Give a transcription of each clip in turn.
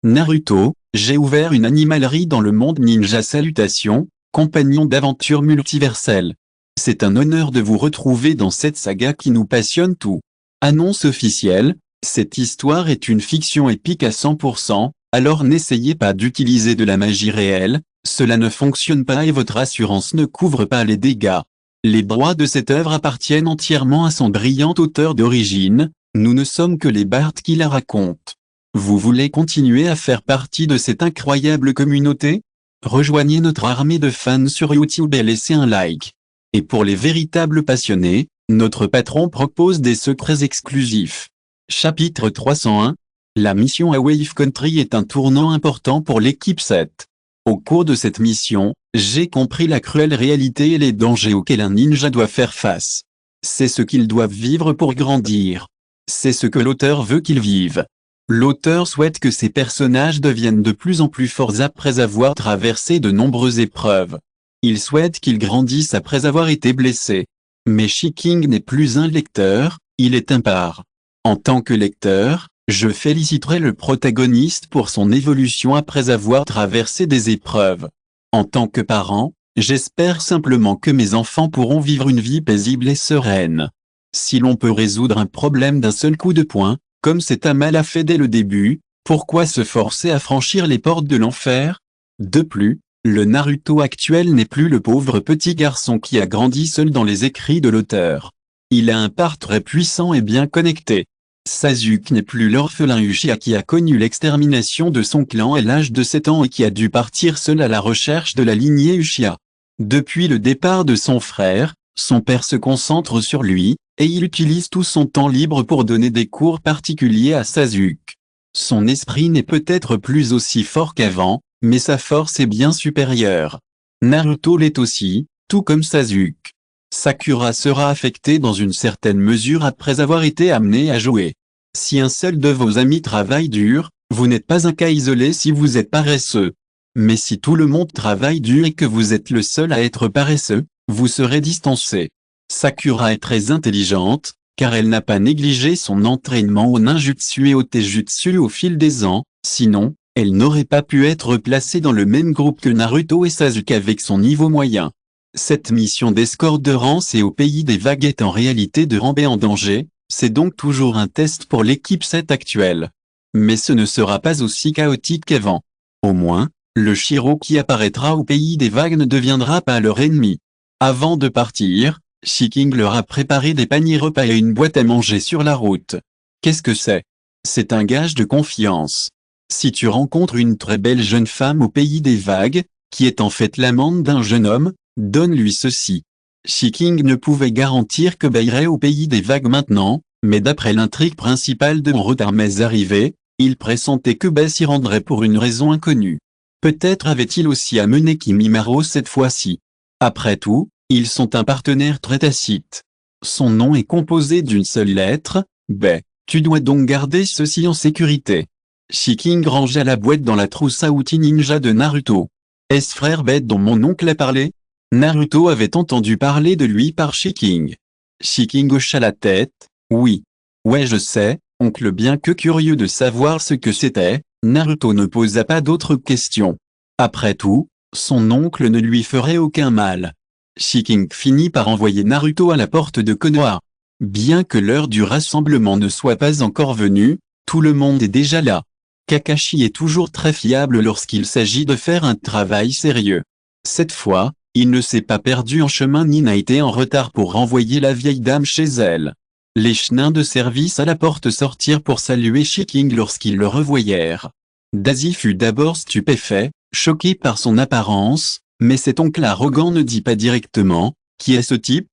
Naruto, j'ai ouvert une animalerie dans le monde ninja. Salutations, compagnons d'aventure multiverselle. C'est un honneur de vous retrouver dans cette saga qui nous passionne tout. Annonce officielle, cette histoire est une fiction épique à 100%, alors n'essayez pas d'utiliser de la magie réelle, cela ne fonctionne pas et votre assurance ne couvre pas les dégâts. Les droits de cette œuvre appartiennent entièrement à son brillant auteur d'origine, nous ne sommes que les bardes qui la racontent. Vous voulez continuer à faire partie de cette incroyable communauté? Rejoignez notre armée de fans sur YouTube et laissez un like. Et pour les véritables passionnés, notre patron propose des secrets exclusifs. Chapitre 301. La mission à Wave Country est un tournant important pour l'équipe 7. Au cours de cette mission, j'ai compris la cruelle réalité et les dangers auxquels un ninja doit faire face. C'est ce qu'ils doivent vivre pour grandir. C'est ce que l'auteur veut qu'ils vivent. L'auteur souhaite que ces personnages deviennent de plus en plus forts après avoir traversé de nombreuses épreuves. Il souhaite qu'ils grandissent après avoir été blessés. Mais Shiking n'est plus un lecteur, il est un parent. En tant que lecteur, je féliciterai le protagoniste pour son évolution après avoir traversé des épreuves. En tant que parent, j'espère simplement que mes enfants pourront vivre une vie paisible et sereine. Si l'on peut résoudre un problème d'un seul coup de poing, comme Saitama l'a fait dès le début, pourquoi se forcer à franchir les portes de l'enfer? De plus, le Naruto actuel n'est plus le pauvre petit garçon qui a grandi seul dans les écrits de l'auteur. Il a un parent très puissant et bien connecté. Sasuke n'est plus l'orphelin Uchiha qui a connu l'extermination de son clan à l'âge de 7 ans et qui a dû partir seul à la recherche de la lignée Uchiha. Depuis le départ de son frère, son père se concentre sur lui, et il utilise tout son temps libre pour donner des cours particuliers à Sasuke. Son esprit n'est peut-être plus aussi fort qu'avant, mais sa force est bien supérieure. Naruto l'est aussi, tout comme Sasuke. Sakura sera affectée dans une certaine mesure après avoir été amenée à jouer. Si un seul de vos amis travaille dur, vous n'êtes pas un cas isolé si vous êtes paresseux. Mais si tout le monde travaille dur et que vous êtes le seul à être paresseux, vous serez distancé. Sakura est très intelligente, car elle n'a pas négligé son entraînement au ninjutsu et au taijutsu au fil des ans, sinon, elle n'aurait pas pu être placée dans le même groupe que Naruto et Sasuke avec son niveau moyen. Cette mission d'escorte de Rance et au pays des vagues est en réalité de Rambe en danger, c'est donc toujours un test pour l'équipe 7 actuelle. Mais ce ne sera pas aussi chaotique qu'avant. Au moins, le Shiro qui apparaîtra au pays des vagues ne deviendra pas leur ennemi. Avant de partir, Shiking leur a préparé des paniers repas et une boîte à manger sur la route. Qu'est-ce que c'est? C'est un gage de confiance. Si tu rencontres une très belle jeune femme au pays des vagues, qui est en fait l'amante d'un jeune homme, donne-lui ceci. Shiking ne pouvait garantir que irait au pays des vagues maintenant, mais d'après l'intrigue principale de Rotarmez arrivée, il pressentait que s'y rendrait pour une raison inconnue. Peut-être avait-il aussi amené Kimimaro cette fois-ci. Après tout, ils sont un partenaire très tacite. Son nom est composé d'une seule lettre, B. Tu dois donc garder ceci en sécurité. Shiking rangea la boîte dans la trousse à outils ninja de Naruto. Est-ce frère bête dont mon oncle a parlé? Naruto avait entendu parler de lui par Shiking. Shiking hocha la tête, oui. Ouais je sais, oncle bien que curieux de savoir ce que c'était, Naruto ne posa pas d'autres questions. Après tout, son oncle ne lui ferait aucun mal. Shiking finit par envoyer Naruto à la porte de Konoha. Bien que l'heure du rassemblement ne soit pas encore venue, tout le monde est déjà là. Kakashi est toujours très fiable lorsqu'il s'agit de faire un travail sérieux. Cette fois, il ne s'est pas perdu en chemin ni n'a été en retard pour renvoyer la vieille dame chez elle. Les chenins de service à la porte sortirent pour saluer Shiking lorsqu'ils le revoyèrent. Daisy fut d'abord stupéfait, choqué par son apparence, mais cet oncle arrogant ne dit pas directement « Qui est ce type?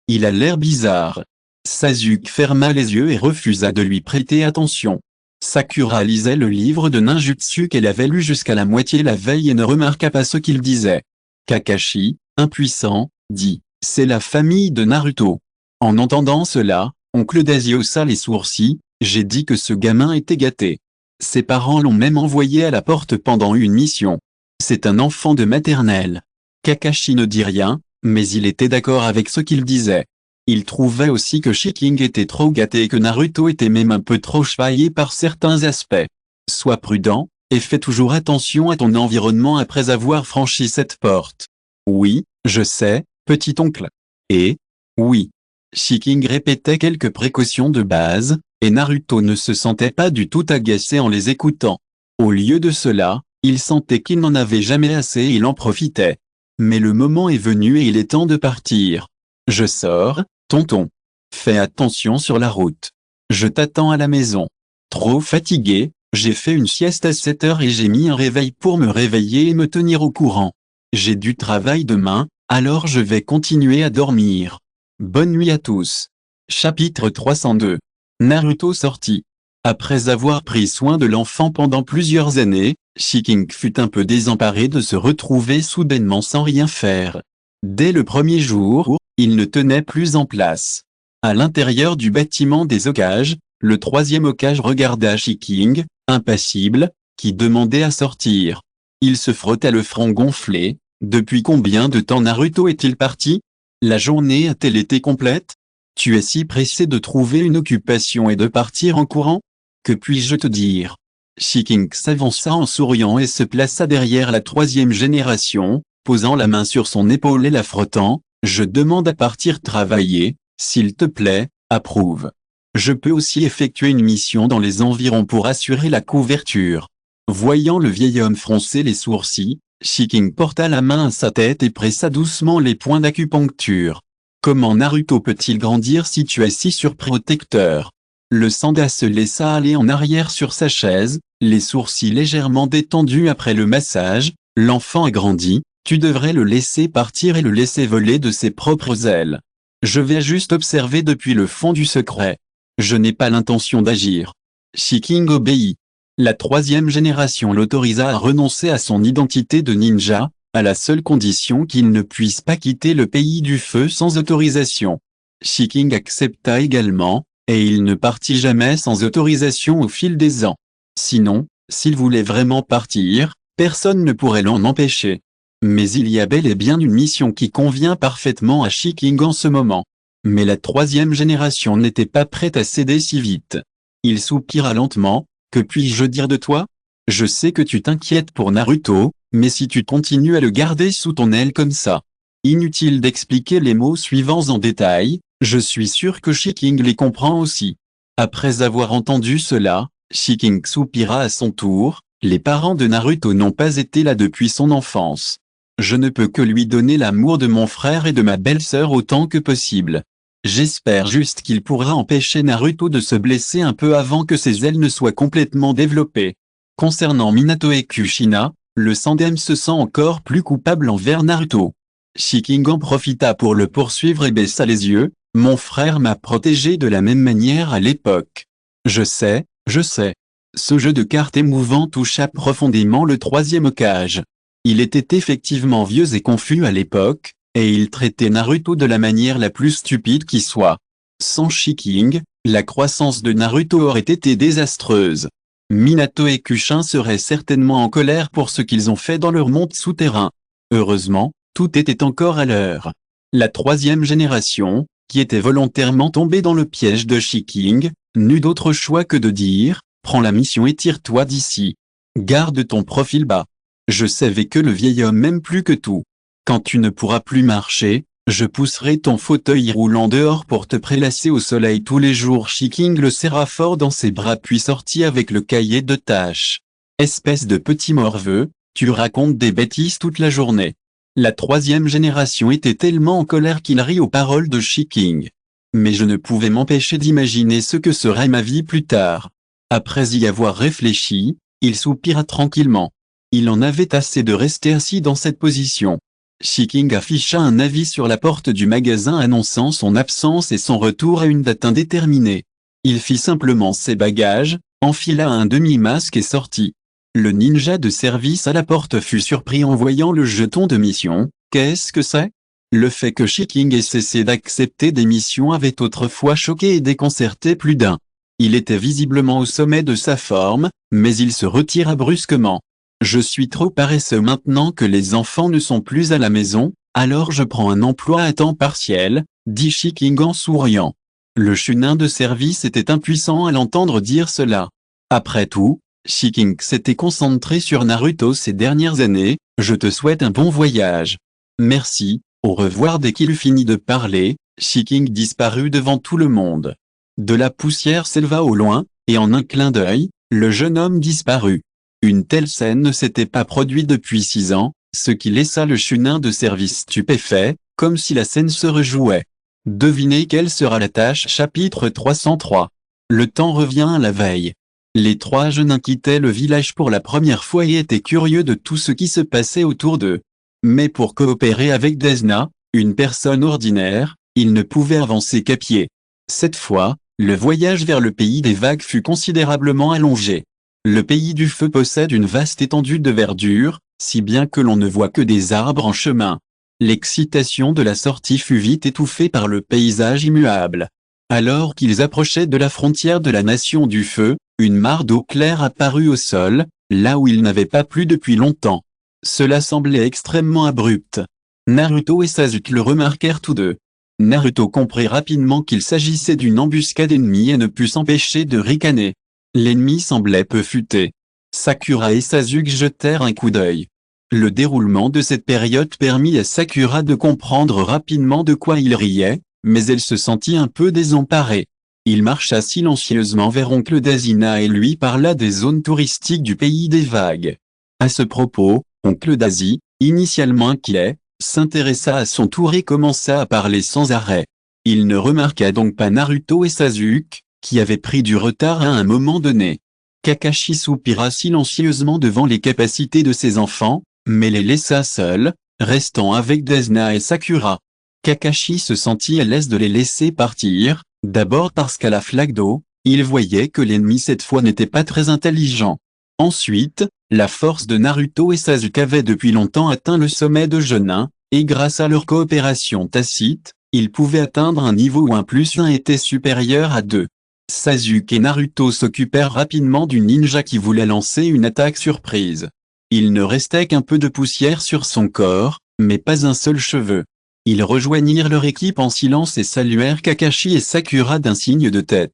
Il a l'air bizarre ». Sasuke ferma les yeux et refusa de lui prêter attention. Sakura lisait le livre de ninjutsu qu'elle avait lu jusqu'à la moitié la veille et ne remarqua pas ce qu'il disait. Kakashi, impuissant, dit « C'est la famille de Naruto ». En entendant cela, oncle Daisy haussa les sourcils, « J'ai dit que ce gamin était gâté. Ses parents l'ont même envoyé à la porte pendant une mission. C'est un enfant de maternelle. » Kakashi ne dit rien, mais il était d'accord avec ce qu'il disait. Il trouvait aussi que Shiking était trop gâté et que Naruto était même un peu trop chevalier par certains aspects. Sois prudent, Et fais toujours attention à ton environnement après avoir franchi cette porte. Oui, je sais, petit oncle. Et, oui. Shiking répétait quelques précautions de base, et Naruto ne se sentait pas du tout agacé en les écoutant. Au lieu de cela, il sentait qu'il n'en avait jamais assez et il en profitait. Mais le moment est venu et il est temps de partir. Je sors, tonton. Fais attention sur la route. Je t'attends à la maison. Trop fatigué, j'ai fait une sieste à 7 heures et j'ai mis un réveil pour me réveiller et me tenir au courant. J'ai du travail demain, alors je vais continuer à dormir. Bonne nuit à tous. Chapitre 302. Naruto sortit. Après avoir pris soin de l'enfant pendant plusieurs années, Shiking fut un peu désemparé de se retrouver soudainement sans rien faire. Dès le premier jour, il ne tenait plus en place. À l'intérieur du bâtiment des Hokage, le troisième Hokage regarda Shiking, impassible, qui demandait à sortir. Il se frottait le front gonflé. Depuis combien de temps Naruto est-il parti? La journée a-t-elle été complète? Tu es si pressé de trouver une occupation et de partir en courant? Que puis-je te dire? Shiking s'avança en souriant et se plaça derrière la troisième génération, posant la main sur son épaule et la frottant. Je demande à partir travailler, s'il te plaît, approuve. Je peux aussi effectuer une mission dans les environs pour assurer la couverture. Voyant le vieil homme froncer les sourcils, Shiking porta la main à sa tête et pressa doucement les points d'acupuncture. Comment Naruto peut-il grandir si tu es si surprotecteur? Le Sanda se laissa aller en arrière sur sa chaise, les sourcils légèrement détendus après le massage. L'enfant a grandi, tu devrais le laisser partir et le laisser voler de ses propres ailes. Je vais juste observer depuis le fond du secret. Je n'ai pas l'intention d'agir. Shiking obéit. La troisième génération l'autorisa à renoncer à son identité de ninja, à la seule condition qu'il ne puisse pas quitter le pays du feu sans autorisation. Shiking accepta également, et il ne partit jamais sans autorisation au fil des ans. Sinon, s'il voulait vraiment partir, personne ne pourrait l'en empêcher. Mais il y a bel et bien une mission qui convient parfaitement à Shiking en ce moment. Mais la troisième génération n'était pas prête à céder si vite. Il soupira lentement. Que puis-je dire de toi? Je sais que tu t'inquiètes pour Naruto, mais si tu continues à le garder sous ton aile comme ça. Inutile d'expliquer les mots suivants en détail, je suis sûr que Shiking les comprend aussi. Après avoir entendu cela, Shiking soupira à son tour. Les parents de Naruto n'ont pas été là depuis son enfance. Je ne peux que lui donner l'amour de mon frère et de ma belle-sœur autant que possible. J'espère juste qu'il pourra empêcher Naruto de se blesser un peu avant que ses ailes ne soient complètement développées. Concernant Minato et Kushina, le Sandem se sent encore plus coupable envers Naruto. Shiking en profita pour le poursuivre et baissa les yeux. Mon frère m'a protégé de la même manière à l'époque. Je sais, je sais. Ce jeu de cartes émouvant toucha profondément le troisième Hokage. Il était effectivement vieux et confus à l'époque, et il traitait Naruto de la manière la plus stupide qui soit. Sans Shiking, la croissance de Naruto aurait été désastreuse. Minato et Kushin seraient certainement en colère pour ce qu'ils ont fait dans leur monde souterrain. Heureusement, tout était encore à l'heure. La troisième génération, qui était volontairement tombée dans le piège de Shiking, n'eut d'autre choix que de dire, prends la mission et tire-toi d'ici. Garde ton profil bas. Je savais que le vieil homme m'aime plus que tout. Quand tu ne pourras plus marcher, je pousserai ton fauteuil roulant dehors pour te prélasser au soleil tous les jours. Shiking le serra fort dans ses bras puis sortit avec le cahier de tâches. Espèce de petit morveux, tu racontes des bêtises toute la journée. La troisième génération était tellement en colère qu'il rit aux paroles de Shiking. Mais je ne pouvais m'empêcher d'imaginer ce que serait ma vie plus tard. Après y avoir réfléchi, il soupira tranquillement. Il en avait assez de rester assis dans cette position. Shiking afficha un avis sur la porte du magasin annonçant son absence et son retour à une date indéterminée. Il fit simplement ses bagages, enfila un demi-masque et sortit. Le ninja de service à la porte fut surpris en voyant le jeton de mission. Qu'est-ce que c'est? Le fait que Shiking ait cessé d'accepter des missions avait autrefois choqué et déconcerté plus d'un. Il était visiblement au sommet de sa forme, mais il se retira brusquement. Je suis trop paresseux maintenant que les enfants ne sont plus à la maison, alors je prends un emploi à temps partiel, dit Shiking en souriant. Le chunin de service était impuissant à l'entendre dire cela. Après tout, Shiking s'était concentré sur Naruto ces dernières années, je te souhaite un bon voyage. Merci, au revoir. Dès qu'il eut fini de parler, Shiking disparut devant tout le monde. De la poussière s'éleva au loin, et en un clin d'œil, le jeune homme disparut. Une telle scène ne s'était pas produite depuis 6 ans, ce qui laissa le chunin de service stupéfait, comme si la scène se rejouait. Devinez quelle sera la tâche. Chapitre 303. Le temps revient à la veille. Les 3 jeunes quittaient le village pour la première fois et étaient curieux de tout ce qui se passait autour d'eux. Mais pour coopérer avec Desna, une personne ordinaire, ils ne pouvaient avancer qu'à pied. Cette fois, le voyage vers le pays des vagues fut considérablement allongé. Le pays du feu possède une vaste étendue de verdure, si bien que l'on ne voit que des arbres en chemin. L'excitation de la sortie fut vite étouffée par le paysage immuable. Alors qu'ils approchaient de la frontière de la nation du feu, une mare d'eau claire apparut au sol, là où il n'avait pas plu depuis longtemps. Cela semblait extrêmement abrupt. Naruto et Sasuke le remarquèrent tous deux. Naruto comprit rapidement qu'il s'agissait d'une embuscade ennemie et ne put s'empêcher de ricaner. L'ennemi semblait peu futé. Sakura et Sasuke jetèrent un coup d'œil. Le déroulement de cette période permit à Sakura de comprendre rapidement de quoi il riait, mais elle se sentit un peu désemparée. Il marcha silencieusement vers oncle Dazina et lui parla des zones touristiques du pays des vagues. À ce propos, oncle Dazi, initialement inquiet, s'intéressa à son tour et commença à parler sans arrêt. Il ne remarqua donc pas Naruto et Sasuke, qui avaient pris du retard à un moment donné. Kakashi soupira silencieusement devant les capacités de ses enfants, mais les laissa seuls, restant avec Desna et Sakura. Kakashi se sentit à l'aise de les laisser partir, d'abord parce qu'à la flaque d'eau, il voyait que l'ennemi cette fois n'était pas très intelligent. Ensuite, la force de Naruto et Sasuke avait depuis longtemps atteint le sommet de Jonin, et grâce à leur coopération tacite, ils pouvaient atteindre un niveau où 1+1 était supérieur à 2. Sasuke et Naruto s'occupèrent rapidement du ninja qui voulait lancer une attaque surprise. Il ne restait qu'un peu de poussière sur son corps, mais pas un seul cheveu. Ils rejoignirent leur équipe en silence et saluèrent Kakashi et Sakura d'un signe de tête.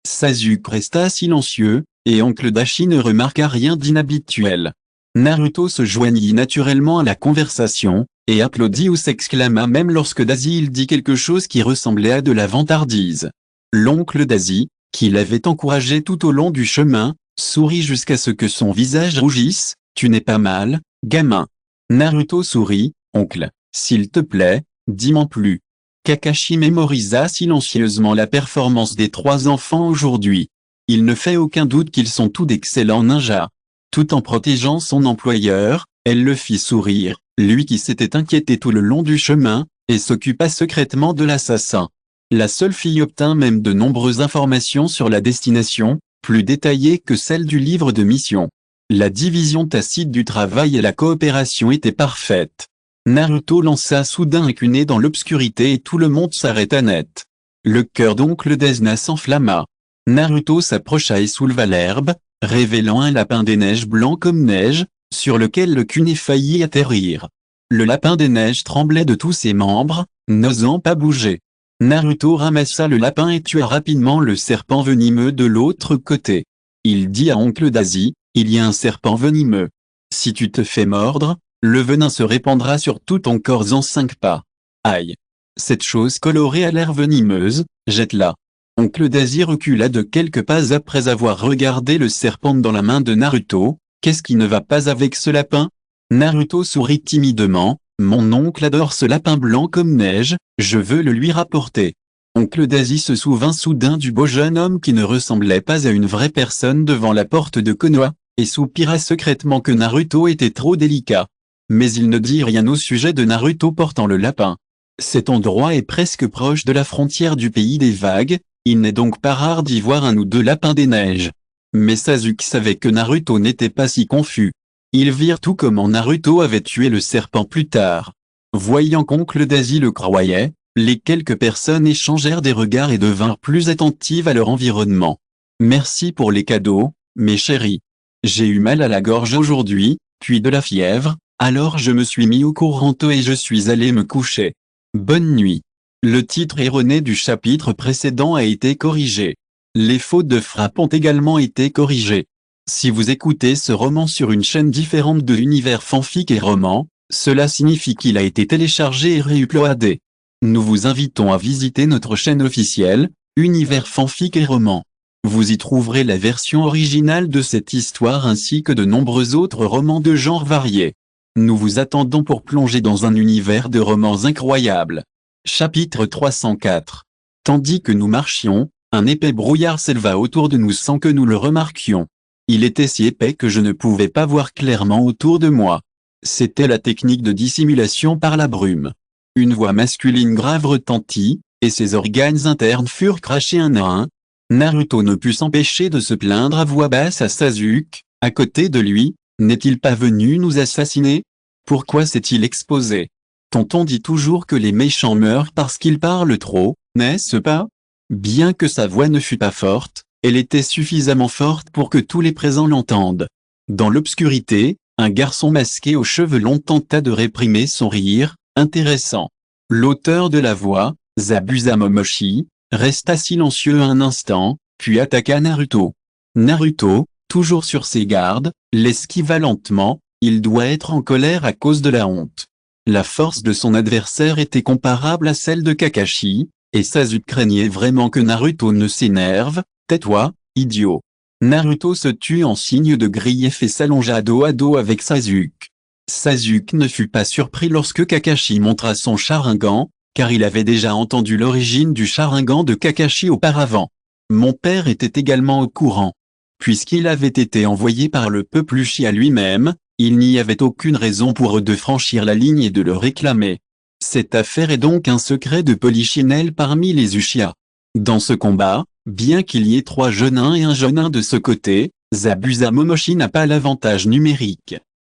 Sasuke resta silencieux, et oncle Dashi ne remarqua rien d'inhabituel. Naruto se joignit naturellement à la conversation, et applaudit ou s'exclama même lorsque Dazi dit quelque chose qui ressemblait à de la vantardise. L'oncle Dazi, qui l'avait encouragé tout au long du chemin, sourit jusqu'à ce que son visage rougisse. « Tu n'es pas mal, gamin. » Naruto sourit. « Oncle, s'il te plaît, dis-m'en plus. » Kakashi mémorisa silencieusement la performance des 3 enfants aujourd'hui. Il ne fait aucun doute qu'ils sont tous d'excellents ninjas. Tout en protégeant son employeur, elle le fit sourire, lui qui s'était inquiété tout le long du chemin, et s'occupa secrètement de l'assassin. La seule fille obtint même de nombreuses informations sur la destination, plus détaillées que celles du livre de mission. La division tacite du travail et la coopération étaient parfaites. Naruto lança soudain un coup dans l'obscurité et tout le monde s'arrêta net. Le cœur d'oncle Desna s'enflamma. Naruto s'approcha et souleva l'herbe, révélant un lapin des neiges blanc comme neige, sur lequel le cune faillit atterrir. Le lapin des neiges tremblait de tous ses membres, n'osant pas bouger. Naruto ramassa le lapin et tua rapidement le serpent venimeux de l'autre côté. Il dit à oncle Dazi, « Il y a un serpent venimeux. Si tu te fais mordre, le venin se répandra sur tout ton corps en 5 pas. Aïe. Cette chose colorée a l'air venimeuse, jette-la. » Oncle Dazi recula de quelques pas après avoir regardé le serpent dans la main de Naruto. « Qu'est-ce qui ne va pas avec ce lapin ?» Naruto sourit timidement. « Mon oncle adore ce lapin blanc comme neige, je veux le lui rapporter. » Oncle Dazi se souvint soudain du beau jeune homme qui ne ressemblait pas à une vraie personne devant la porte de Konoha, et soupira secrètement que Naruto était trop délicat. Mais il ne dit rien au sujet de Naruto portant le lapin. Cet endroit est presque proche de la frontière du pays des vagues, il n'est donc pas rare d'y voir 1 ou 2 lapins des neiges. Mais Sasuke savait que Naruto n'était pas si confus. Ils virent tout comment Naruto avait tué le serpent plus tard. Voyant qu'oncle Dazi le croyait, les quelques personnes échangèrent des regards et devinrent plus attentives à leur environnement. « Merci pour les cadeaux, mes chéris. J'ai eu mal à la gorge aujourd'hui, puis de la fièvre, alors je me suis mis au couranto et je suis allé me coucher. Bonne nuit. » Le titre erroné du chapitre précédent a été corrigé. Les fautes de frappe ont également été corrigées. Si vous écoutez ce roman sur une chaîne différente de l'univers fanfic et roman, cela signifie qu'il a été téléchargé et réuploadé. Nous vous invitons à visiter notre chaîne officielle, Univers fanfic et roman. Vous y trouverez la version originale de cette histoire ainsi que de nombreux autres romans de genres variés. Nous vous attendons pour plonger dans un univers de romans incroyables. Chapitre 304. Tandis que nous marchions, un épais brouillard s'éleva autour de nous sans que nous le remarquions. Il était si épais que je ne pouvais pas voir clairement autour de moi. C'était la technique de dissimulation par la brume. Une voix masculine grave retentit, et ses organes internes furent crachés un à un. Naruto ne put s'empêcher de se plaindre à voix basse à Sasuke, à côté de lui. N'est-il pas venu nous assassiner? Pourquoi s'est-il exposé? Tonton dit toujours que les méchants meurent parce qu'ils parlent trop, n'est-ce pas? Bien que sa voix ne fût pas forte, elle était suffisamment forte pour que tous les présents l'entendent. Dans l'obscurité, un garçon masqué aux cheveux longs tenta de réprimer son rire, intéressant. L'auteur de la voix, Zabuza Momoshi, resta silencieux un instant, puis attaqua Naruto. Naruto, toujours sur ses gardes, l'esquiva lentement, il doit être en colère à cause de la honte. La force de son adversaire était comparable à celle de Kakashi, et Sasuke craignait vraiment que Naruto ne s'énerve. Tais-toi, idiot. Naruto se tut en signe de grief et s'allongea dos à dos avec Sasuke. Sasuke ne fut pas surpris lorsque Kakashi montra son Sharingan, car il avait déjà entendu l'origine du Sharingan de Kakashi auparavant. Mon père était également au courant. Puisqu'il avait été envoyé par le peuple Uchiha lui-même, il n'y avait aucune raison pour eux de franchir la ligne et de le réclamer. Cette affaire est donc un secret de polichinelle parmi les Uchiha. Dans ce combat, bien qu'il y ait 3 Jonins et un Jonin de ce côté, Zabuza Momoshi n'a pas l'avantage numérique.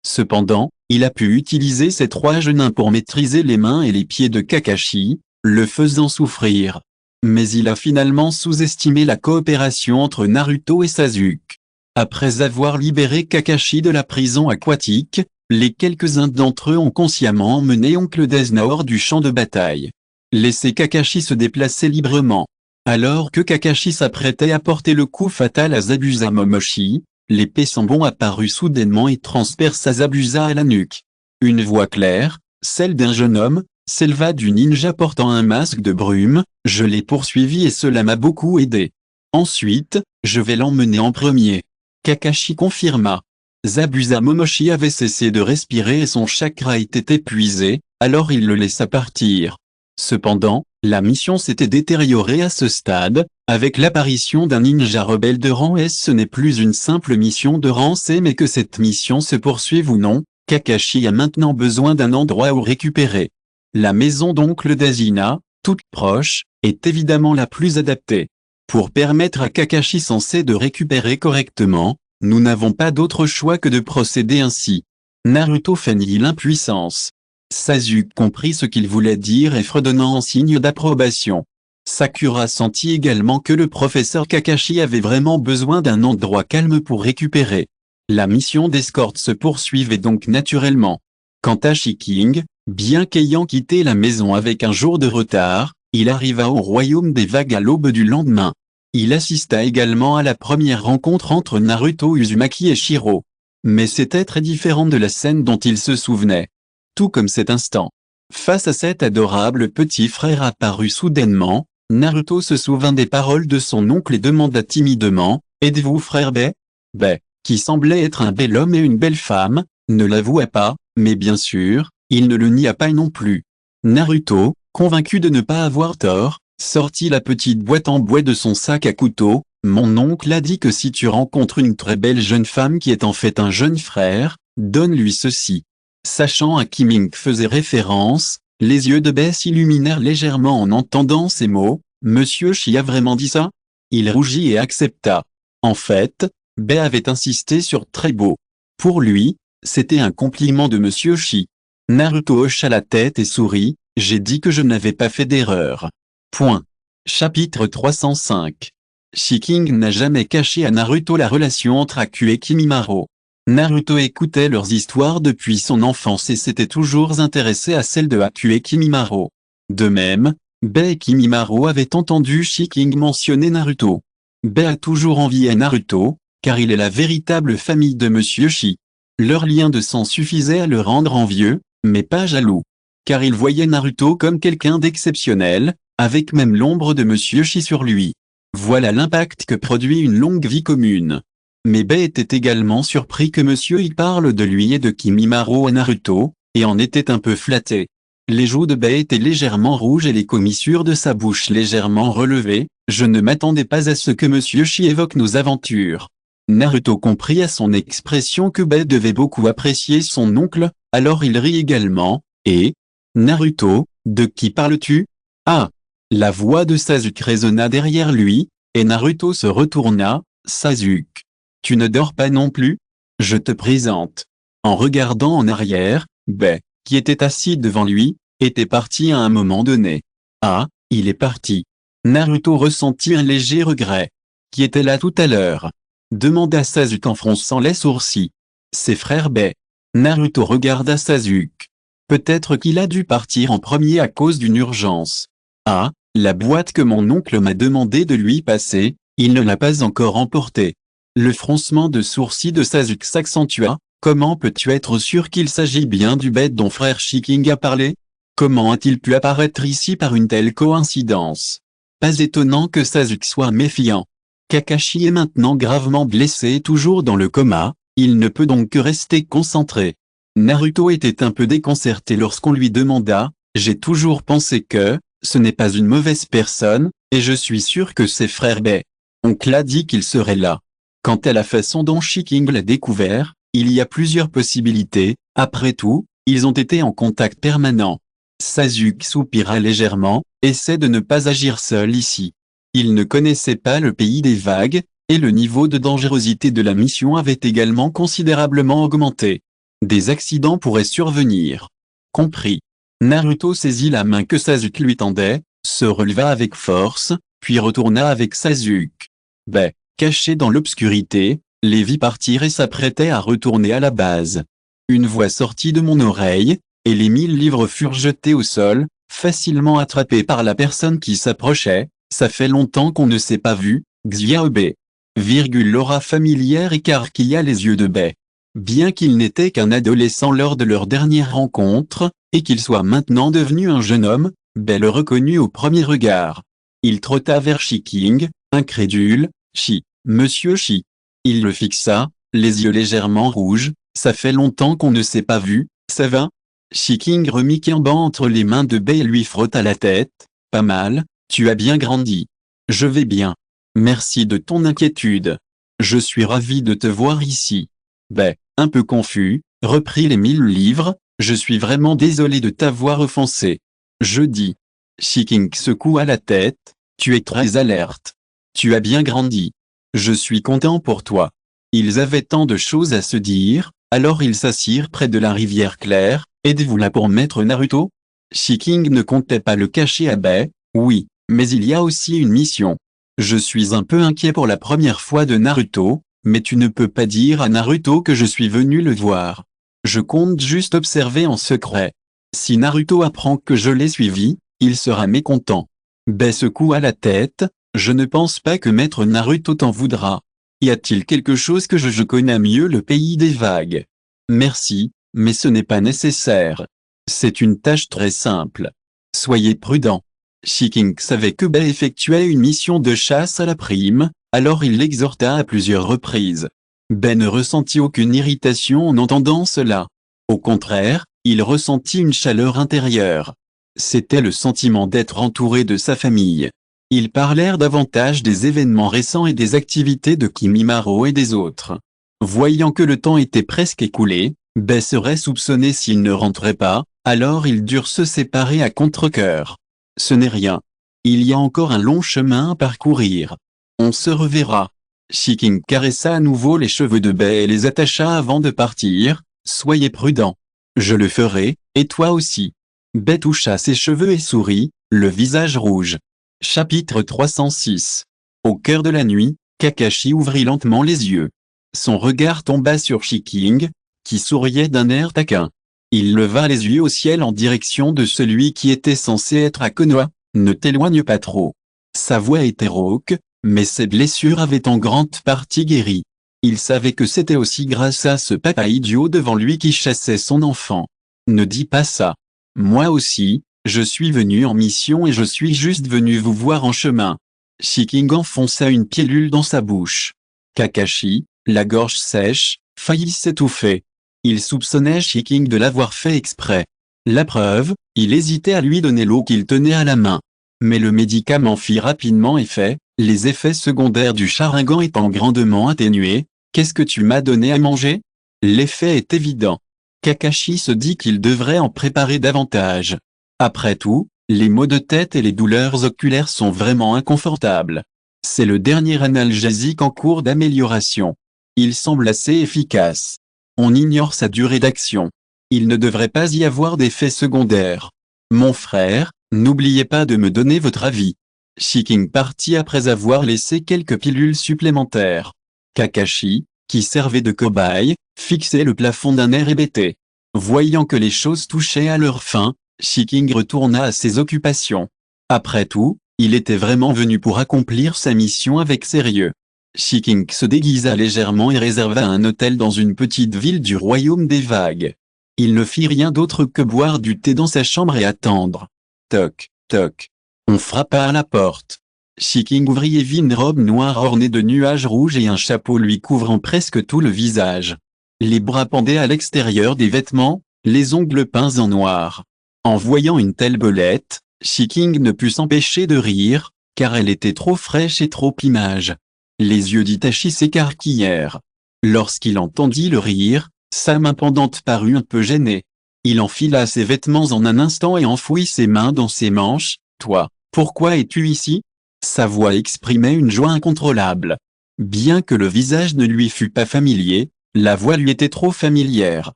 Cependant, il a pu utiliser ces 3 Jonins pour maîtriser les mains et les pieds de Kakashi, le faisant souffrir. Mais il a finalement sous-estimé la coopération entre Naruto et Sasuke. Après avoir libéré Kakashi de la prison aquatique, les quelques-uns d'entre eux ont consciemment emmené Oncle Desna hors du champ de bataille. Laissez Kakashi se déplacer librement. Alors que Kakashi s'apprêtait à porter le coup fatal à Zabuza Momoshi, l'épée Sambon apparut soudainement et transperça Zabuza à la nuque. Une voix claire, celle d'un jeune homme, s'éleva du ninja portant un masque de brume. Je l'ai poursuivi et cela m'a beaucoup aidé. Ensuite, je vais l'emmener en premier. Kakashi confirma. Zabuza Momoshi avait cessé de respirer et son chakra était épuisé, alors il le laissa partir. Cependant, la mission s'était détériorée à ce stade, avec l'apparition d'un ninja rebelle de rang S. Ce n'est plus une simple mission de rang C mais que cette mission se poursuive ou non, Kakashi a maintenant besoin d'un endroit où récupérer. La maison d'oncle Dazina, toute proche, est évidemment la plus adaptée. Pour permettre à Kakashi censé de récupérer correctement, nous n'avons pas d'autre choix que de procéder ainsi. Naruto feignit l'impuissance. Sasuke comprit ce qu'il voulait dire et fredonnant en signe d'approbation. Sakura sentit également que le professeur Kakashi avait vraiment besoin d'un endroit calme pour récupérer. La mission d'escorte se poursuivait donc naturellement. Quant à Shiking, bien qu'ayant quitté la maison avec un jour de retard, il arriva au royaume des vagues à l'aube du lendemain. Il assista également à la première rencontre entre Naruto Uzumaki et Shiro. Mais c'était très différent de la scène dont il se souvenait. Tout comme cet instant. Face à cet adorable petit frère apparu soudainement, Naruto se souvint des paroles de son oncle et demanda timidement, « Êtes-vous frère Bai ?» Bai, qui semblait être un bel homme et une belle femme, ne l'avoua pas, mais bien sûr, il ne le nia pas non plus. Naruto, convaincu de ne pas avoir tort, sortit la petite boîte en bois de son sac à couteau. « Mon oncle a dit que si tu rencontres une très belle jeune femme qui est en fait un jeune frère, donne-lui ceci. » Sachant à qui Mink faisait référence, les yeux de Bai s'illuminèrent légèrement en entendant ces mots. « Monsieur Shi a vraiment dit ça ?» Il rougit et accepta. En fait, Bai avait insisté sur très beau. Pour lui, c'était un compliment de Monsieur Shi. Naruto hocha la tête et sourit. « J'ai dit que je n'avais pas fait d'erreur. » Point. Chapitre 305. Shiking n'a jamais caché à Naruto la relation entre Aku et Kimimaro. Naruto écoutait leurs histoires depuis son enfance et s'était toujours intéressé à celle de Aku et Kimimaro. De même, Bai et Kimimaro avaient entendu Shiking mentionner Naruto. Bai a toujours envié Naruto, car il est la véritable famille de Monsieur Shi. Leur lien de sang suffisait à le rendre envieux, mais pas jaloux. Car il voyait Naruto comme quelqu'un d'exceptionnel, avec même l'ombre de Monsieur Shi sur lui. Voilà l'impact que produit une longue vie commune. Mais Bei était également surpris que Monsieur y parle de lui et de Kimimaro à Naruto, et en était un peu flatté. Les joues de Bei étaient légèrement rouges et les commissures de sa bouche légèrement relevées. Je ne m'attendais pas à ce que Monsieur Shi évoque nos aventures. Naruto comprit à son expression que Bei devait beaucoup apprécier son oncle, alors il rit également, et « Naruto, de qui parles-tu » Ah ! La voix de Sasuke résonna derrière lui, et Naruto se retourna. « Sasuke, tu ne dors pas non plus ? Je te présente. » En regardant en arrière, Bei, qui était assis devant lui, était parti à un moment donné. Ah, il est parti. Naruto ressentit un léger regret. Qui était là tout à l'heure ? Demanda Sasuke en fronçant les sourcils. Ses frères Bei. Naruto regarda Sasuke. Peut-être qu'il a dû partir en premier à cause d'une urgence. Ah, la boîte que mon oncle m'a demandé de lui passer, il ne l'a pas encore emportée. Le froncement de sourcils de Sasuke s'accentua. Comment peux-tu être sûr qu'il s'agit bien du Bei dont frère Shiking a parlé ? Comment a-t-il pu apparaître ici par une telle coïncidence ? Pas étonnant que Sasuke soit méfiant. Kakashi est maintenant gravement blessé et toujours dans le coma, il ne peut donc que rester concentré. Naruto était un peu déconcerté lorsqu'on lui demanda « J'ai toujours pensé que, ce n'est pas une mauvaise personne, et je suis sûr que ses frères Bei. Oncle a dit qu'il serait là. » Quant à la façon dont Shiking l'a découvert, il y a plusieurs possibilités, après tout, ils ont été en contact permanent. Sasuke soupira légèrement, essaie de ne pas agir seul ici. Il ne connaissait pas le pays des vagues, et le niveau de dangerosité de la mission avait également considérablement augmenté. Des accidents pourraient survenir. Compris. Naruto saisit la main que Sasuke lui tendait, se releva avec force, puis retourna avec Sasuke. Bei, caché dans l'obscurité, les vit partir et s'apprêtait à retourner à la base. Une voix sortit de mon oreille, et les 1000 livres furent jetés au sol, facilement attrapés par la personne qui s'approchait. Ça fait longtemps qu'on ne s'est pas vu, Xiaobei. L'aura familière écarquilla les yeux de Bei. Bien qu'il n'était qu'un adolescent lors de leur dernière rencontre, et qu'il soit maintenant devenu un jeune homme, Bei le reconnut au premier regard. Il trotta vers Shiking, incrédule, « Shi, Monsieur Shi. » Il le fixa, les yeux légèrement rouges, « Ça fait longtemps qu'on ne s'est pas vu, ça va ?» Shiking remit Kanban entre les mains de Bei et lui frotta la tête, « Pas mal, tu as bien grandi. » « Je vais bien. Merci de ton inquiétude. Je suis ravi de te voir ici. » Bei, un peu confus, reprit les 1000 livres, « Je suis vraiment désolé de t'avoir offensé. » Je dis. Shiking secoua la tête, « Tu es très alerte. Tu as bien grandi. Je suis content pour toi. » Ils avaient tant de choses à se dire, alors ils s'assirent près de la rivière claire. « Êtes-vous là pour mettre Naruto ?» Shiking ne comptait pas le cacher à Bei. « Oui, mais il y a aussi une mission. Je suis un peu inquiet pour la première fois de Naruto, mais tu ne peux pas dire à Naruto que je suis venu le voir. Je compte juste observer en secret. Si Naruto apprend que je l'ai suivi, il sera mécontent. » Bei secoua la tête, « Je ne pense pas que maître Naruto t'en voudra. Y a-t-il quelque chose que je connais mieux le pays des vagues ? Merci, mais ce n'est pas nécessaire. C'est une tâche très simple. Soyez prudent. » Shiking savait que Bei effectuait une mission de chasse à la prime, alors il l'exhorta à plusieurs reprises. Bei ne ressentit aucune irritation en entendant cela. Au contraire, il ressentit une chaleur intérieure. C'était le sentiment d'être entouré de sa famille. Ils parlèrent davantage des événements récents et des activités de Kimimaro et des autres. Voyant que le temps était presque écoulé, Bei serait soupçonné s'il ne rentrait pas, alors ils durent se séparer à contre-cœur. Ce n'est rien. Il y a encore un long chemin à parcourir. On se reverra. Shiking caressa à nouveau les cheveux de Bei et les attacha avant de partir. Soyez prudent. Je le ferai, et toi aussi. Bei toucha ses cheveux et sourit, le visage rouge. Chapitre 306. Au cœur de la nuit, Kakashi ouvrit lentement les yeux. Son regard tomba sur Shiking, qui souriait d'un air taquin. Il leva les yeux au ciel en direction de celui qui était censé être à Konoha. Ne t'éloigne pas trop. Sa voix était rauque, mais ses blessures avaient en grande partie guéri. Il savait que c'était aussi grâce à ce papa idiot devant lui qui chassait son enfant. Ne dis pas ça. Moi aussi, je suis venu en mission et je suis juste venu vous voir en chemin. Shiking enfonça une pilule dans sa bouche. Kakashi, la gorge sèche, faillit s'étouffer. Il soupçonnait Shiking de l'avoir fait exprès. La preuve, il hésitait à lui donner l'eau qu'il tenait à la main. Mais le médicament fit rapidement effet, les effets secondaires du Sharingan étant grandement atténués. Qu'est-ce que tu m'as donné à manger? L'effet est évident. Kakashi se dit qu'il devrait en préparer davantage. Après tout, les maux de tête et les douleurs oculaires sont vraiment inconfortables. C'est le dernier analgésique en cours d'amélioration. Il semble assez efficace. On ignore sa durée d'action. Il ne devrait pas y avoir d'effets secondaires. Mon frère, n'oubliez pas de me donner votre avis. Shiking partit après avoir laissé quelques pilules supplémentaires. Kakashi, qui servait de cobaye, fixait le plafond d'un air hébété. Voyant que les choses touchaient à leur fin, Shiking retourna à ses occupations. Après tout, il était vraiment venu pour accomplir sa mission avec sérieux. Shiking se déguisa légèrement et réserva un hôtel dans une petite ville du royaume des vagues. Il ne fit rien d'autre que boire du thé dans sa chambre et attendre. Toc, toc. On frappa à la porte. Shiking ouvrit et vit une robe noire ornée de nuages rouges et un chapeau lui couvrant presque tout le visage. Les bras pendaient à l'extérieur des vêtements, les ongles peints en noir. En voyant une telle belette, Shiking ne put s'empêcher de rire, car elle était trop fraîche et trop image. Les yeux d'Itachi s'écarquillèrent. Lorsqu'il entendit le rire, sa main pendante parut un peu gênée. Il enfila ses vêtements en un instant et enfouit ses mains dans ses manches. « Toi, pourquoi es-tu ici ?» Sa voix exprimait une joie incontrôlable. Bien que le visage ne lui fût pas familier, la voix lui était trop familière.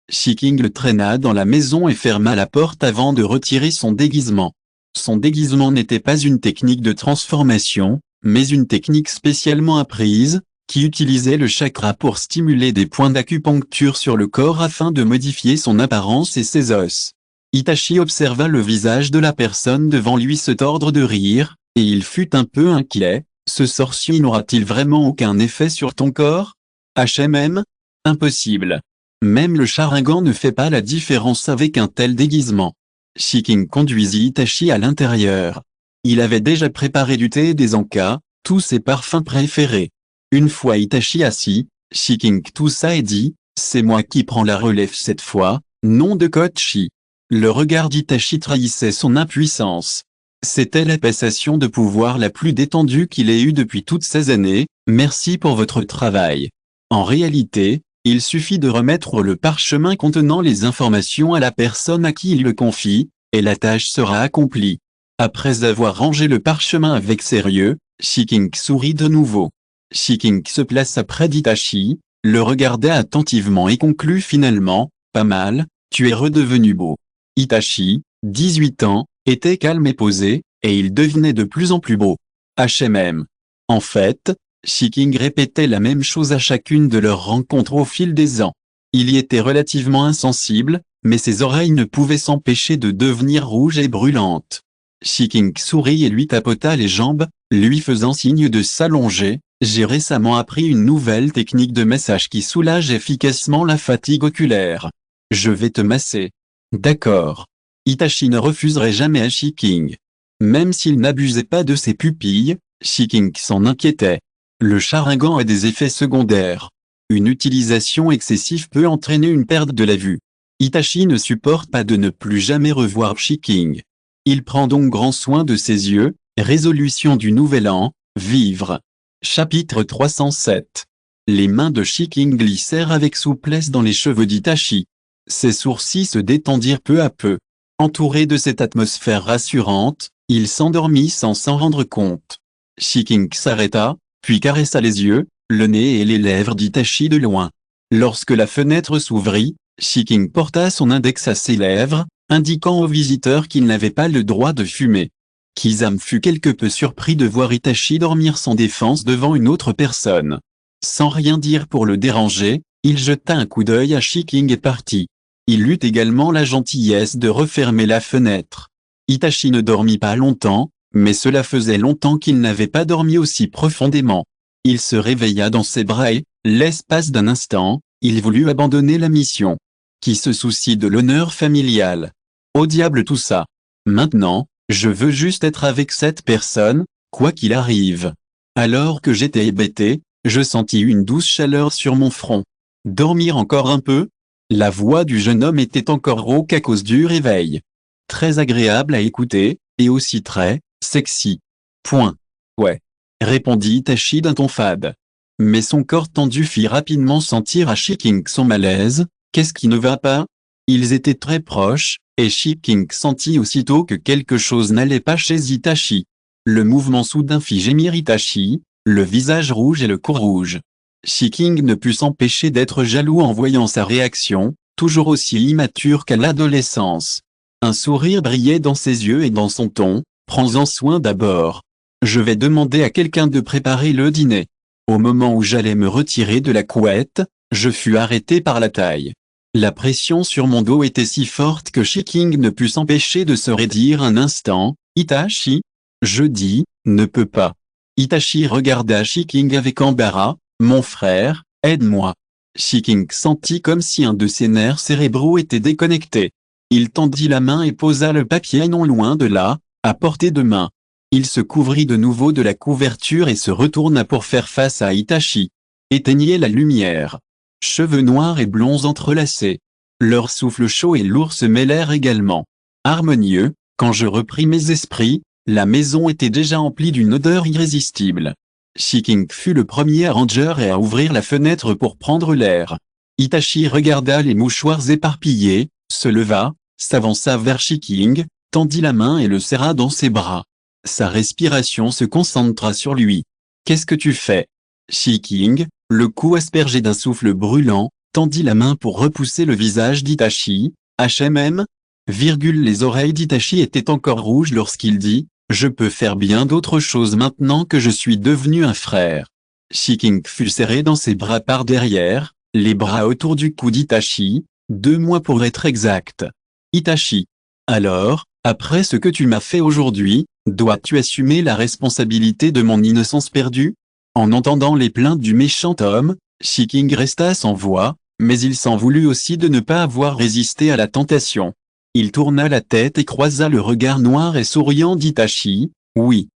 Shiking le traîna dans la maison et ferma la porte avant de retirer son déguisement. Son déguisement n'était pas une technique de transformation, mais une technique spécialement apprise, qui utilisait le chakra pour stimuler des points d'acupuncture sur le corps afin de modifier son apparence et ses os. Itachi observa le visage de la personne devant lui se tordre de rire, et il fut un peu inquiet. Ce sorcier n'aura-t-il vraiment aucun effet sur ton corps? HMM? Impossible. Même le Sharingan ne fait pas la différence avec un tel déguisement. Shiking conduisit Itachi à l'intérieur. Il avait déjà préparé du thé et des encas, tous ses parfums préférés. Une fois Itachi assis, Shiking toussa et dit, « C'est moi qui prends la relève cette fois, nom de Kochi. » Le regard d'Itachi trahissait son impuissance. C'était la passation de pouvoir la plus détendue qu'il ait eue depuis toutes ces années. « Merci pour votre travail. » En réalité, il suffit de remettre le parchemin contenant les informations à la personne à qui il le confie, et la tâche sera accomplie. Après avoir rangé le parchemin avec sérieux, Shiking sourit de nouveau. Shiking se plaça près d'Itachi, le regarda attentivement et conclut finalement, « Pas mal, tu es redevenu beau. » Itachi, 18 ans, était calme et posé, et il devenait de plus en plus beau. HMM. En fait, Shiking répétait la même chose à chacune de leurs rencontres au fil des ans. Il y était relativement insensible, mais ses oreilles ne pouvaient s'empêcher de devenir rouges et brûlantes. Shiking sourit et lui tapota les jambes, lui faisant signe de s'allonger. « J'ai récemment appris une nouvelle technique de massage qui soulage efficacement la fatigue oculaire. Je vais te masser. » D'accord. Itachi ne refuserait jamais à Shiking. Même s'il n'abusait pas de ses pupilles, Shiking s'en inquiétait. Le Sharingan a des effets secondaires. Une utilisation excessive peut entraîner une perte de la vue. Itachi ne supporte pas de ne plus jamais revoir Shiking. Il prend donc grand soin de ses yeux. Résolution du nouvel an, vivre. Chapitre 307. Les mains de Shiking glissèrent avec souplesse dans les cheveux d'Itachi. Ses sourcils se détendirent peu à peu. Entouré de cette atmosphère rassurante, il s'endormit sans s'en rendre compte. Shiking s'arrêta, puis caressa les yeux, le nez et les lèvres d'Itachi de loin. Lorsque la fenêtre s'ouvrit, Shiking porta son index à ses lèvres, indiquant au visiteur qu'il n'avait pas le droit de fumer. Kizame fut quelque peu surpris de voir Itachi dormir sans défense devant une autre personne. Sans rien dire pour le déranger, il jeta un coup d'œil à Shiking et partit. Il eut également la gentillesse de refermer la fenêtre. Itachi ne dormit pas longtemps, mais cela faisait longtemps qu'il n'avait pas dormi aussi profondément. Il se réveilla dans ses bras et, L'espace d'un instant, il voulut abandonner la mission. Qui se soucie de l'honneur familial? Au diable tout ça. Maintenant, je veux juste être avec cette personne, quoi qu'il arrive. Alors que j'étais hébété, je sentis une douce chaleur sur mon front. Dormir encore un peu? La voix du jeune homme était encore rauque à cause du réveil. Très agréable à écouter, et aussi très sexy. Point. Ouais. Répondit Itachi d'un ton fade. Mais son corps tendu fit rapidement sentir à Shiking son malaise. Qu'est-ce qui ne va pas? Ils étaient très proches, et Shiking sentit aussitôt que quelque chose n'allait pas chez Itachi. Le mouvement soudain fit gémir Itachi, le visage rouge et le cou rouge. Shiking ne put s'empêcher d'être jaloux en voyant sa réaction, toujours aussi immature qu'à l'adolescence. Un sourire brillait dans ses yeux et dans son ton. Prends-en soin d'abord. Je vais demander à quelqu'un de préparer le dîner. Au moment où j'allais me retirer de la couette, je fus arrêté par la taille. La pression sur mon dos était si forte que Shiking ne put s'empêcher de se raidir un instant. Itachi? Je dis, ne peut pas. Itachi regarda Shiking avec embarras. Mon frère, aide-moi. Shiking sentit comme si un de ses nerfs cérébraux était déconnecté. Il tendit la main et posa le papier non loin de là, à portée de main. Il se couvrit de nouveau de la couverture et se retourna pour faire face à Itachi. Éteignez la lumière. Cheveux noirs et blonds entrelacés. Leur souffle chaud et lourd se mêlèrent également. Harmonieux, quand je repris mes esprits, la maison était déjà emplie d'une odeur irrésistible. Shiking fut le premier ranger et à ouvrir la fenêtre pour prendre l'air. Itachi regarda les mouchoirs éparpillés, se leva, s'avança vers Shiking, tendit la main et le serra dans ses bras. Sa respiration se concentra sur lui. Qu'est-ce que tu fais? Shiking, le cou aspergé d'un souffle brûlant, tendit la main pour repousser le visage d'Itachi. HMM? Les oreilles d'Itachi étaient encore rouges lorsqu'il dit, je peux faire bien d'autres choses maintenant que je suis devenu un frère. Shiking fut serré dans ses bras par derrière, les bras autour du cou d'Itachi, 2 mois pour être exact. Itachi. Alors, après ce que tu m'as fait aujourd'hui, dois-tu assumer la responsabilité de mon innocence perdue? En entendant les plaintes du méchant homme, Shiking resta sans voix, mais il s'en voulut aussi de ne pas avoir résisté à la tentation. Il tourna la tête et croisa le regard noir et souriant d'Itachi. Oui,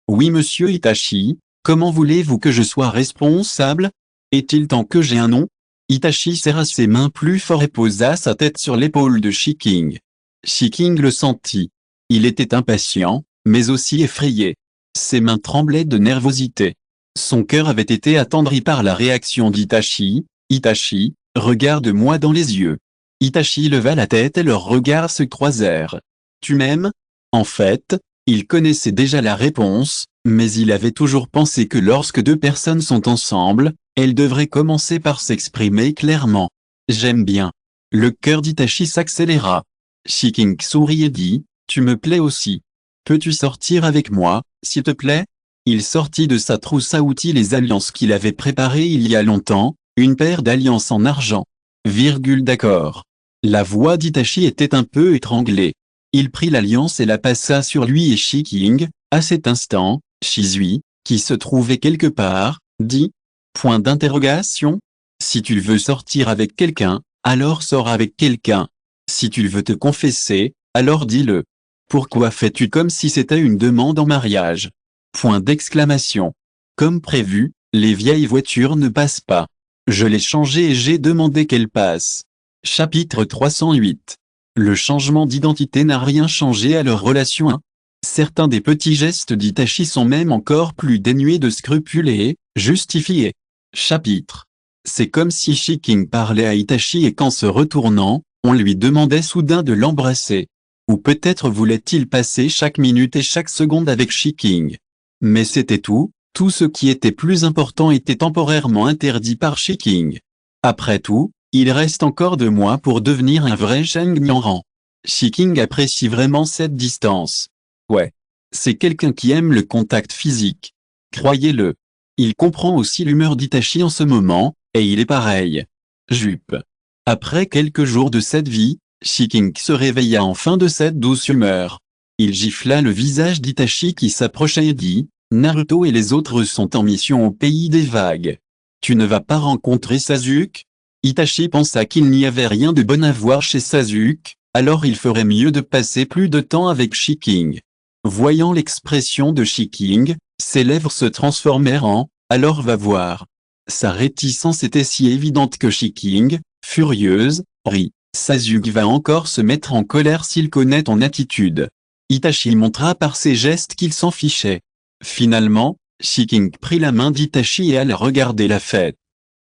monsieur Itachi, comment voulez-vous que je sois responsable? Est-il temps que j'ai un nom? Itachi serra ses mains plus fort et posa sa tête sur l'épaule de Shiking. Shiking le sentit. Il était impatient, mais aussi effrayé. Ses mains tremblaient de nervosité. Son cœur avait été attendri par la réaction d'Itachi. Itachi, regarde-moi dans les yeux. Itachi leva la tête et leurs regards se croisèrent. Tu m'aimes? En fait, il connaissait déjà la réponse, mais il avait toujours pensé que lorsque 2 personnes sont ensemble, elles devraient commencer par s'exprimer clairement. J'aime bien. Le cœur d'Itachi s'accéléra. Shiking sourit et dit, tu me plais aussi. Peux-tu sortir avec moi, s'il te plaît? Il sortit de sa trousse à outils les alliances qu'il avait préparées il y a longtemps, une paire d'alliances en argent. D'accord. La voix d'Itachi était un peu étranglée. Il prit l'alliance et la passa sur lui et Shiking. À cet instant, Shizui, qui se trouvait quelque part, dit, point d'interrogation. Si tu veux sortir avec quelqu'un, alors sors avec quelqu'un. Si tu veux te confesser, alors dis-le. Pourquoi fais-tu comme si c'était une demande en mariage? Point d'exclamation. Comme prévu, les vieilles voitures ne passent pas. Je l'ai changée et j'ai demandé qu'elle passe. Chapitre 308. Le changement d'identité n'a rien changé à leur relation. Certains des petits gestes d'Itachi sont même encore plus dénués de scrupules et justifiés. Chapitre. C'est comme si Shiking parlait à Itachi et qu'en se retournant, on lui demandait soudain de l'embrasser. Ou peut-être voulait-il passer chaque minute et chaque seconde avec Shiking. Mais c'était tout ce qui était plus important était temporairement interdit par Shiking. Après tout, il reste encore 2 mois pour devenir un vrai Shang Nianran. Shiking apprécie vraiment cette distance. Ouais. C'est quelqu'un qui aime le contact physique. Croyez-le. Il comprend aussi l'humeur d'Itachi en ce moment, et il est pareil. Jupe. Après quelques jours de cette vie, Shiking se réveilla enfin de cette douce humeur. Il gifla le visage d'Itachi qui s'approchait et dit, Naruto et les autres sont en mission au pays des vagues. Tu ne vas pas rencontrer Sasuke? Itachi pensa qu'il n'y avait rien de bon à voir chez Sasuke, alors il ferait mieux de passer plus de temps avec Shiking. Voyant l'expression de Shiking, ses lèvres se transformèrent en « alors va voir ». Sa réticence était si évidente que Shiking, furieuse, rit. Sasuke va encore se mettre en colère s'il connaît ton attitude. Itachi montra par ses gestes qu'il s'en fichait. Finalement, Shiking prit la main d'Itachi et alla regarder la fête.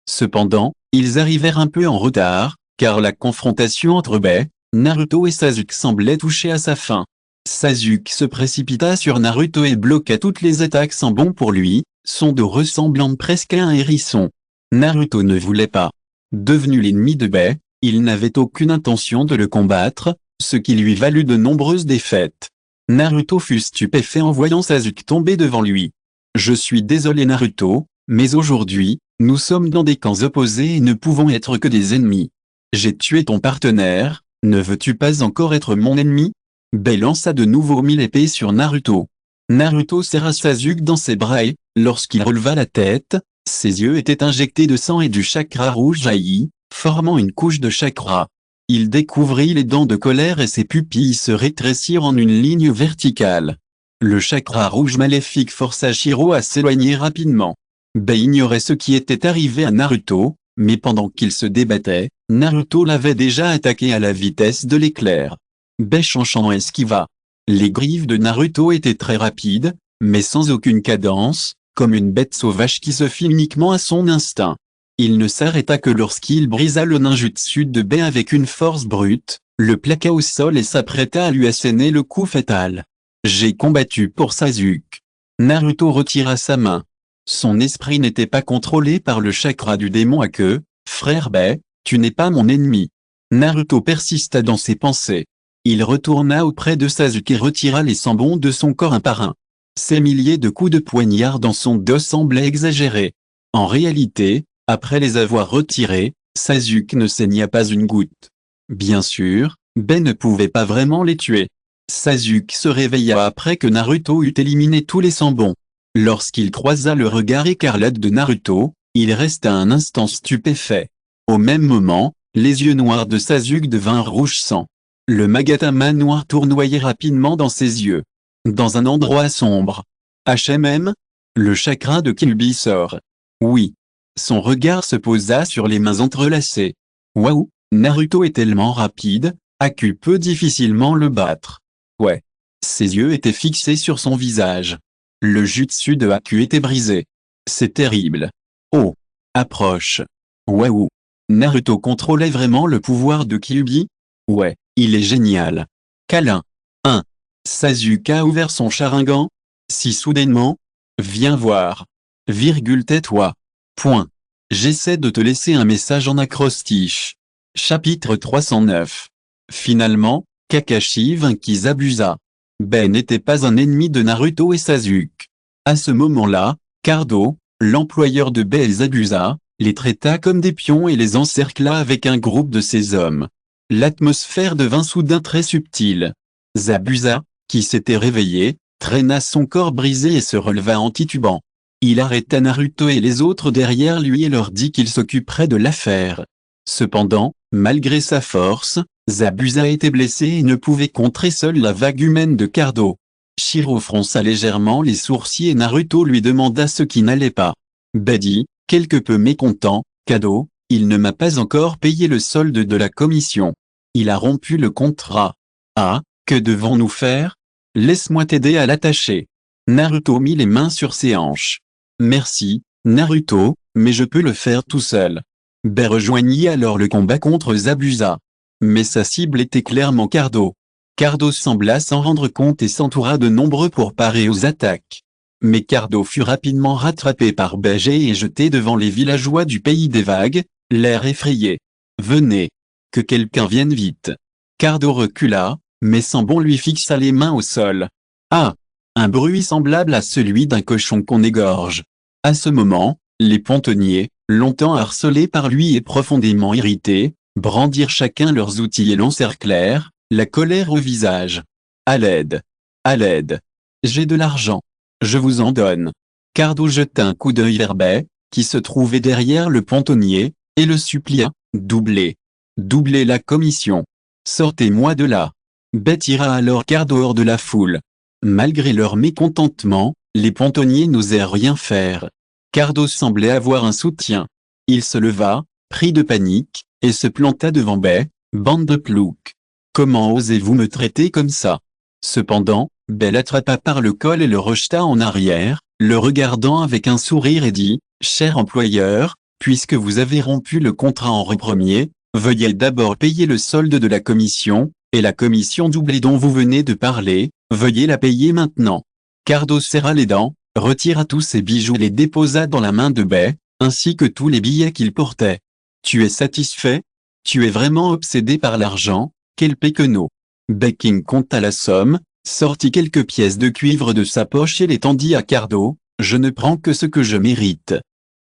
Cependant, ils arrivèrent un peu en retard, car la confrontation entre Bai, Naruto et Sasuke semblait toucher à sa fin. Sasuke se précipita sur Naruto et bloqua toutes les attaques sans bon pour lui, son dos ressemblant presque à un hérisson. Naruto ne voulait pas. Devenu l'ennemi de Bai, il n'avait aucune intention de le combattre, ce qui lui valut de nombreuses défaites. Naruto fut stupéfait en voyant Sasuke tomber devant lui. « Je suis désolé Naruto, mais aujourd'hui, nous sommes dans des camps opposés et ne pouvons être que des ennemis. J'ai tué ton partenaire, ne veux-tu pas encore être mon ennemi ?» Bai lança de nouveau 1000 épées sur Naruto. Naruto serra Sasuke dans ses bras et, lorsqu'il releva la tête, ses yeux étaient injectés de sang et du chakra rouge jaillit, formant une couche de chakra. Il découvrit les dents de colère et ses pupilles se rétrécirent en une ligne verticale. Le chakra rouge maléfique força Shiro à s'éloigner rapidement. Bai ignorait ce qui était arrivé à Naruto, mais pendant qu'il se débattait, Naruto l'avait déjà attaqué à la vitesse de l'éclair. Bai chanchant esquiva. Les griffes de Naruto étaient très rapides, mais sans aucune cadence, comme une bête sauvage qui se fie uniquement à son instinct. Il ne s'arrêta que lorsqu'il brisa le ninjutsu de Bai avec une force brute, le plaqua au sol et s'apprêta à lui asséner le coup fatal. « J'ai combattu pour Sasuke. » Naruto retira sa main. Son esprit n'était pas contrôlé par le chakra du démon à queue. « Frère Bai, tu n'es pas mon ennemi. » Naruto persista dans ses pensées. Il retourna auprès de Sasuke et retira les sambons de son corps un par un. Ces milliers de coups de poignard dans son dos semblaient exagérés. En réalité, après les avoir retirés, Sasuke ne saigna pas une goutte. Bien sûr, Bai ne pouvait pas vraiment les tuer. Sasuke se réveilla après que Naruto eut éliminé tous les sambons. Lorsqu'il croisa le regard écarlate de Naruto, il resta un instant stupéfait. Au même moment, les yeux noirs de Sasuke devinrent rouge sang. Le magatama noir tournoyait rapidement dans ses yeux. Dans un endroit sombre. HMM? Le chakra de Kyuubi sort. Oui. Son regard se posa sur les mains entrelacées. Waouh, Naruto est tellement rapide, Haku peut difficilement le battre. Ouais. Ses yeux étaient fixés sur son visage. Le jutsu de Haku était brisé. C'est terrible. Oh. Approche. Waouh. Naruto contrôlait vraiment le pouvoir de Kyuubi? Ouais, il est génial. Câlin. 1. Sasuke a ouvert son sharingan? Si soudainement? Viens voir. Tais-toi. Point. J'essaie de te laisser un message en acrostiche. Chapitre 309. Finalement, Kakashi vainquit Zabuza. Bai n'était pas un ennemi de Naruto et Sasuke. À ce moment-là, Cardo, l'employeur de Bai et Zabuza, les traita comme des pions et les encercla avec un groupe de ses hommes. L'atmosphère devint soudain très subtile. Zabuza, qui s'était réveillé, traîna son corps brisé et se releva en titubant. Il arrêta Naruto et les autres derrière lui et leur dit qu'il s'occuperait de l'affaire. Cependant, malgré sa force, Zabuza était blessé et ne pouvait contrer seul la vague humaine de Cardo. Shiro fronça légèrement les sourcils et Naruto lui demanda ce qui n'allait pas. Bai dit, quelque peu mécontent, Kado, il ne m'a pas encore payé le solde de la commission. Il a rompu le contrat. Ah, que devons-nous faire? Laisse-moi t'aider à l'attacher. Naruto mit les mains sur ses hanches. Merci, Naruto, mais je peux le faire tout seul. Bai rejoignit alors le combat contre Zabuza. Mais sa cible était clairement Cardo. Cardo sembla s'en rendre compte et s'entoura de nombreux pour parer aux attaques. Mais Cardo fut rapidement rattrapé par Bai et jeté devant les villageois du pays des vagues, l'air effrayé. Venez. Que quelqu'un vienne vite. Cardo recula, mais Sambon lui fixa les mains au sol. Ah! Un bruit semblable à celui d'un cochon qu'on égorge. À ce moment, les pontonniers, longtemps harcelés par lui et profondément irrités, brandirent chacun leurs outils et l'encerclèrent, la colère au visage. À l'aide! À l'aide! J'ai de l'argent. Je vous en donne. Cardo jeta un coup d'œil vers Bai, qui se trouvait derrière le pontonnier, et le supplia, « Doublez. Doublez la commission. Sortez-moi de là. » Baie tira alors Cardo hors de la foule. Malgré leur mécontentement, les pontonniers n'osèrent rien faire. Cardo semblait avoir un soutien. Il se leva, pris de panique, et se planta devant Baie. « Bande de ploucs. Comment osez-vous me traiter comme ça ?» Cependant, Baie l'attrapa par le col et le rejeta en arrière, le regardant avec un sourire et dit, « Cher employeur, puisque vous avez rompu le contrat en premier, veuillez d'abord payer le solde de la commission, et la commission doublée dont vous venez de parler, veuillez la payer maintenant. » Cardo serra les dents, retira tous ses bijoux et les déposa dans la main de Baie, ainsi que tous les billets qu'il portait. « Tu es satisfait? Tu es vraiment obsédé par l'argent? Quel péquenot !» Baie compta la somme, sortit quelques pièces de cuivre de sa poche et les tendit à Cardo. « Je ne prends que ce que je mérite.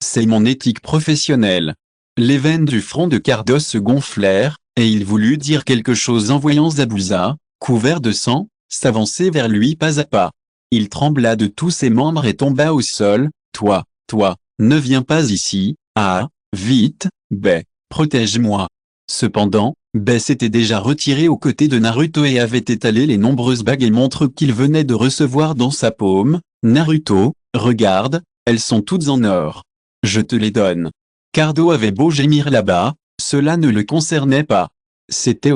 C'est mon éthique professionnelle. » Les veines du front de Cardo se gonflèrent, et il voulut dire quelque chose en voyant Zabuza, couvert de sang, s'avancer vers lui pas à pas. Il trembla de tous ses membres et tomba au sol. « Toi, ne viens pas ici, ah, vite, Baie, protège-moi. » Cependant, Baie s'était déjà retiré aux côtés de Naruto et avait étalé les nombreuses bagues et montres qu'il venait de recevoir dans sa paume. « Naruto, regarde, elles sont toutes en or. Je te les donne. » Cardo avait beau gémir là-bas, cela ne le concernait pas. C'était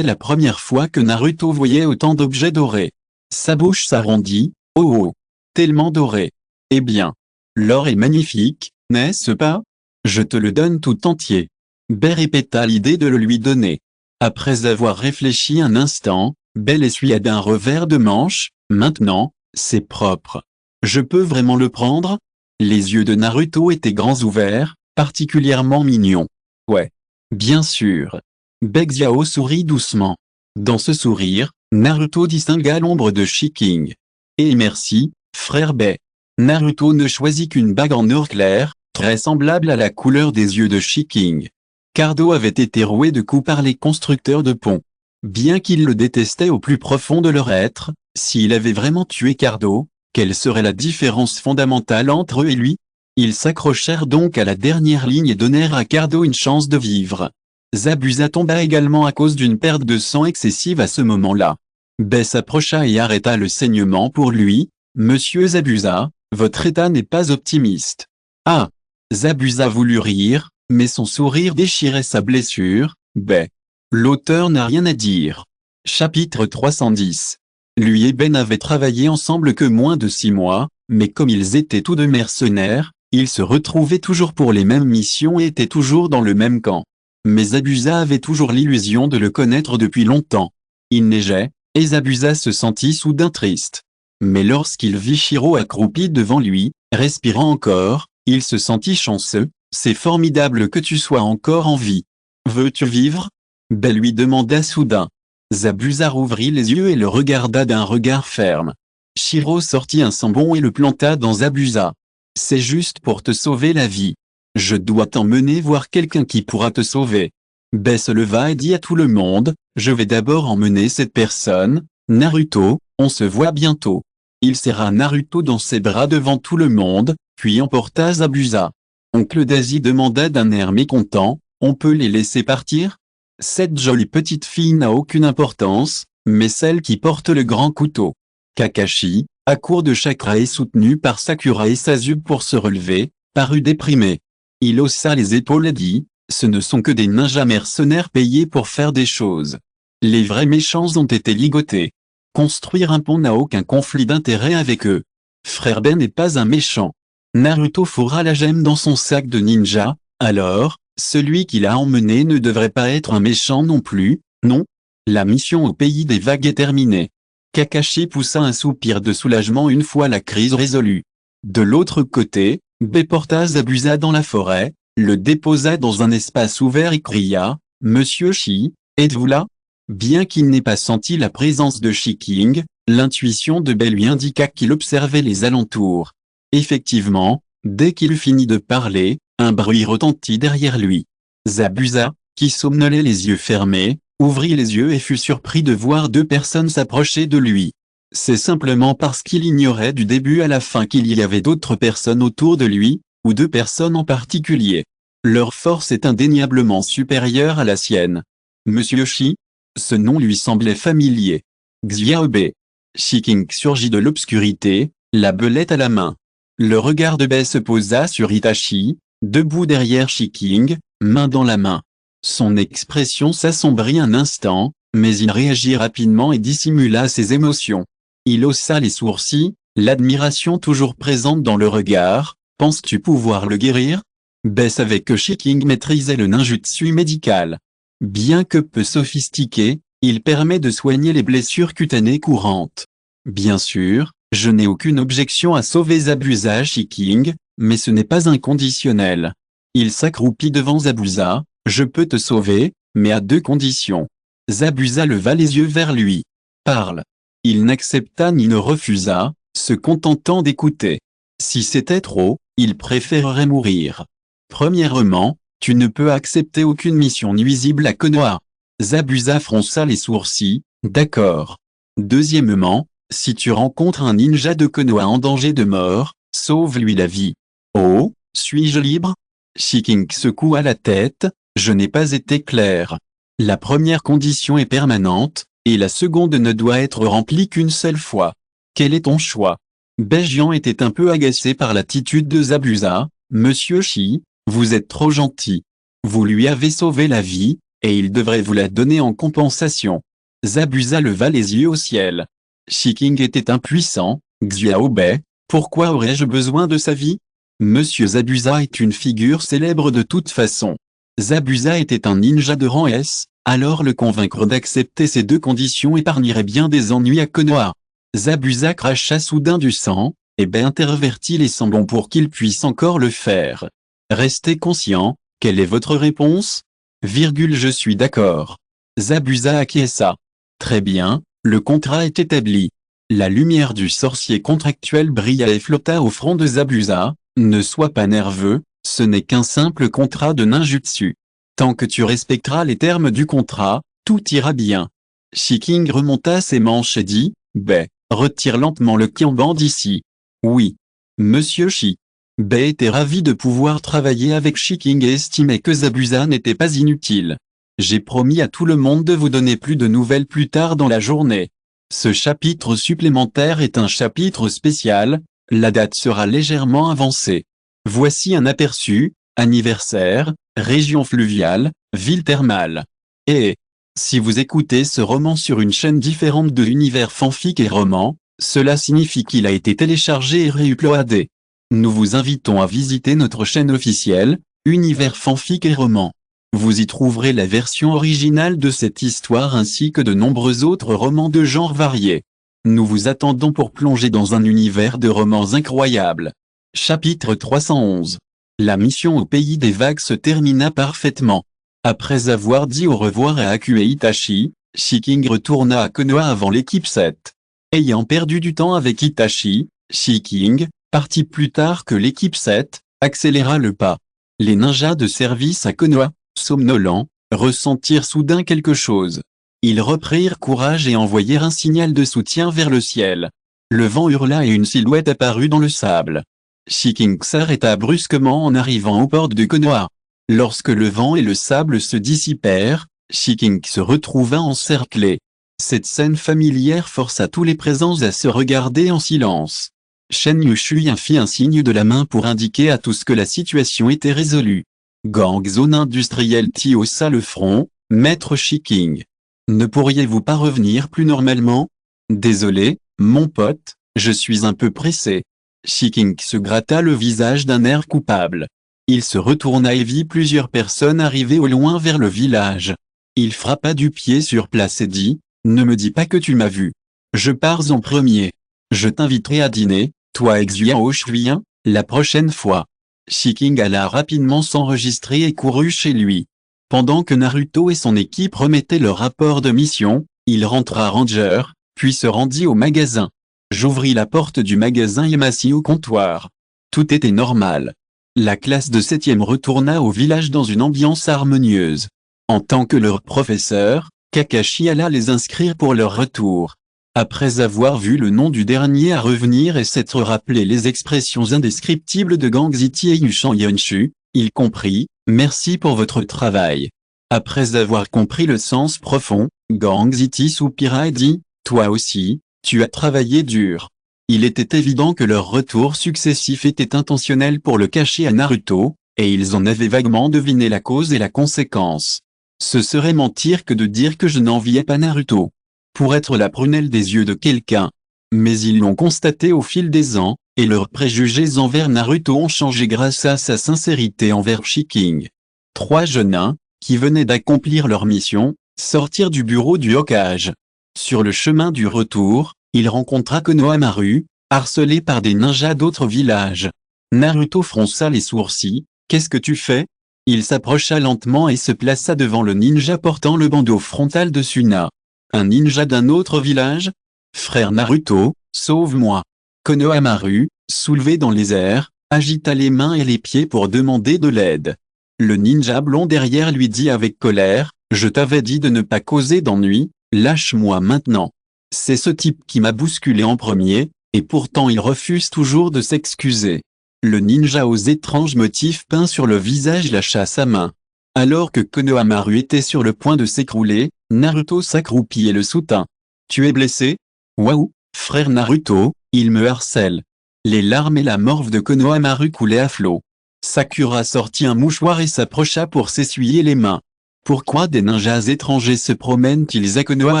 la première fois que Naruto voyait autant d'objets dorés. Sa bouche s'arrondit. « Oh, tellement doré. Eh bien, l'or est magnifique, n'est-ce pas? Je te le donne tout entier. » Baie répéta l'idée de le lui donner. Après avoir réfléchi un instant, Baie l'essuya d'un revers de manche. « Maintenant, c'est propre. Je peux vraiment le prendre? » Les yeux de Naruto étaient grands ouverts, particulièrement mignons. « Ouais. Bien sûr. » Baie Xiao sourit doucement. Dans ce sourire, Naruto distingua l'ombre de Shiking. « Et merci, frère Baie. » Naruto ne choisit qu'une bague en or clair, très semblable à la couleur des yeux de Shiking. Cardo avait été roué de coups par les constructeurs de ponts. Bien qu'ils le détestaient au plus profond de leur être, s'il avait vraiment tué Cardo, quelle serait la différence fondamentale entre eux et lui? Ils s'accrochèrent donc à la dernière ligne et donnèrent à Cardo une chance de vivre. Zabuza tomba également à cause d'une perte de sang excessive à ce moment-là. Baie s'approcha et arrêta le saignement pour lui. « Monsieur Zabuza, votre état n'est pas optimiste. » Ah! Zabuza voulut rire, mais son sourire déchirait sa blessure. Baie. L'auteur n'a rien à dire. Chapitre 310. Lui et Baie n'avaient travaillé ensemble que moins de 6 mois, mais comme ils étaient tous deux mercenaires, ils se retrouvaient toujours pour les mêmes missions et étaient toujours dans le même camp. Mais Zabuza avait toujours l'illusion de le connaître depuis longtemps. Il neigeait, et Zabuza se sentit soudain triste. Mais lorsqu'il vit Shiro accroupi devant lui, respirant encore, il se sentit chanceux. « C'est formidable que tu sois encore en vie. Veux-tu vivre ?» Baie lui demanda soudain. Zabuza rouvrit les yeux et le regarda d'un regard ferme. Shiro sortit un sambon et le planta dans Zabuza. « C'est juste pour te sauver la vie. Je dois t'emmener voir quelqu'un qui pourra te sauver. » Baie se leva et dit à tout le monde, « Je vais d'abord emmener cette personne. Naruto, on se voit bientôt. » Il serra Naruto dans ses bras devant tout le monde, puis emporta Zabuza. Oncle Daisy demanda d'un air mécontent, « On peut les laisser partir? Cette jolie petite fille n'a aucune importance, mais celle qui porte le grand couteau. » Kakashi, à court de chakra et soutenu par Sakura et Sasuke pour se relever, parut déprimé. Il haussa les épaules et dit, « Ce ne sont que des ninjas mercenaires payés pour faire des choses. Les vrais méchants ont été ligotés. Construire un pont n'a aucun conflit d'intérêt avec eux. Frère Baie n'est pas un méchant. » Naruto fourra la gemme dans son sac de ninja. « Alors, celui qui l'a emmené ne devrait pas être un méchant non plus, non? La mission au pays des vagues est terminée. » Kakashi poussa un soupir de soulagement une fois la crise résolue. De l'autre côté, Baie porta Zabuza dans la forêt, le déposa dans un espace ouvert et cria, « Monsieur Shi, êtes-vous là ?» Bien qu'il n'ait pas senti la présence de Shiking, l'intuition de Baie lui indiqua qu'il observait les alentours. Effectivement, dès qu'il eut fini de parler, un bruit retentit derrière lui. Zabuza, qui somnolait les yeux fermés, ouvrit les yeux et fut surpris de voir 2 personnes s'approcher de lui. C'est simplement parce qu'il ignorait du début à la fin qu'il y avait d'autres personnes autour de lui. ou 2 personnes en particulier. Leur force est indéniablement supérieure à la sienne. Monsieur Shi? Ce nom lui semblait familier. Xiaobei. Shiking surgit de l'obscurité, la belette à la main. Le regard de Bei se posa sur Itachi, debout derrière Shiking, main dans la main. Son expression s'assombrit un instant, mais il réagit rapidement et dissimula ses émotions. Il haussa les sourcils, l'admiration toujours présente dans le regard. Penses-tu pouvoir le guérir? Bei savait que Shiking maîtrisait le ninjutsu médical. Bien que peu sophistiqué, il permet de soigner les blessures cutanées courantes. Bien sûr, je n'ai aucune objection à sauver Zabuza Shiking, mais ce n'est pas inconditionnel. Il s'accroupit devant Zabuza. Je peux te sauver, mais à 2 conditions. Zabuza leva les yeux vers lui. Parle. Il n'accepta ni ne refusa, se contentant d'écouter. Si c'était trop, il préférerait mourir. Premièrement, tu ne peux accepter aucune mission nuisible à Konoha. Zabuza fronça les sourcils, d'accord. Deuxièmement, si tu rencontres un ninja de Konoha en danger de mort, sauve-lui la vie. Oh, suis-je libre? Shiking secoua la tête, je n'ai pas été clair. La première condition est permanente, et la seconde ne doit être remplie qu'une seule fois. Quel est ton choix? Bei Jian était un peu agacé par l'attitude de Zabuza. Monsieur Shi, vous êtes trop gentil. Vous lui avez sauvé la vie, et il devrait vous la donner en compensation. Zabuza leva les yeux au ciel. Shiking était impuissant. Xiaobei, pourquoi aurais-je besoin de sa vie? Monsieur Zabuza est une figure célèbre de toute façon. Zabuza était un ninja de rang S, alors le convaincre d'accepter ces 2 conditions épargnerait bien des ennuis à Konoha. Zabuza cracha soudain du sang, et Bei intervertit les sanglants pour qu'il puisse encore le faire. Restez conscient, quelle est votre réponse? Je suis d'accord. Zabuza acquiesça. Très bien, le contrat est établi. La lumière du sorcier contractuel brilla et flotta au front de Zabuza. Ne sois pas nerveux, ce n'est qu'un simple contrat de ninjutsu. Tant que tu respecteras les termes du contrat, tout ira bien. Shiking remonta ses manches et dit, Bei, retire lentement le Kyanban d'ici. Oui. Monsieur Shi. Bei était ravi de pouvoir travailler avec Shiking et estimait que Zabuza n'était pas inutile. J'ai promis à tout le monde de vous donner plus de nouvelles plus tard dans la journée. Ce chapitre supplémentaire est un chapitre spécial, la date sera légèrement avancée. Voici un aperçu, anniversaire, région fluviale, ville thermale. Et, si vous écoutez ce roman sur une chaîne différente de l'univers fanfic et roman, cela signifie qu'il a été téléchargé et réuploadé. Nous vous invitons à visiter notre chaîne officielle, Univers fanfic et roman. Vous y trouverez la version originale de cette histoire ainsi que de nombreux autres romans de genres variés. Nous vous attendons pour plonger dans un univers de romans incroyables. Chapitre 311. La mission au pays des vagues se termina parfaitement. Après avoir dit au revoir à Aku et Itachi, Shiking retourna à Konoha avant l'équipe 7. Ayant perdu du temps avec Itachi, Shiking, parti plus tard que l'équipe 7, accéléra le pas. Les ninjas de service à Konoha, somnolents, ressentirent soudain quelque chose. Ils reprirent courage et envoyèrent un signal de soutien vers le ciel. Le vent hurla et une silhouette apparut dans le sable. Shiking s'arrêta brusquement en arrivant aux portes de Konoha. Lorsque le vent et le sable se dissipèrent, Shiking se retrouva encerclé. Cette scène familière força tous les présents à se regarder en silence. Shen Yushui fit un signe de la main pour indiquer à tous que la situation était résolue. Gang Zone Industrielle haussa le front, Maître Shiking. Ne pourriez-vous pas revenir plus normalement? Désolé, mon pote, je suis un peu pressé. Shiking se gratta le visage d'un air coupable. Il se retourna et vit plusieurs personnes arriver au loin vers le village. Il frappa du pied sur place et dit, ne me dis pas que tu m'as vu. Je pars en premier. Je t'inviterai à dîner, toi et Xiao Shuian, la prochaine fois. Shiking alla rapidement s'enregistrer et courut chez lui. Pendant que Naruto et son équipe remettaient leur rapport de mission, il rentra Ranger, puis se rendit au magasin. J'ouvris la porte du magasin et m'assis au comptoir. Tout était normal. La classe de 7e retourna au village dans une ambiance harmonieuse. En tant que leur professeur, Kakashi alla les inscrire pour leur retour. Après avoir vu le nom du dernier à revenir et s'être rappelé les expressions indescriptibles de Gang Ziti et Yushan Yunshu, il comprit, merci pour votre travail. Après avoir compris le sens profond, Gang Ziti soupira et dit, toi aussi, tu as travaillé dur. Il était évident que leurs retours successifs étaient intentionnels pour le cacher à Naruto, et ils en avaient vaguement deviné la cause et la conséquence. Ce serait mentir que de dire que je n'enviais pas Naruto. Pour être la prunelle des yeux de quelqu'un. Mais ils l'ont constaté au fil des ans, et leurs préjugés envers Naruto ont changé grâce à sa sincérité envers Shiking. Trois jeunes, qui venaient d'accomplir leur mission, sortirent du bureau du Hokage. Sur le chemin du retour, il rencontra Konohamaru, harcelé par des ninjas d'autres villages. Naruto fronça les sourcils, qu'est-ce que tu fais? Il s'approcha lentement et se plaça devant le ninja portant le bandeau frontal de Suna. Un ninja d'un autre village? Frère Naruto, sauve-moi. Konohamaru, soulevé dans les airs, agita les mains et les pieds pour demander de l'aide. Le ninja blond derrière lui dit avec colère, je t'avais dit de ne pas causer d'ennui, lâche-moi maintenant. C'est ce type qui m'a bousculé en premier, et pourtant il refuse toujours de s'excuser. Le ninja aux étranges motifs peints sur le visage lâcha sa main. Alors que Konohamaru était sur le point de s'écrouler, Naruto s'accroupit et le soutint. Tu es blessé? Waouh, frère Naruto, il me harcèle. Les larmes et la morve de Konohamaru coulaient à flot. Sakura sortit un mouchoir et s'approcha pour s'essuyer les mains. Pourquoi des ninjas étrangers se promènent-ils à Konoha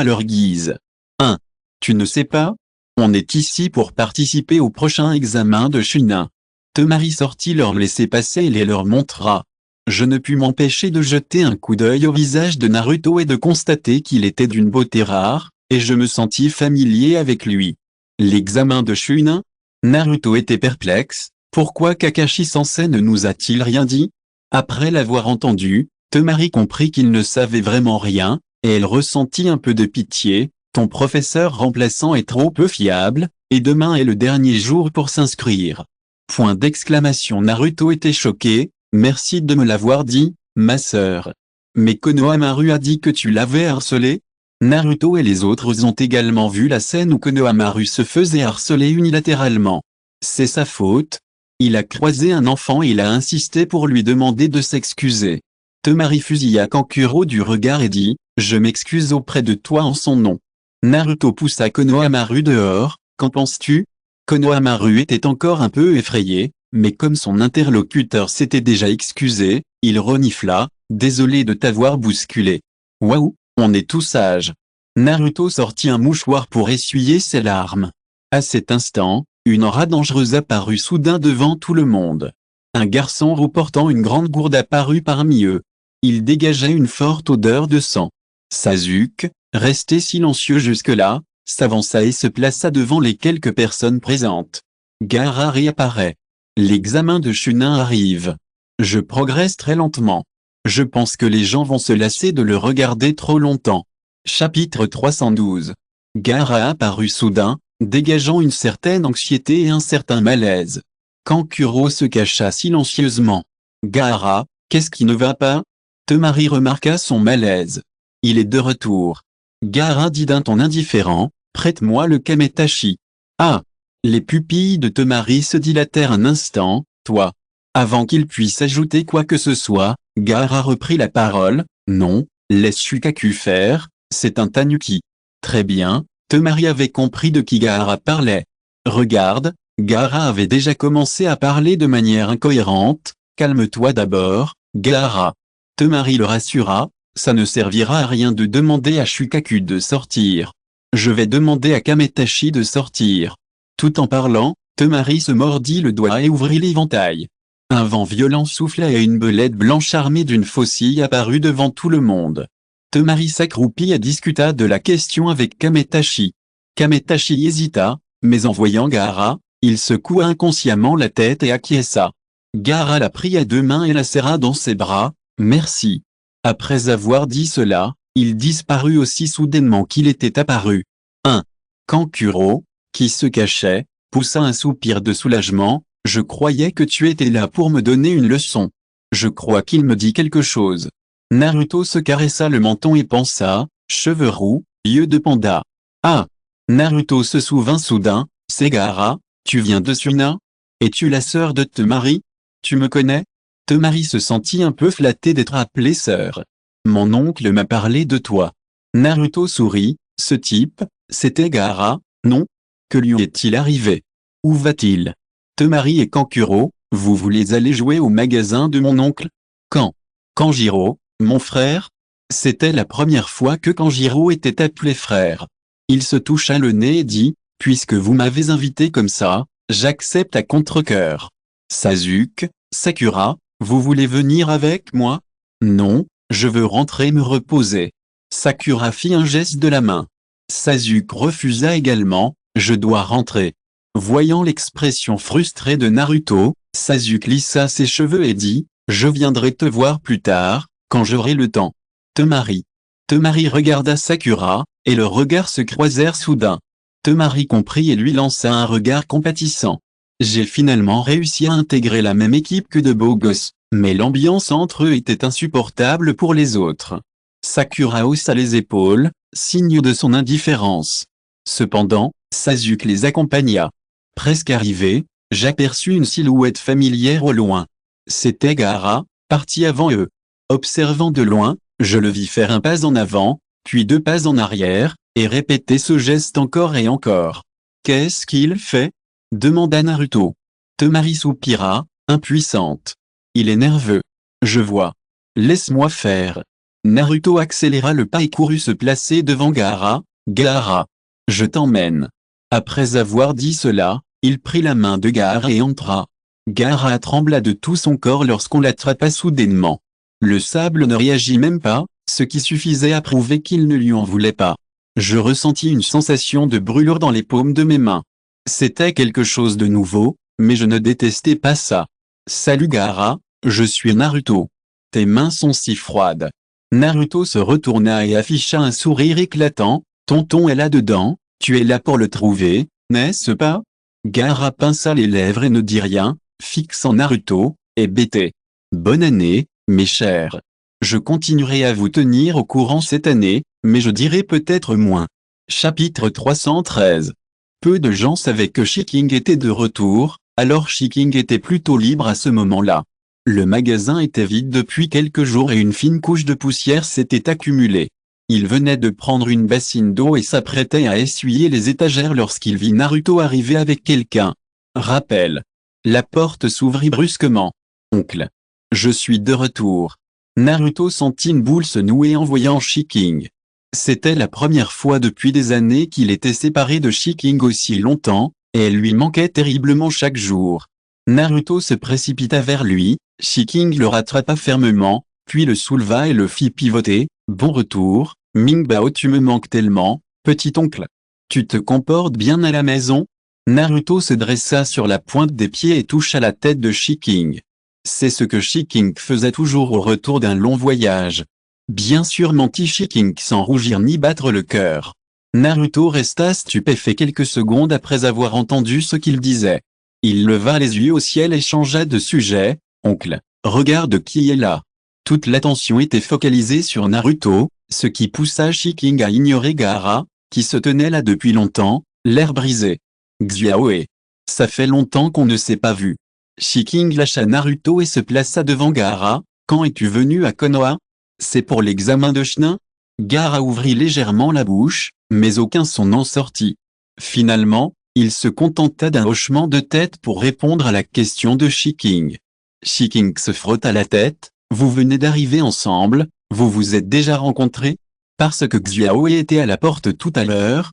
à leur guise? 1. Tu ne sais pas? On est ici pour participer au prochain examen de Chunin. Temari sortit leur laissez-passer et les leur montra. Je ne pus m'empêcher de jeter un coup d'œil au visage de Naruto et de constater qu'il était d'une beauté rare, et je me sentis familier avec lui. L'examen de Chunin? Naruto était perplexe, pourquoi Kakashi Sensei ne nous a-t-il rien dit? Après l'avoir entendu, Temari comprit qu'il ne savait vraiment rien, et elle ressentit un peu de pitié, ton professeur remplaçant est trop peu fiable, et demain est le dernier jour pour s'inscrire. Point d'exclamation. Naruto était choqué, merci de me l'avoir dit, ma sœur. Mais Konohamaru a dit que tu l'avais harcelé? Naruto et les autres ont également vu la scène où Konohamaru se faisait harceler unilatéralement. C'est sa faute. Il a croisé un enfant et il a insisté pour lui demander de s'excuser. Temari fusilla Kankuro du regard et dit, je m'excuse auprès de toi en son nom. Naruto poussa Konohamaru dehors, qu'en penses-tu? Konohamaru était encore un peu effrayé, mais comme son interlocuteur s'était déjà excusé, il renifla, désolé de t'avoir bousculé. Waouh, on est tous sages. Naruto sortit un mouchoir pour essuyer ses larmes. À cet instant, une aura dangereuse apparut soudain devant tout le monde. Un garçon roux portant une grande gourde apparut parmi eux. Il dégageait une forte odeur de sang. Sasuke, resté silencieux jusque-là, s'avança et se plaça devant les quelques personnes présentes. Gaara réapparaît. L'examen de Chunin arrive. Je progresse très lentement. Je pense que les gens vont se lasser de le regarder trop longtemps. Chapitre 312. Gaara apparut soudain, dégageant une certaine anxiété et un certain malaise. Kankuro se cacha silencieusement. Gaara, qu'est-ce qui ne va pas? Temari remarqua son malaise. Il est de retour. Gaara dit d'un ton indifférent, prête-moi le kametachi. Ah! Les pupilles de Temari se dilatèrent un instant, toi. Avant qu'il puisse ajouter quoi que ce soit, Gaara reprit la parole, non, laisse Shukaku faire, c'est un tanuki. Très bien, Temari avait compris de qui Gaara parlait. Regarde, Gaara avait déjà commencé à parler de manière incohérente, calme-toi d'abord, Gaara. Temari le rassura, ça ne servira à rien de demander à Shukaku de sortir. Je vais demander à Kametachi de sortir. Tout en parlant, Temari se mordit le doigt et ouvrit l'éventail. Un vent violent souffla et une belette blanche armée d'une faucille apparut devant tout le monde. Temari s'accroupit et discuta de la question avec Kametachi. Kametachi hésita, mais en voyant Gaara, il secoua inconsciemment la tête et acquiesça. Gaara la prit à deux mains et la serra dans ses bras, merci. Après avoir dit cela, il disparut aussi soudainement qu'il était apparu. 1. Kankuro, qui se cachait, poussa un soupir de soulagement, je croyais que tu étais là pour me donner une leçon. Je crois qu'il me dit quelque chose. Naruto se caressa le menton et pensa, cheveux roux, yeux de panda. Ah! Naruto se souvint soudain, c'est Gaara, tu viens de Suna? Es-tu la sœur de Temari? Tu me connais? Temari se sentit un peu flatté d'être appelée sœur. Mon oncle m'a parlé de toi. Naruto sourit, ce type, c'était Gaara, non? Que lui est-il arrivé? Où va-t-il? Temari et Kankuro, vous voulez aller jouer au magasin de mon oncle? Quand? Kanjiro, mon frère? C'était la première fois que Kanjiro était appelé frère. Il se toucha le nez et dit, puisque vous m'avez invité comme ça, j'accepte à contre-cœur. Sasuke, Sakura, vous voulez venir avec moi? Non, je veux rentrer me reposer. Sakura fit un geste de la main. Sasuke refusa également, je dois rentrer. Voyant l'expression frustrée de Naruto, Sasuke lissa ses cheveux et dit, je viendrai te voir plus tard, quand j'aurai le temps. Temari. Temari regarda Sakura, et leurs regards se croisèrent soudain. Temari comprit et lui lança un regard compatissant. J'ai finalement réussi à intégrer la même équipe que de beaux gosses, mais l'ambiance entre eux était insupportable pour les autres. Sakura haussa les épaules, signe de son indifférence. Cependant, Sasuke les accompagna. Presque arrivé, j'aperçus une silhouette familière au loin. C'était Gaara, parti avant eux. Observant de loin, je le vis faire un pas en avant, puis 2 pas en arrière, et répéter ce geste encore et encore. Qu'est-ce qu'il fait? Demanda Naruto. Temari soupira, impuissante. Il est nerveux. Je vois. Laisse-moi faire. Naruto accéléra le pas et courut se placer devant Gaara. Gaara. Je t'emmène. Après avoir dit cela, il prit la main de Gaara et entra. Gaara trembla de tout son corps lorsqu'on l'attrapa soudainement. Le sable ne réagit même pas, ce qui suffisait à prouver qu'il ne lui en voulait pas. Je ressentis une sensation de brûlure dans les paumes de mes mains. C'était quelque chose de nouveau, mais je ne détestais pas ça. Salut Gaara, je suis Naruto. Tes mains sont si froides. Naruto se retourna et afficha un sourire éclatant. Tonton est là-dedans, tu es là pour le trouver, n'est-ce pas? Gaara pinça les lèvres et ne dit rien, fixant Naruto, hébété. Bonne année, mes chers. Je continuerai à vous tenir au courant cette année, mais je dirai peut-être moins. Chapitre 313. Peu de gens savaient que Shiking était de retour, alors Shiking était plutôt libre à ce moment-là. Le magasin était vide depuis quelques jours et une fine couche de poussière s'était accumulée. Il venait de prendre une bassine d'eau et s'apprêtait à essuyer les étagères lorsqu'il vit Naruto arriver avec quelqu'un. Rappel. La porte s'ouvrit brusquement. Oncle. Je suis de retour. Naruto sentit une boule se nouer en voyant Shiking. C'était la première fois depuis des années qu'il était séparé de Shiking aussi longtemps, et elle lui manquait terriblement chaque jour. Naruto se précipita vers lui, Shiking le rattrapa fermement, puis le souleva et le fit pivoter. Bon retour, Mingbao, tu me manques tellement, petit oncle. Tu te comportes bien à la maison? Naruto se dressa sur la pointe des pieds et toucha la tête de Shiking. C'est ce que Shiking faisait toujours au retour d'un long voyage. Bien sûr, mentit Shiking sans rougir ni battre le cœur. Naruto resta stupéfait quelques secondes après avoir entendu ce qu'il disait. Il leva les yeux au ciel et changea de sujet. Oncle, regarde qui est là. Toute l'attention était focalisée sur Naruto, ce qui poussa Shiking à ignorer Gaara, qui se tenait là depuis longtemps, l'air brisé. Xiaoe. Ça fait longtemps qu'on ne s'est pas vu. Shiking lâcha Naruto et se plaça devant Gaara. Quand es-tu venu à Konoha? C'est pour l'examen de Chunin? Gaara ouvrit légèrement la bouche, mais aucun son n'en sortit. Finalement, il se contenta d'un hochement de tête pour répondre à la question de Shiking. Shiking se frotta la tête. Vous venez d'arriver ensemble, vous vous êtes déjà rencontrés? Parce que Xiaoe était à la porte tout à l'heure.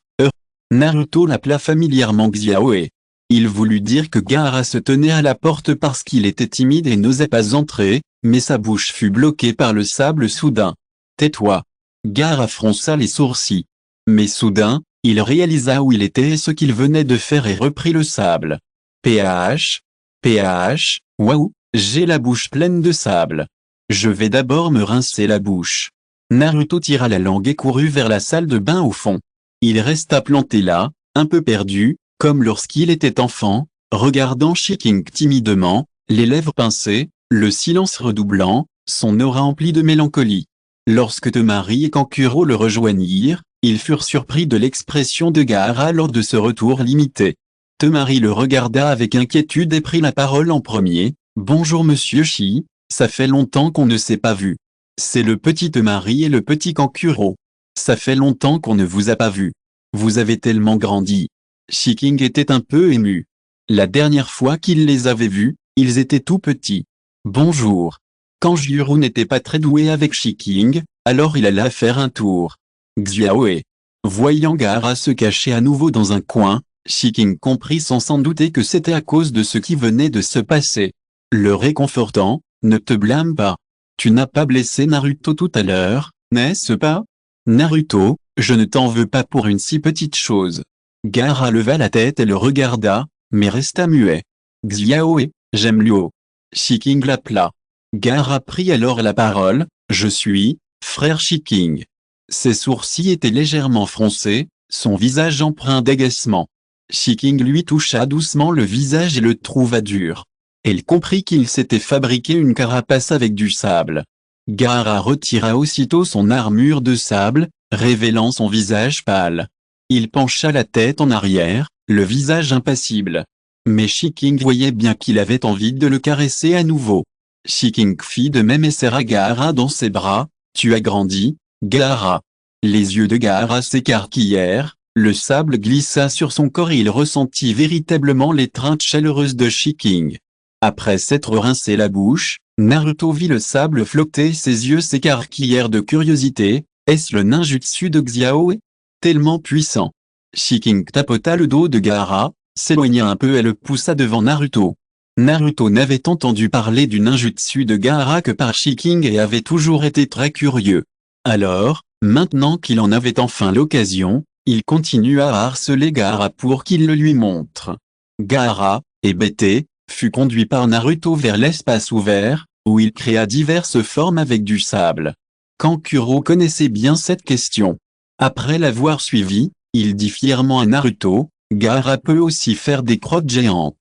Naruto l'appela familièrement Xiaoe. Il voulut dire que Gaara se tenait à la porte parce qu'il était timide et n'osait pas entrer, mais sa bouche fut bloquée par le sable soudain. Tais-toi. Gaara fronça les sourcils. Mais soudain, il réalisa où il était et ce qu'il venait de faire et reprit le sable. PAH. PAH, waouh, j'ai la bouche pleine de sable. Je vais d'abord me rincer la bouche. Naruto tira la langue et courut vers la salle de bain au fond. Il resta planté là, un peu perdu, comme lorsqu'il était enfant, regardant Shiking timidement, les lèvres pincées, le silence redoublant, son aura emplie de mélancolie. Lorsque Temari et Kankuro le rejoignirent, Ils furent surpris de l'expression de Gaara lors de ce retour limité. Temari le regarda avec inquiétude et prit la parole en premier. « Bonjour monsieur Shi, ça fait longtemps qu'on ne s'est pas vu. C'est le petit Temari et le petit Kankuro. Ça fait longtemps qu'on ne vous a pas vu. Vous avez tellement grandi. » Shiking était un peu ému. La dernière fois qu'il les avait vus, ils étaient tout petits. « Bonjour. » Kanjuro n'était pas très doué avec Shiking, alors il alla faire un tour. Xiaoe. Voyant Gaara se cacher à nouveau dans un coin, Shiking comprit sans s'en douter que c'était à cause de ce qui venait de se passer. Le réconfortant, « Ne te blâme pas. Tu n'as pas blessé Naruto tout à l'heure, n'est-ce pas? Naruto, je ne t'en veux pas pour une si petite chose. » Gaara leva la tête et le regarda, mais resta muet. Xiaoe, j'aime Luo. Shiking l'appela. Gaara prit alors la parole, « Je suis, frère Shiking. » Ses sourcils étaient légèrement froncés, son visage empreint d'agacement. Shiking lui toucha doucement le visage et le trouva dur. Elle comprit qu'il s'était fabriqué une carapace avec du sable. Gaara retira aussitôt son armure de sable, révélant son visage pâle. Il pencha la tête en arrière, le visage impassible. Mais Shiking voyait bien qu'il avait envie de le caresser à nouveau. Shiking fit de même et serra Gaara dans ses bras. « Tu as grandi, Gaara. » Les yeux de Gaara s'écarquillèrent, le sable glissa sur son corps et il ressentit véritablement l'étreinte chaleureuse de Shiking. Après s'être rincé la bouche, Naruto vit le sable flotter et ses yeux s'écarquillèrent de curiosité. Est-ce le ninjutsu de Xiaoe? Tellement puissant. Shiking tapota le dos de Gaara, s'éloigna un peu et le poussa devant Naruto. Naruto n'avait entendu parler du ninjutsu de Gaara que par Shiking et avait toujours été très curieux. Alors, maintenant qu'il en avait enfin l'occasion, il continua à harceler Gaara pour qu'il le lui montre. Gaara, hébété, fut conduit par Naruto vers l'espace ouvert, où il créa diverses formes avec du sable. Kankuro connaissait bien cette question. Après l'avoir suivi, il dit fièrement à Naruto, « Gaara peut aussi faire des crottes géantes. »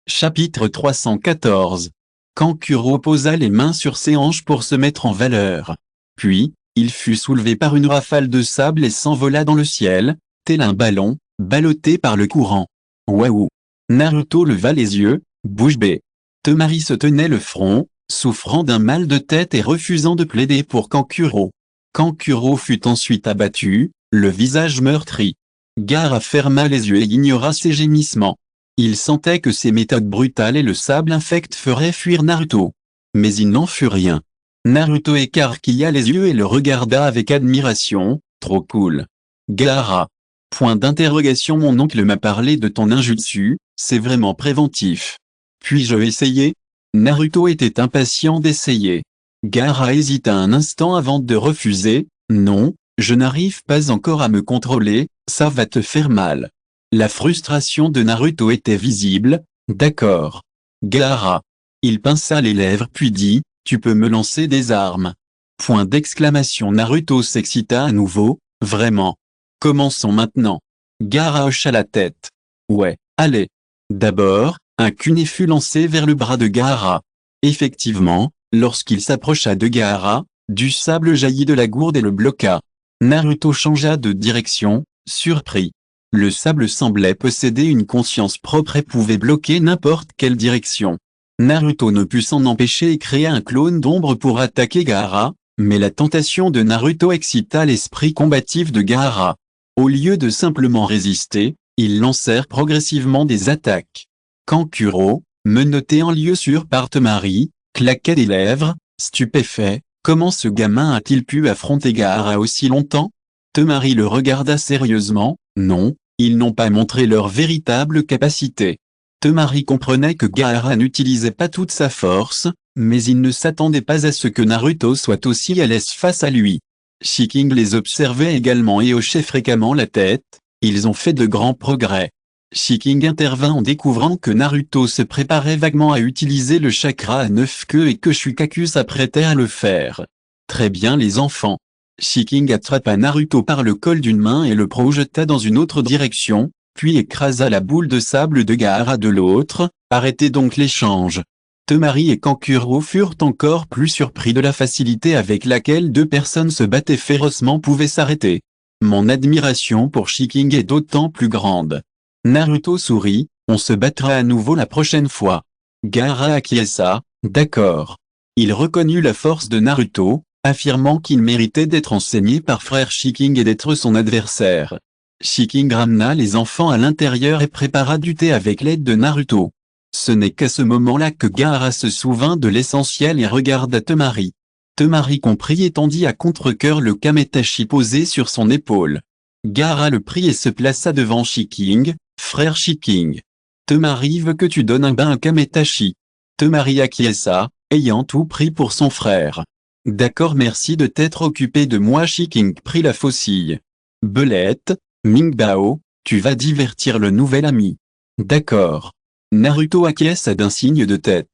Chapitre 314. Kankuro posa les mains sur ses hanches pour se mettre en valeur. Puis, il fut soulevé par une rafale de sable et s'envola dans le ciel, tel un ballon, ballotté par le courant. Waouh! Naruto leva les yeux, bouche bée. Temari se tenait le front, souffrant d'un mal de tête et refusant de plaider pour Kankuro. Kankuro fut ensuite abattu, le visage meurtri. Gaara ferma les yeux et ignora ses gémissements. Il sentait que ses méthodes brutales et le sable infect feraient fuir Naruto. Mais il n'en fut rien. Naruto écarquilla les yeux et le regarda avec admiration, « Trop cool. Gaara. » Point d'interrogation. Mon oncle m'a parlé de ton ninjutsu, c'est vraiment préventif. Puis-je essayer? Naruto était impatient d'essayer. Gaara hésita un instant avant de refuser, « Non, je n'arrive pas encore à me contrôler, ça va te faire mal. » La frustration de Naruto était visible. « D'accord. Gaara. » Il pinça les lèvres puis dit, « Tu peux me lancer des armes. » Point d'exclamation. Naruto s'excita à nouveau, « Vraiment. Commençons maintenant. » Gaara hocha la tête. « Ouais, allez. » D'abord, un kunai fut lancé vers le bras de Gaara. Effectivement, lorsqu'il s'approcha de Gaara, du sable jaillit de la gourde et le bloqua. Naruto changea de direction, surpris. Le sable semblait posséder une conscience propre et pouvait bloquer n'importe quelle direction. Naruto ne put s'en empêcher et créa un clone d'ombre pour attaquer Gaara, mais la tentation de Naruto excita l'esprit combatif de Gaara. Au lieu de simplement résister, ils lancèrent progressivement des attaques. Kankuro, menotté en lieu sûr par Temari, claquait des lèvres, stupéfait. Comment ce gamin a-t-il pu affronter Gaara aussi longtemps? Temari le regarda sérieusement. Non, ils n'ont pas montré leur véritable capacité. Temari comprenait que Gaara n'utilisait pas toute sa force, mais il ne s'attendait pas à ce que Naruto soit aussi à l'aise face à lui. Shiking les observait également et hochait fréquemment la tête. Ils ont fait de grands progrès. Shiking intervint en découvrant que Naruto se préparait vaguement à utiliser le chakra à 9 queues et que Shukaku s'apprêtait à le faire. Très bien les enfants. Shiking attrapa Naruto par le col d'une main et le projeta dans une autre direction, puis écrasa la boule de sable de Gaara de l'autre. Arrêtez donc l'échange. Temari et Kankuro furent encore plus surpris de la facilité avec laquelle deux personnes se battaient férocement pouvaient s'arrêter. Mon admiration pour Shiking est d'autant plus grande. Naruto sourit, on se battra à nouveau la prochaine fois. Gaara acquiesça, d'accord. Il reconnut la force de Naruto, affirmant qu'il méritait d'être enseigné par frère Shiking et d'être son adversaire. Shiking ramena les enfants à l'intérieur et prépara du thé avec l'aide de Naruto. Ce n'est qu'à ce moment-là que Gaara se souvint de l'essentiel et regarda Temari. Temari comprit et tendit à contre-cœur le kametachi posé sur son épaule. Gaara le prit et se plaça devant Shiking, frère Shiking. Temari veut que tu donnes un bain à Kametachi. Temari acquiesça, ayant tout pris pour son frère. D'accord, merci de t'être occupé de moi. Shiking prit la faucille. Belette, Mingbao, tu vas divertir le nouvel ami. D'accord. Naruto acquiesça d'un signe de tête.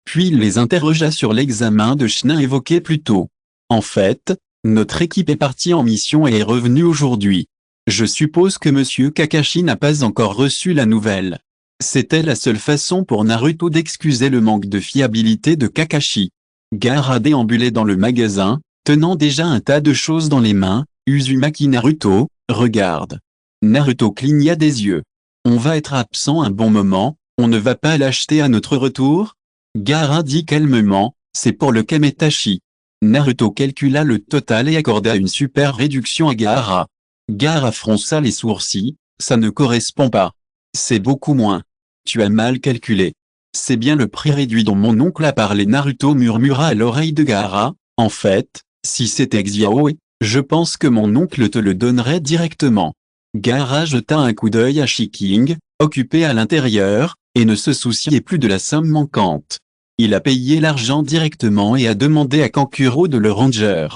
Puis il les interrogea sur l'examen de Chunin évoqué plus tôt. En fait, notre équipe est partie en mission et est revenue aujourd'hui. Je suppose que Monsieur Kakashi n'a pas encore reçu la nouvelle. C'était la seule façon pour Naruto d'excuser le manque de fiabilité de Kakashi. Gaara déambulait dans le magasin, tenant déjà un tas de choses dans les mains. Uzumaki Naruto, regarde. Naruto cligna des yeux. On va être absent un bon moment, on ne va pas l'acheter à notre retour? Gaara dit calmement, c'est pour le Kametachi. Naruto calcula le total et accorda une super réduction à Gaara. Gaara fronça les sourcils, ça ne correspond pas. C'est beaucoup moins. Tu as mal calculé. C'est bien le prix réduit dont mon oncle a parlé. Naruto murmura à l'oreille de Gaara, en fait, si c'était Xiaoe, je pense que mon oncle te le donnerait directement. Gaara jeta un coup d'œil à Shiking, occupé à l'intérieur, et ne se souciait plus de la somme manquante. Il a payé l'argent directement et a demandé à Kankuro de le ranger.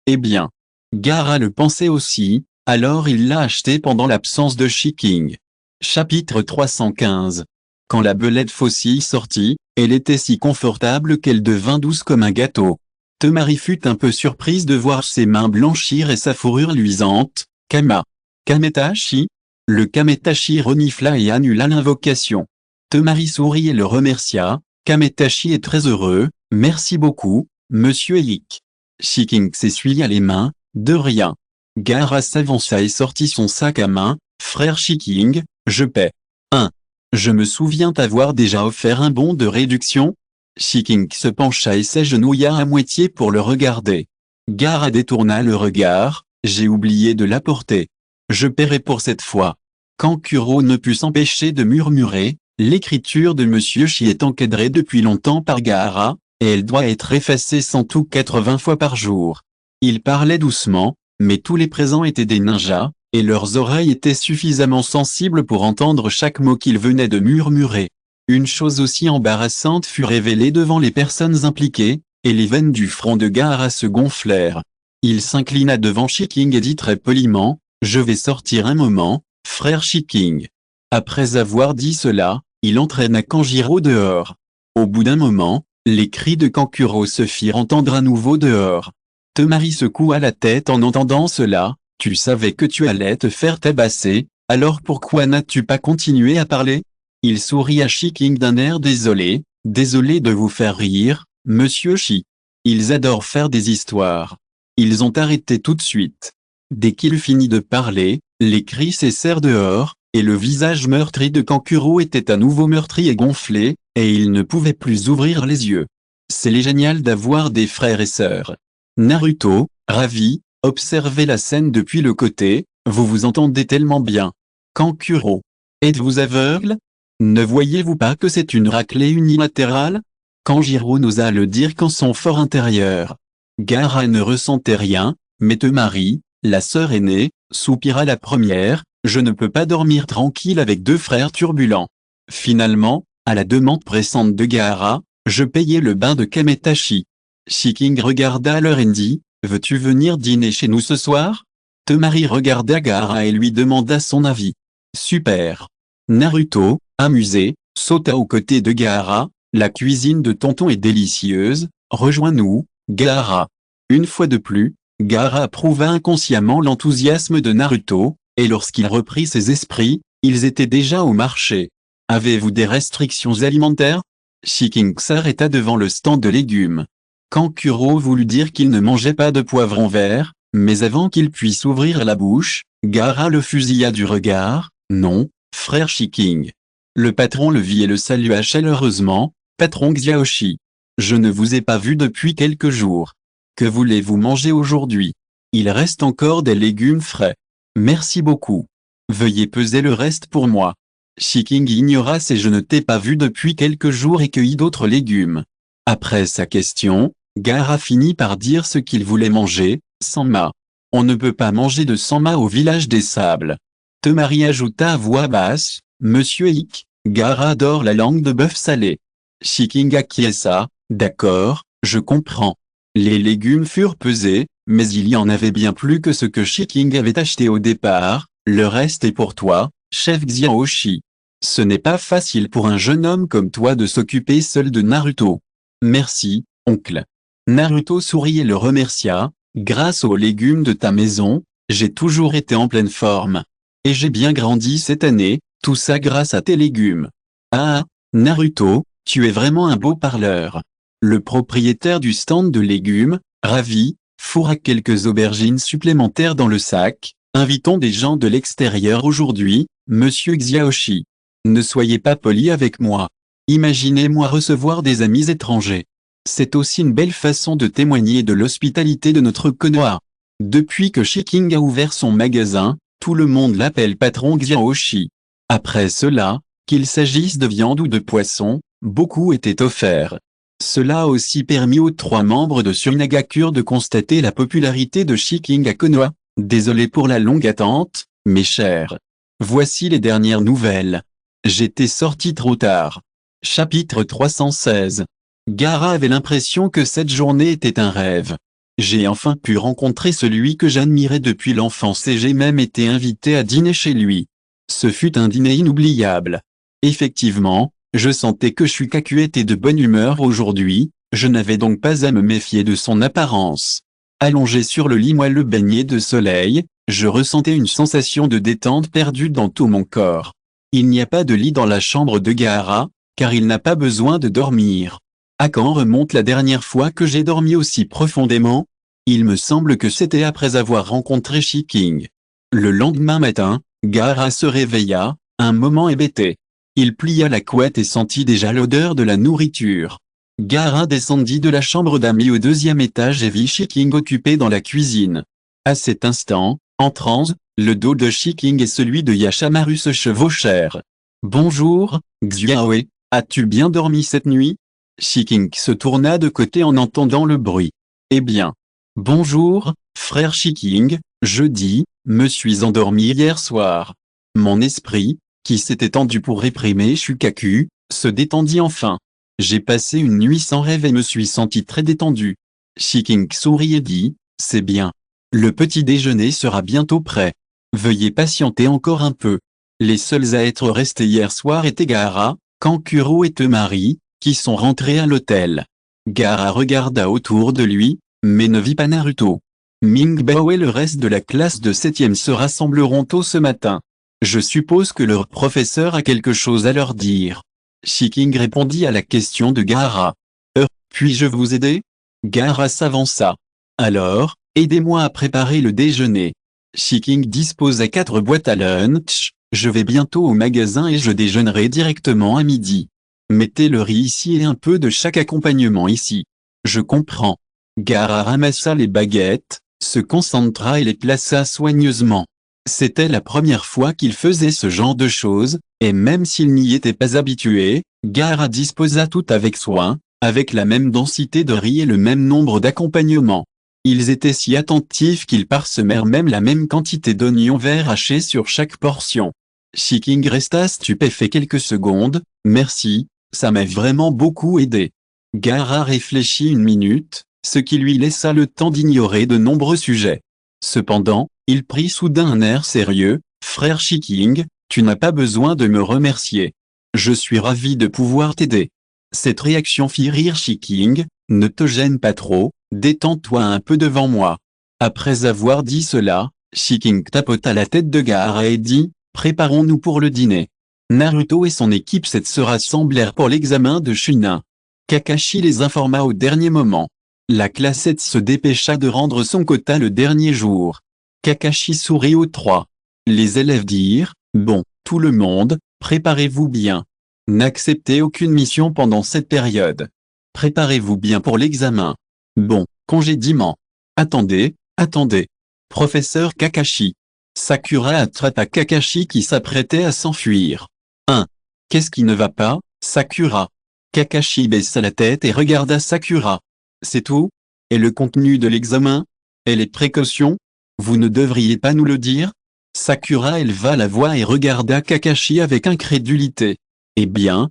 Eh bien, Gaara le pensait aussi, alors il l'a acheté pendant l'absence de Shiking. Chapitre 315. Quand la belette faucille sortit, elle était si confortable qu'elle devint douce comme un gâteau. Temari fut un peu surprise de voir ses mains blanchir et sa fourrure luisante. Kametachi? Le Kametachi renifla et annula l'invocation. Temari sourit et le remercia. Kametachi est très heureux, merci beaucoup, monsieur Eik. Shiking s'essuya les mains, de rien. Gaara s'avança et sortit son sac à main. Frère Shiking, je paie. 1. Je me souviens t'avoir déjà offert un bon de réduction. Shiking se pencha et s'agenouilla à moitié pour le regarder. Gaara détourna le regard, j'ai oublié de l'apporter. Je paierai pour cette fois. Kankuro ne put s'empêcher de murmurer, l'écriture de Monsieur Shi est encadrée depuis longtemps par Gaara, et elle doit être effacée 100 ou 80 fois par jour. Il parlait doucement, mais tous les présents étaient des ninjas, et leurs oreilles étaient suffisamment sensibles pour entendre chaque mot qu'il venait de murmurer. Une chose aussi embarrassante fut révélée devant les personnes impliquées, et les veines du front de Gaara se gonflèrent. Il s'inclina devant Shiking et dit très poliment, « Je vais sortir un moment, frère Shiking. » Après avoir dit cela, il entraîna Kanjiro dehors. Au bout d'un moment, les cris de Kankuro se firent entendre à nouveau dehors. Temari secoua la tête en entendant cela. Tu savais que tu allais te faire tabasser, alors pourquoi n'as-tu pas continué à parler? Il sourit à Shiking d'un air désolé, désolé de vous faire rire, monsieur Shi. Ils adorent faire des histoires. Ils ont arrêté tout de suite. Dès qu'il finit de parler, les cris cessèrent dehors, et le visage meurtri de Kankuro était à nouveau meurtri et gonflé, et il ne pouvait plus ouvrir les yeux. C'est génial d'avoir des frères et sœurs. Naruto, ravi, observez la scène depuis le côté, vous vous entendez tellement bien. Kankuro. Êtes-vous aveugle? Ne voyez-vous pas que c'est une raclée unilatérale? Kanjiro n'osa le dire qu'en son fort intérieur. Gaara ne ressentait rien, mais Temari, la sœur aînée, soupira la première, je ne peux pas dormir tranquille avec deux frères turbulents. Finalement, à la demande pressante de Gaara, je payai le bain de Kametachi. Shiking regarda l'heure et dit, veux-tu venir dîner chez nous ce soir? Temari regarda Gaara et lui demanda son avis. Super. Naruto, amusé, sauta aux côtés de Gaara, la cuisine de tonton est délicieuse, rejoins-nous, Gaara. Une fois de plus, Gaara approuva inconsciemment l'enthousiasme de Naruto, et lorsqu'il reprit ses esprits, ils étaient déjà au marché. Avez-vous des restrictions alimentaires? Shiking s'arrêta devant le stand de légumes. Kankuro voulut dire qu'il ne mangeait pas de poivron vert, Mais avant qu'il puisse ouvrir la bouche, Gaara le fusilla du regard. « Non, frère Shiking. » Le patron le vit et le salua chaleureusement. « Patron Xiaoshi. Je ne vous ai pas vu depuis quelques jours. Que voulez-vous manger aujourd'hui? Il reste encore des légumes frais. Merci beaucoup. Veuillez peser le reste pour moi. » Shiking ignora ces « je ne t'ai pas vu depuis quelques jours » et cueillit d'autres légumes. Après sa question, Gaara finit par dire ce qu'il voulait manger. « Sanma. On ne peut pas manger de sanma au village des sables. » Temari ajouta à voix basse. « Monsieur Hick, Gaara adore la langue de bœuf salée. » Shiking acquiesça. « D'accord, je comprends. » Les légumes furent pesés, mais il y en avait bien plus que ce que Shiking avait acheté au départ. « Le reste est pour toi, chef Xiaoshi. Ce n'est pas facile pour un jeune homme comme toi de s'occuper seul de Naruto. »« Merci, oncle. » Naruto sourit et le remercia. « Grâce aux légumes de ta maison, j'ai toujours été en pleine forme. Et j'ai bien grandi cette année, tout ça grâce à tes légumes. » « Ah, Naruto, tu es vraiment un beau parleur. » Le propriétaire du stand de légumes, ravi, fourra quelques aubergines supplémentaires dans le sac. « Invitons des gens de l'extérieur aujourd'hui, monsieur Xiaoshi. Ne soyez pas poli avec moi. Imaginez-moi recevoir des amis étrangers. C'est aussi une belle façon de témoigner de l'hospitalité de notre Konoha. » Depuis que Shiking a ouvert son magasin, tout le monde l'appelle patron Xiaoshi. Après cela, qu'il s'agisse de viande ou de poisson, beaucoup étaient offerts. Cela a aussi permis aux 3 membres de Surinagakure de constater la popularité de Shiking à Konoha. Désolé pour la longue attente, mes chers. Voici les dernières nouvelles. J'étais sorti trop tard. Chapitre 316. Gaara avait l'impression que cette journée était un rêve. J'ai enfin pu rencontrer celui que j'admirais depuis l'enfance et j'ai même été invité à dîner chez lui. Ce fut un dîner inoubliable. Effectivement, je sentais que Shukaku était de bonne humeur aujourd'hui, je n'avais donc pas à me méfier de son apparence. Allongé sur le lit moelleux baigné de soleil, je ressentais une sensation de détente perdue dans tout mon corps. Il n'y a pas de lit dans la chambre de Gaara, car il n'a pas besoin de dormir. À quand remonte la dernière fois que j'ai dormi aussi profondément? Il me semble que c'était après avoir rencontré Shiking. Le lendemain matin, Gaara se réveilla, un moment hébété. Il plia la couette et sentit déjà l'odeur de la nourriture. Gaara descendit de la chambre d'amis au 2e étage et vit Shiking occupé dans la cuisine. À cet instant, en transe, le dos de Shiking et celui de Yashamaru se chevauchèrent. « Bonjour, Xiaoe, as-tu bien dormi cette nuit ?» Shiking se tourna de côté en entendant le bruit. « Eh bien. Bonjour, frère Shiking, je dis, me suis endormi hier soir. » Mon esprit, qui s'était tendu pour réprimer Shukaku, se détendit enfin. J'ai passé une nuit sans rêve et me suis senti très détendu. Shiking sourit et dit, « C'est bien. Le petit déjeuner sera bientôt prêt. Veuillez patienter encore un peu. » Les seuls à être restés hier soir étaient Gaara, Kankuro et Temari, qui sont rentrés à l'hôtel. Gaara regarda autour de lui, mais ne vit pas Naruto. Mingbao et le reste de la classe de 7e se rassembleront tôt ce matin. Je suppose que leur professeur a quelque chose à leur dire. Shiking répondit à la question de Gaara. « Puis-je vous aider ?» Gaara s'avança. « Alors, aidez-moi à préparer le déjeuner. » Shiking disposa 4 boîtes à lunch. « Je vais bientôt au magasin et je déjeunerai directement à midi. Mettez le riz ici et un peu de chaque accompagnement ici. » Je comprends. Gaara ramassa les baguettes, se concentra et les plaça soigneusement. C'était la première fois qu'il faisait ce genre de choses, et même s'il n'y était pas habitué, Gaara disposa tout avec soin, avec la même densité de riz et le même nombre d'accompagnements. Ils étaient si attentifs qu'ils parsemèrent même la même quantité d'oignons verts hachés sur chaque portion. Shiking resta stupéfait quelques secondes. « Merci, ça m'a vraiment beaucoup aidé. » Gaara réfléchit une minute, ce qui lui laissa le temps d'ignorer de nombreux sujets. Cependant, il prit soudain un air sérieux. « Frère Shiking, tu n'as pas besoin de me remercier. Je suis ravi de pouvoir t'aider. » Cette réaction fit rire Shiking. « Ne te gêne pas trop, détends-toi un peu devant moi. » Après avoir dit cela, Shiking tapota la tête de Gaara et dit, « Préparons-nous pour le dîner. » Naruto et son équipe 7 se rassemblèrent pour l'examen de Chunin. Kakashi les informa au dernier moment. La classette se dépêcha de rendre son quota le dernier jour. Kakashi sourit aux trois. Les élèves dirent, bon, tout le monde, préparez-vous bien. N'acceptez aucune mission pendant cette période. Préparez-vous bien pour l'examen. Bon, congédiement. Attendez, attendez. Professeur Kakashi. Sakura attrapa Kakashi qui s'apprêtait à s'enfuir. 1. Qu'est-ce qui ne va pas, Sakura? Kakashi baissa la tête et regarda Sakura. C'est tout? Et le contenu de l'examen? Et les précautions? Vous ne devriez pas nous le dire? Sakura éleva la voix et regarda Kakashi avec incrédulité. Eh bien,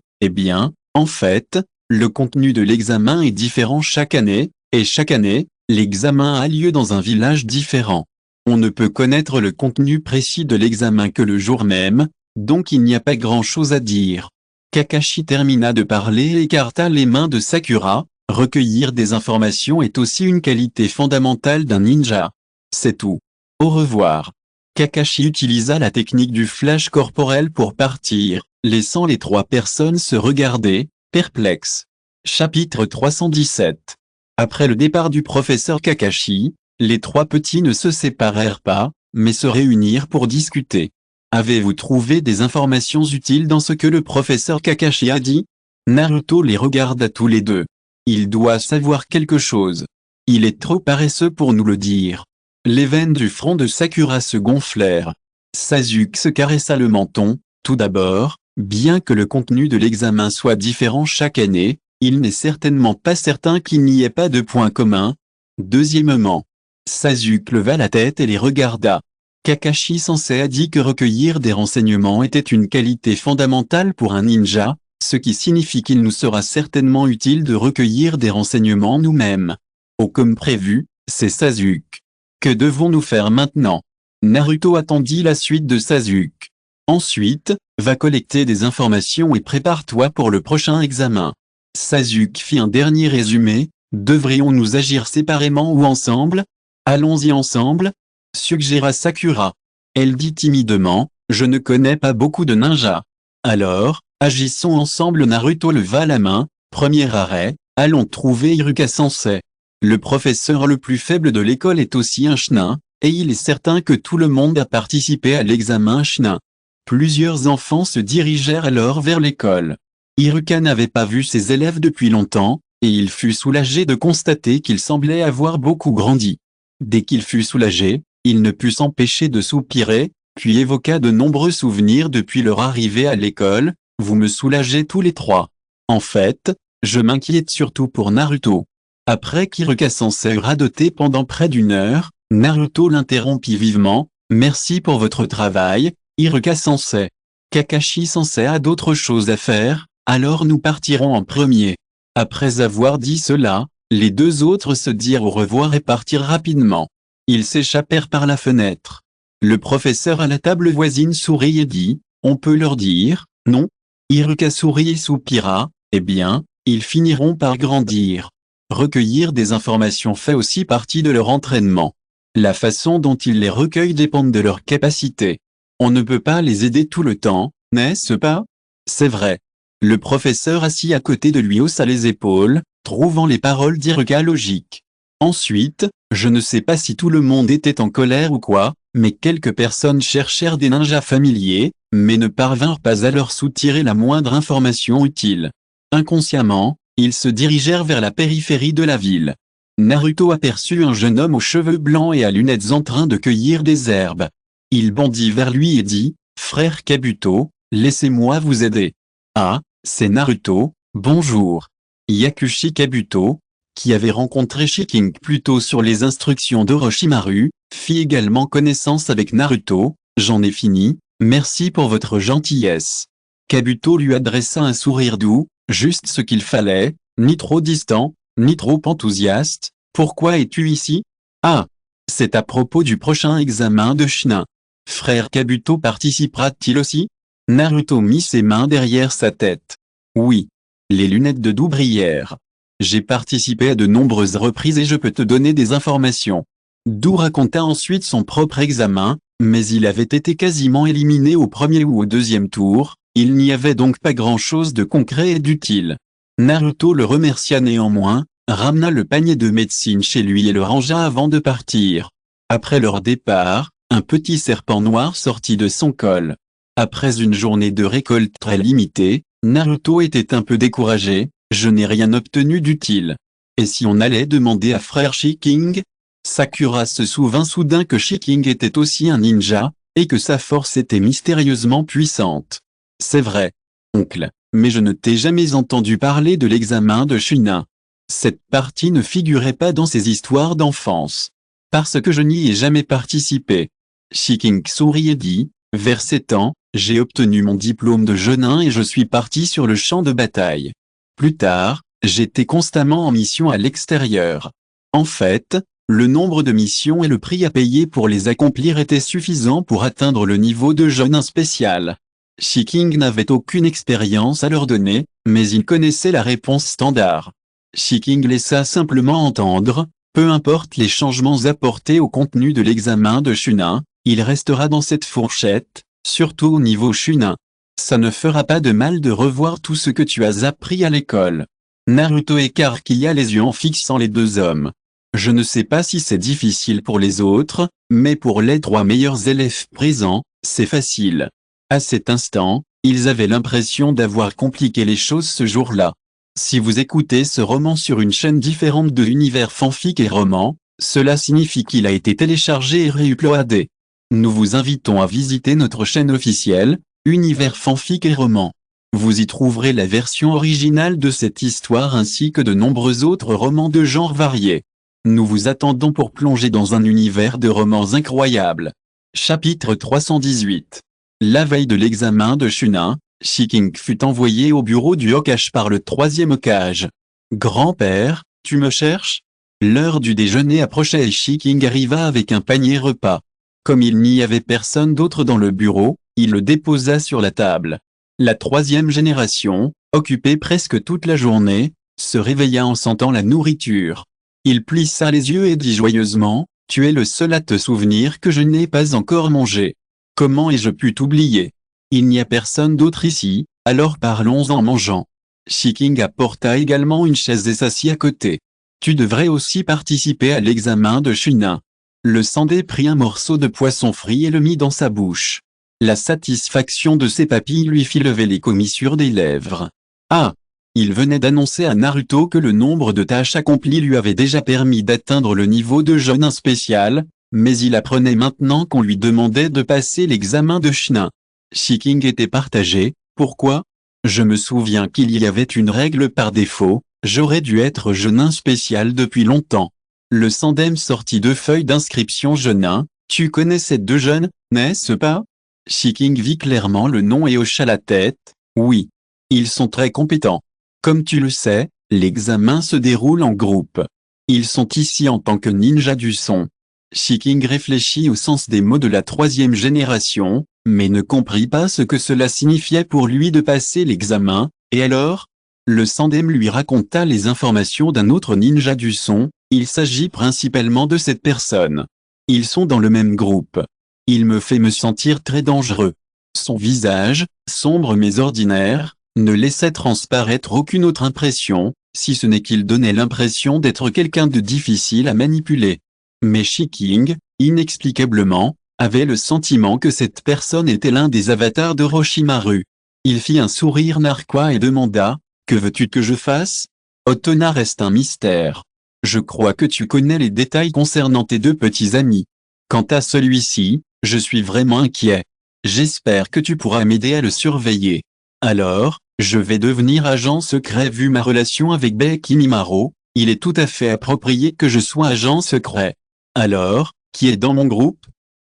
en fait, le contenu de l'examen est différent chaque année, et chaque année, l'examen a lieu dans un village différent. On ne peut connaître le contenu précis de l'examen que le jour même, donc il n'y a pas grand-chose à dire. Kakashi termina de parler et écarta les mains de Sakura. Recueillir des informations est aussi une qualité fondamentale d'un ninja. C'est tout. Au revoir. Kakashi utilisa la technique du flash corporel pour partir, laissant les trois personnes se regarder, perplexes. Chapitre 317. Après le départ du professeur Kakashi, les trois petits ne se séparèrent pas, mais se réunirent pour discuter. Avez-vous trouvé des informations utiles dans ce que le professeur Kakashi a dit? Naruto les regarda tous les deux. Il doit savoir quelque chose. Il est trop paresseux pour nous le dire. Les veines du front de Sakura se gonflèrent. Sasuke se caressa le menton. Tout d'abord, bien que le contenu de l'examen soit différent chaque année, il n'est certainement pas certain qu'il n'y ait pas de points communs. Deuxièmement, Sasuke leva la tête et les regarda. Kakashi Sensei a dit que recueillir des renseignements était une qualité fondamentale pour un ninja, ce qui signifie qu'il nous sera certainement utile de recueillir des renseignements nous-mêmes. Oh, comme prévu, c'est Sasuke. Que devons-nous faire maintenant? Naruto attendit la suite de Sasuke. Ensuite, va collecter des informations et prépare-toi pour le prochain examen. Sasuke fit un dernier résumé. Devrions-nous agir séparément ou ensemble? Allons-y ensemble, suggéra Sakura. Elle dit timidement, je ne connais pas beaucoup de ninjas. Alors, agissons ensemble. Naruto leva la main. Premier arrêt, allons trouver Iruka Sensei. Le professeur le plus faible de l'école est aussi un Chunin, et il est certain que tout le monde a participé à l'examen Chunin. Plusieurs enfants se dirigèrent alors vers l'école. Iruka n'avait pas vu ses élèves depuis longtemps, et il fut soulagé de constater qu'il semblait avoir beaucoup grandi. Dès qu'il fut soulagé, il ne put s'empêcher de soupirer, puis évoqua de nombreux souvenirs depuis leur arrivée à l'école. Vous me soulagez tous les trois. En fait, je m'inquiète surtout pour Naruto. Après qu'Iruka Sensei eut radoté pendant près d'une heure, Naruto l'interrompit vivement. Merci pour votre travail, Iruka Sensei. Kakashi Sensei a d'autres choses à faire, alors nous partirons en premier. Après avoir dit cela, les deux autres se dirent au revoir et partirent rapidement. Ils s'échappèrent par la fenêtre. Le professeur à la table voisine sourit et dit, on peut leur dire, non? Iruka sourit et soupira, eh bien, ils finiront par grandir. Recueillir des informations fait aussi partie de leur entraînement. La façon dont ils les recueillent dépend de leur capacité. On ne peut pas les aider tout le temps, n'est-ce pas? C'est vrai. Le professeur assis à côté de lui haussa les épaules, trouvant les paroles d'Iruka logiques. Ensuite, je ne sais pas si tout le monde était en colère ou quoi, mais quelques personnes cherchèrent des ninjas familiers, mais ne parvinrent pas à leur soutirer la moindre information utile. Inconsciemment, ils se dirigèrent vers la périphérie de la ville. Naruto aperçut un jeune homme aux cheveux blancs et à lunettes en train de cueillir des herbes. Il bondit vers lui et dit, « Frère Kabuto, laissez-moi vous aider. » Ah, c'est Naruto, bonjour. Yakushi Kabuto, qui avait rencontré Shiking plus tôt sur les instructions d'Orochimaru, fit également connaissance avec Naruto. J'en ai fini, merci pour votre gentillesse. Kabuto lui adressa un sourire doux, juste ce qu'il fallait, ni trop distant, ni trop enthousiaste. Pourquoi es-tu ici? Ah, c'est à propos du prochain examen de Chunin. Frère Kabuto participera-t-il aussi? Naruto mit ses mains derrière sa tête. Oui. Les lunettes de doux brillèrent. J'ai participé à de nombreuses reprises et je peux te donner des informations. Dou raconta ensuite son propre examen, mais il avait été quasiment éliminé au premier ou au deuxième tour, il n'y avait donc pas grand-chose de concret et d'utile. Naruto le remercia néanmoins, ramena le panier de médecine chez lui et le rangea avant de partir. Après leur départ, un petit serpent noir sortit de son col. Après une journée de récolte très limitée, Naruto était un peu découragé. Je n'ai rien obtenu d'utile. Et si on allait demander à frère Shiking? Sakura se souvint soudain que Shiking était aussi un ninja, et que sa force était mystérieusement puissante. C'est vrai, oncle, mais je ne t'ai jamais entendu parler de l'examen de Chunin. Cette partie ne figurait pas dans ces histoires d'enfance. Parce que je n'y ai jamais participé. Shiking sourit et dit, vers 7 ans, j'ai obtenu mon diplôme de genin et je suis parti sur le champ de bataille. Plus tard, j'étais constamment en mission à l'extérieur. En fait, le nombre de missions et le prix à payer pour les accomplir étaient suffisants pour atteindre le niveau de genin spécial. Shiking n'avait aucune expérience à leur donner, mais il connaissait la réponse standard. Shiking laissa simplement entendre, peu importe les changements apportés au contenu de l'examen de Chunin, il restera dans cette fourchette, surtout au niveau Chunin. Ça ne fera pas de mal de revoir tout ce que tu as appris à l'école. Naruto écarquilla les yeux en fixant les deux hommes. Je ne sais pas si c'est difficile pour les autres, mais pour les 3 meilleurs élèves présents, c'est facile. À cet instant, ils avaient l'impression d'avoir compliqué les choses ce jour-là. Si vous écoutez ce roman sur une chaîne différente de l'univers fanfic et roman, cela signifie qu'il a été téléchargé et réuploadé. Nous vous invitons à visiter notre chaîne officielle, Univers fanfic et roman. Vous y trouverez la version originale de cette histoire ainsi que de nombreux autres romans de genres variés. Nous vous attendons pour plonger dans un univers de romans incroyables. Chapitre 318. La veille de l'examen de Chunin, Shiking fut envoyé au bureau du Hokage par le 3e Hokage. « Grand-père, tu me cherches ?» L'heure du déjeuner approchait et Shiking arriva avec un panier repas. Comme il n'y avait personne d'autre dans le bureau, il le déposa sur la table. La 3e génération, occupée presque toute la journée, se réveilla en sentant la nourriture. Il plissa les yeux et dit joyeusement, « Tu es le seul à te souvenir que je n'ai pas encore mangé. Comment ai-je pu t'oublier? Il n'y a personne d'autre ici, alors parlons en mangeant. » Shiking apporta également une chaise et s'assit à côté. « Tu devrais aussi participer à l'examen de Chunin. » Le Sandé prit un morceau de poisson frit et le mit dans sa bouche. La satisfaction de ses papilles lui fit lever les commissures des lèvres. Ah! Il venait d'annoncer à Naruto que le nombre de tâches accomplies lui avait déjà permis d'atteindre le niveau de genin spécial, mais il apprenait maintenant qu'on lui demandait de passer l'examen de Chunin. Shiking était partagé. Pourquoi? Je me souviens qu'il y avait une règle par défaut, j'aurais dû être genin spécial depuis longtemps. Le Sandem sortit 2 feuilles d'inscription genin. Tu connais ces 2 jeunes, n'est-ce pas? Shiking vit clairement le nom et hocha la tête. Oui. Ils sont très compétents. Comme tu le sais, l'examen se déroule en groupe. Ils sont ici en tant que ninja du son. Shiking réfléchit au sens des mots de la 3e génération, mais ne comprit pas ce que cela signifiait pour lui de passer l'examen. Et alors? Le Sandem lui raconta les informations d'un autre ninja du son. Il s'agit principalement de cette personne. Ils sont dans le même groupe. Il me fait me sentir très dangereux. Son visage, sombre mais ordinaire, ne laissait transparaître aucune autre impression, si ce n'est qu'il donnait l'impression d'être quelqu'un de difficile à manipuler. Mais Shiking, inexplicablement, avait le sentiment que cette personne était l'un des avatars d'Orochimaru. Il fit un sourire narquois et demanda, « Que veux-tu que je fasse? Otona reste un mystère. Je crois que tu connais les détails concernant tes 2 petits amis. Quant à celui-ci, je suis vraiment inquiet. J'espère que tu pourras m'aider à le surveiller. Alors, je vais devenir agent secret vu ma relation avec Bekinimaro, il est tout à fait approprié que je sois agent secret. Alors, qui est dans mon groupe? »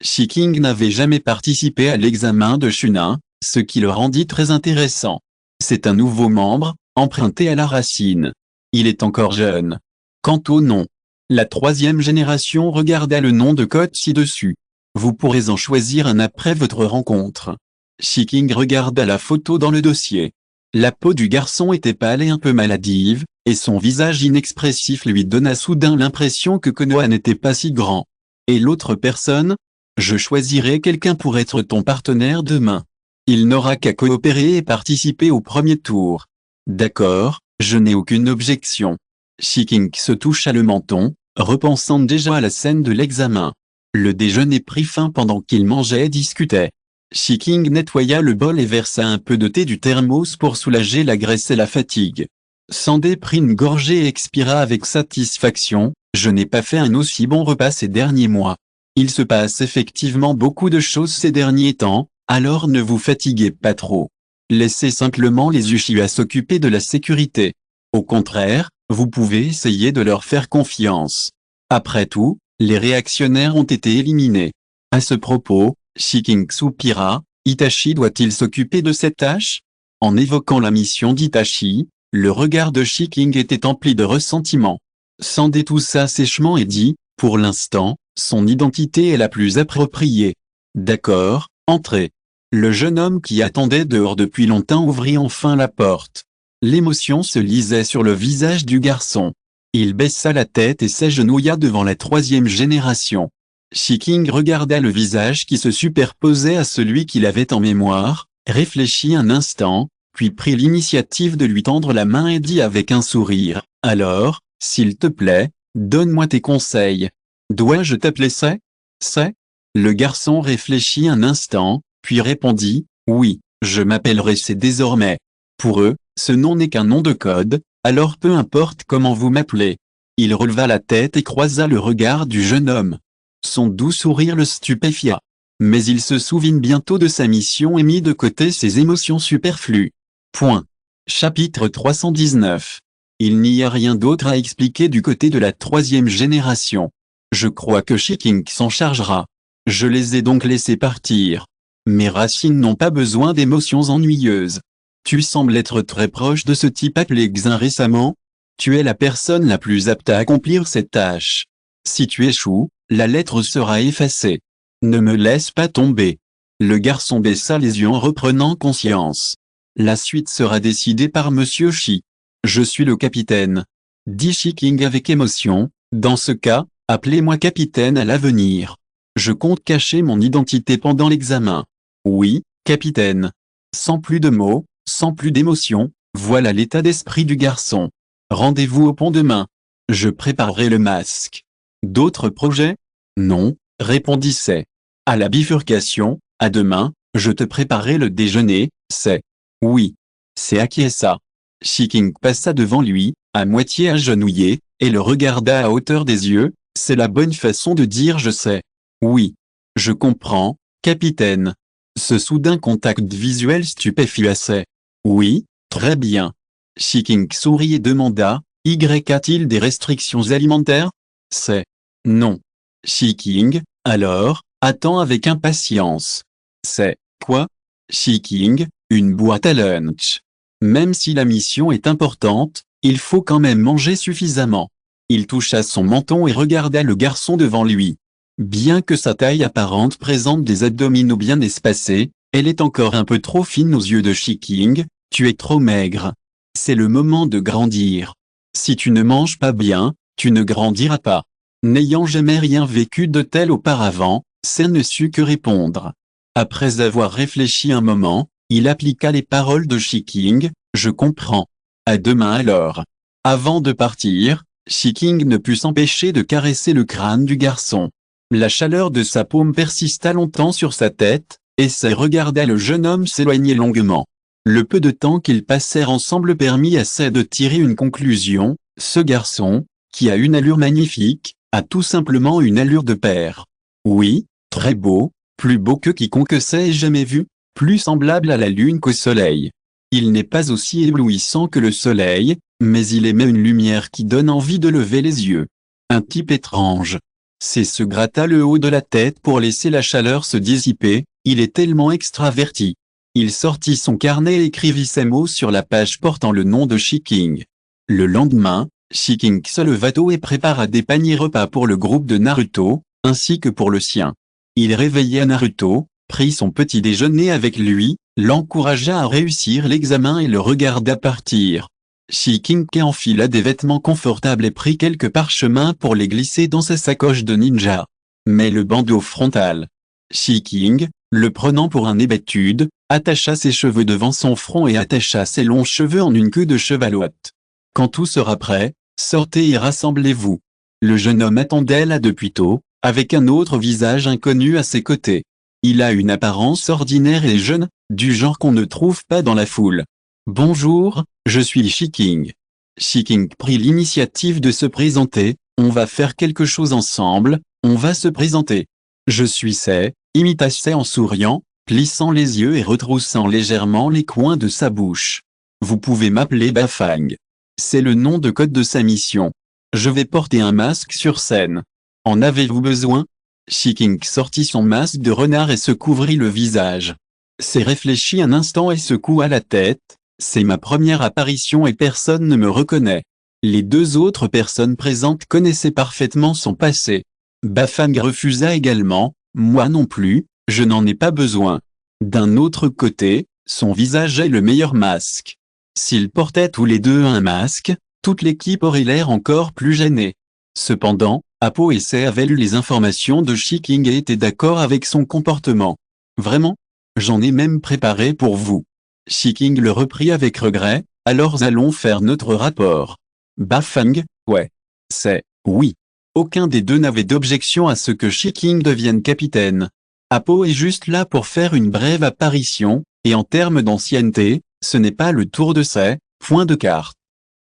Shiking n'avait jamais participé à l'examen de Chunin, ce qui le rendit très intéressant. C'est un nouveau membre, emprunté à la racine. Il est encore jeune. Quant au nom, la 3e génération regarda le nom de code ci-dessus. Vous pourrez en choisir un après votre rencontre. Shiking regarda la photo dans le dossier. La peau du garçon était pâle et un peu maladive, et son visage inexpressif lui donna soudain l'impression que Konoha n'était pas si grand. Et l'autre personne? Je choisirai quelqu'un pour être ton partenaire demain. Il n'aura qu'à coopérer et participer au premier tour. D'accord, je n'ai aucune objection. Shiking se toucha le menton, repensant déjà à la scène de l'examen. Le déjeuner prit fin pendant qu'il mangeait et discutait. Shiking nettoya le bol et versa un peu de thé du thermos pour soulager la graisse et la fatigue. Sandé prit une gorgée et expira avec satisfaction. Je n'ai pas fait un aussi bon repas ces derniers mois. Il se passe effectivement beaucoup de choses ces derniers temps, alors ne vous fatiguez pas trop. Laissez simplement les Uchiha s'occuper de la sécurité. Au contraire, vous pouvez essayer de leur faire confiance. Après tout, les réactionnaires ont été éliminés. À ce propos, Shiking soupira, Itachi doit-il s'occuper de cette tâche? En évoquant la mission d'Itachi, le regard de Shiking était empli de ressentiment. Sandé toussa sèchement et dit, pour l'instant, son identité est la plus appropriée. D'accord, entrez. Le jeune homme qui attendait dehors depuis longtemps ouvrit enfin la porte. L'émotion se lisait sur le visage du garçon. Il baissa la tête et s'agenouilla devant la troisième génération. Shiking regarda le visage qui se superposait à celui qu'il avait en mémoire, réfléchit un instant, puis prit l'initiative de lui tendre la main et dit avec un sourire, « Alors, s'il te plaît, donne-moi tes conseils. Dois-je t'appeler C'est ?» Le garçon réfléchit un instant, puis répondit, « Oui, je m'appellerai C'est désormais. » Pour eux, ce nom n'est qu'un nom de code, alors peu importe comment vous m'appelez. Il releva la tête et croisa le regard du jeune homme. Son doux sourire le stupéfia. Mais il se souvint bientôt de sa mission et mit de côté ses émotions superflues. Point. Chapitre 319. Il n'y a rien d'autre à expliquer du côté de la troisième génération. Je crois que Shiking s'en chargera. Je les ai donc laissés partir. Mes racines n'ont pas besoin d'émotions ennuyeuses. Tu sembles être très proche de ce type appelé Xin récemment. Tu es la personne la plus apte à accomplir cette tâche. Si tu échoues, la lettre sera effacée. Ne me laisse pas tomber. Le garçon baissa les yeux en reprenant conscience. La suite sera décidée par Monsieur Shi. Je suis le capitaine. Dit Shiking avec émotion, dans ce cas, appelez-moi capitaine à l'avenir. Je compte cacher mon identité pendant l'examen. Oui, capitaine. Sans plus de mots, sans plus d'émotion, voilà l'état d'esprit du garçon. Rendez-vous au pont demain. Je préparerai le masque. D'autres projets? Non, répondit C'est. À la bifurcation, à demain, je te préparerai le déjeuner, C'est. Oui. C'est acquiesça. Shiking passa devant lui, à moitié agenouillé, et le regarda à hauteur des yeux. C'est la bonne façon de dire je sais. Oui. Je comprends, capitaine. Ce soudain contact visuel stupéfia C'est. Oui, très bien. Shiking sourit et demanda, Y a-t-il des restrictions alimentaires? C'est. Non. Shiking, alors, attends avec impatience. C'est. Quoi? Shiking, une boîte à lunch. Même si la mission est importante, il faut quand même manger suffisamment. Il toucha son menton et regarda le garçon devant lui. Bien que sa taille apparente présente des abdominaux bien espacés, elle est encore un peu trop fine aux yeux de Shiking. Tu es trop maigre. C'est le moment de grandir. Si tu ne manges pas bien, tu ne grandiras pas. N'ayant jamais rien vécu de tel auparavant, C'est ne sut que répondre. Après avoir réfléchi un moment, il appliqua les paroles de Shiking, je comprends. À demain alors. Avant de partir, Shiking ne put s'empêcher de caresser le crâne du garçon. La chaleur de sa paume persista longtemps sur sa tête, et C'est regarda le jeune homme s'éloigner longuement. Le peu de temps qu'ils passèrent ensemble permit à C'est de tirer une conclusion, ce garçon, qui a une allure magnifique, a tout simplement une allure de père. Oui, très beau, plus beau que quiconque C'est ait jamais vu, plus semblable à la lune qu'au soleil. Il n'est pas aussi éblouissant que le soleil, mais il émet une lumière qui donne envie de lever les yeux. Un type étrange. C'est se gratta le haut de la tête pour laisser la chaleur se dissiper, il est tellement extraverti. Il sortit son carnet et écrivit ces mots sur la page portant le nom de Shiking. Le lendemain, Shiking se leva tôt et prépara des paniers repas pour le groupe de Naruto, ainsi que pour le sien. Il réveilla Naruto, prit son petit déjeuner avec lui, l'encouragea à réussir l'examen et le regarda partir. Shiking enfila des vêtements confortables et prit quelques parchemins pour les glisser dans sa sacoche de ninja. Mais le bandeau frontal. Shiking, le prenant pour un hébétude, attacha ses cheveux devant son front et attacha ses longs cheveux en une queue de chevalote. Quand tout sera prêt, Sortez et rassemblez-vous. Le jeune homme attendait là depuis tôt, avec un autre visage inconnu à ses côtés. Il a une apparence ordinaire et jeune, du genre qu'on ne trouve pas dans la foule. Bonjour, je suis Shiking. Shiking prit l'initiative de se présenter. On va faire quelque chose ensemble, on va se présenter. Je suis Sei, imita Sei en souriant, plissant les yeux et retroussant légèrement les coins de sa bouche. Vous pouvez m'appeler Bafang. C'est le nom de code de sa mission. Je vais porter un masque sur scène. En avez-vous besoin? Shiking sortit son masque de renard et se couvrit le visage. Sei réfléchit un instant et secoua la tête. C'est ma première apparition et personne ne me reconnaît. Les deux autres personnes présentes connaissaient parfaitement son passé. Bafang refusa également, moi non plus, je n'en ai pas besoin. D'un autre côté, son visage est le meilleur masque. S'ils portaient tous les deux un masque, toute l'équipe aurait l'air encore plus gênée. Cependant, Apo et Sei avaient lu les informations de Shiking et étaient d'accord avec son comportement. Vraiment? J'en ai même préparé pour vous. Shiking le reprit avec regret, alors allons faire notre rapport. Bafang, ouais. Sei, oui. Aucun des deux n'avait d'objection à ce que Shiking devienne capitaine. Apo est juste là pour faire une brève apparition, et en termes d'ancienneté, ce n'est pas le tour de Sei, point de carte.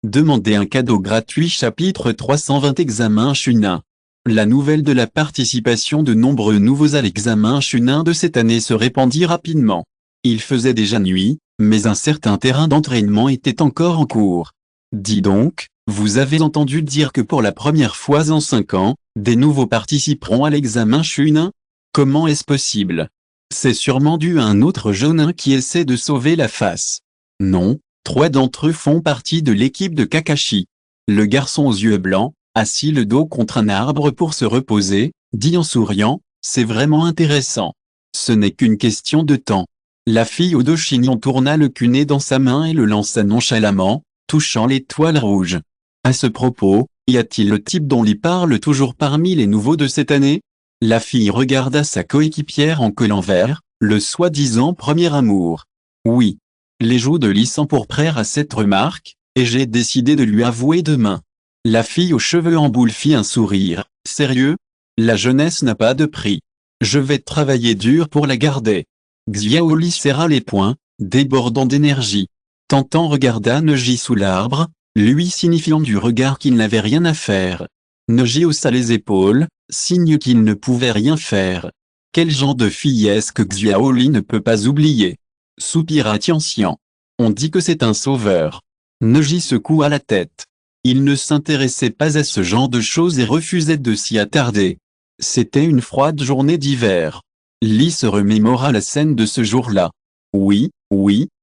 Demandez un cadeau gratuit chapitre 320 Examen Chunin. La nouvelle de la participation de nombreux nouveaux à l'examen Chunin de cette année se répandit rapidement. Il faisait déjà nuit, mais un certain terrain d'entraînement était encore en cours. Dis donc, vous avez entendu dire que pour la première fois en 5 ans, des nouveaux participeront à l'examen Chunin? Comment est-ce possible? C'est sûrement dû à un autre jeunin qui essaie de sauver la face. Non, 3 d'entre eux font partie de l'équipe de Kakashi. Le garçon aux yeux blancs, assis le dos contre un arbre pour se reposer, dit en souriant, c'est vraiment intéressant. Ce n'est qu'une question de temps. La fille au dos chignon tourna le cunet dans sa main et le lança nonchalamment, touchant l'étoile rouge. À ce propos, y a-t-il le type dont Lee parle toujours parmi les nouveaux de cette année? La fille regarda sa coéquipière en col en vert, le soi-disant premier amour. Oui. Les joues de Lee s'empourprèrent à cette remarque, et j'ai décidé de lui avouer demain. La fille aux cheveux en boule fit un sourire. Sérieux? La jeunesse n'a pas de prix. Je vais travailler dur pour la garder. Xiao Li serra les poings, débordant d'énergie. Tantan regarda Neji sous l'arbre, lui signifiant du regard qu'il n'avait rien à faire. Neji haussa les épaules, signe qu'il ne pouvait rien faire. Quel genre de fille est-ce que Xiao Li ne peut pas oublier? Soupira Tianxian. On dit que c'est un sauveur. Neji secoua la tête. Il ne s'intéressait pas à ce genre de choses et refusait de s'y attarder. C'était une froide journée d'hiver. Lee se remémora la scène de ce jour-là. Oui,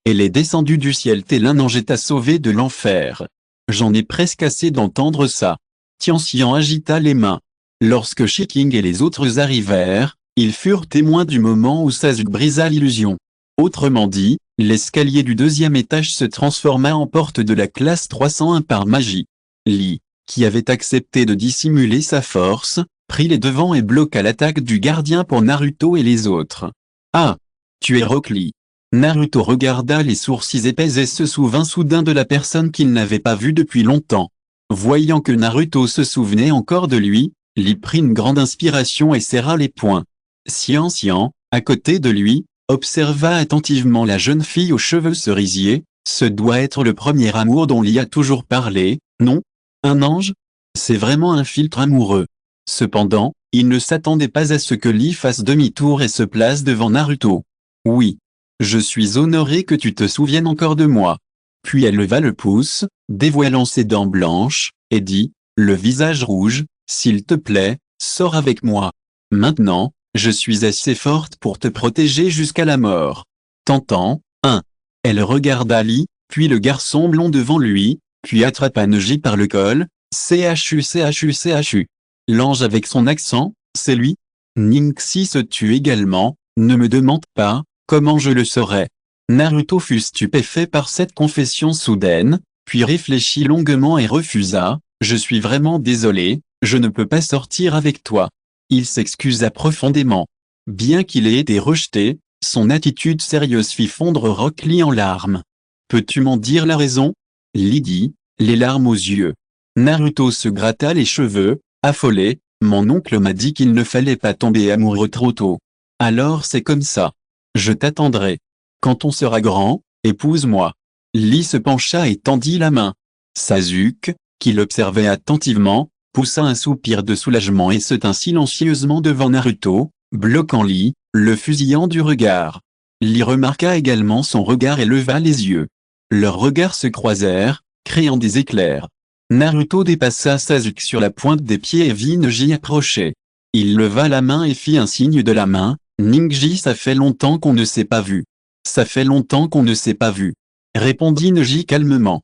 elle est descendue du ciel tel un ange et t'a sauvé de l'enfer. J'en ai presque assez d'entendre ça. Tianxian agita les mains. Lorsque Shiking et les autres arrivèrent, ils furent témoins du moment où Sasuke brisa l'illusion. Autrement dit, l'escalier du 2e étage se transforma en porte de la classe 301 par magie. Lee, qui avait accepté de dissimuler sa force, prit les devants et bloqua l'attaque du gardien pour Naruto et les autres. Ah! Tu es Rock Lee. Naruto regarda les sourcils épais et se souvint soudain de la personne qu'il n'avait pas vue depuis longtemps. Voyant que Naruto se souvenait encore de lui, Lee prit une grande inspiration et serra les poings. Xian, à côté de lui, observa attentivement la jeune fille aux cheveux cerisiers. Ce doit être le premier amour dont Lee a toujours parlé, non? Un ange? C'est vraiment un filtre amoureux. Cependant, il ne s'attendait pas à ce que Lee fasse demi-tour et se place devant Naruto. Oui. Je suis honoré que tu te souviennes encore de moi. Puis elle leva le pouce, dévoilant ses dents blanches, et dit, le visage rouge, s'il te plaît, sors avec moi. Maintenant, je suis assez forte pour te protéger jusqu'à la mort. T'entends, hein? Elle regarda Lee, puis le garçon blond devant lui, puis attrapa Neji par le col. Chu. L'ange avec son accent, c'est lui? Ningxi se tue également, ne me demande pas, comment je le saurais? Naruto fut stupéfait par cette confession soudaine, puis réfléchit longuement et refusa, je suis vraiment désolé, je ne peux pas sortir avec toi. Il s'excusa profondément. Bien qu'il ait été rejeté, son attitude sérieuse fit fondre Rock Lee en larmes. Peux-tu m'en dire la raison? Lee dit, les larmes aux yeux. Naruto se gratta les cheveux, affolé. Mon oncle m'a dit qu'il ne fallait pas tomber amoureux trop tôt. Alors c'est comme ça. Je t'attendrai. Quand on sera grand, épouse-moi. Lee se pencha et tendit la main. Sasuke, qui l'observait attentivement, poussa un soupir de soulagement et se tint silencieusement devant Naruto, bloquant Lee, le fusillant du regard. Lee remarqua également son regard et leva les yeux. Leurs regards se croisèrent, créant des éclairs. Naruto dépassa Sasuke sur la pointe des pieds et vit Neji approcher. Il leva la main et fit un signe de la main. Ninji, ça fait longtemps qu'on ne s'est pas vu. Ça fait longtemps qu'on ne s'est pas vu. Répondit Neji calmement.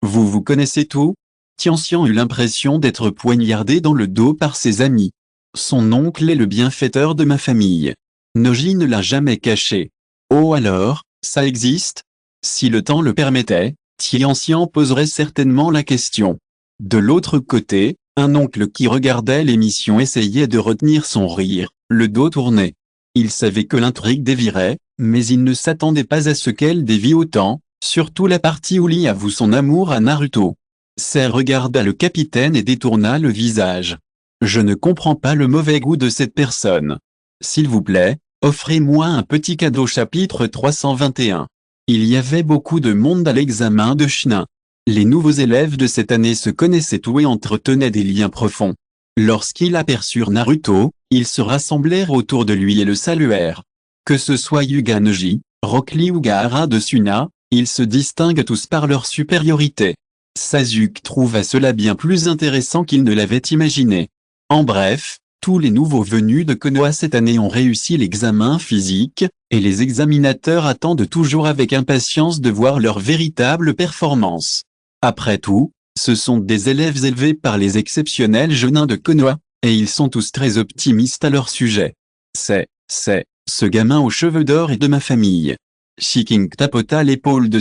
Vous vous connaissez tout? Tianxian eut l'impression d'être poignardé dans le dos par ses amis. Son oncle est le bienfaiteur de ma famille. Neji ne l'a jamais caché. Oh alors, ça existe? Si le temps le permettait, Tianxian poserait certainement la question. De l'autre côté, un oncle qui regardait l'émission essayait de retenir son rire, le dos tourné. Il savait que l'intrigue dévierait, mais il ne s'attendait pas à ce qu'elle dévie autant, surtout la partie où Lee avoue son amour à Naruto. Serre regarda le capitaine et détourna le visage. Je ne comprends pas le mauvais goût de cette personne. S'il vous plaît, offrez-moi un petit cadeau. Chapitre 321. Il y avait beaucoup de monde à l'examen de Chunin. Les nouveaux élèves de cette année se connaissaient tous et entretenaient des liens profonds. Lorsqu'ils aperçurent Naruto, ils se rassemblèrent autour de lui et le saluèrent. Que ce soit Hyuga Neji, Rock Lee ou Gaara de Suna, ils se distinguent tous par leur supériorité. Sasuke trouva cela bien plus intéressant qu'il ne l'avait imaginé. En bref, tous les nouveaux venus de Konoha cette année ont réussi l'examen physique, et les examinateurs attendent toujours avec impatience de voir leur véritable performance. Après tout, ce sont des élèves élevés par les exceptionnels Jonin de Konoha, et ils sont tous très optimistes à leur sujet. Ce gamin aux cheveux d'or est de ma famille. Shiking tapota l'épaule de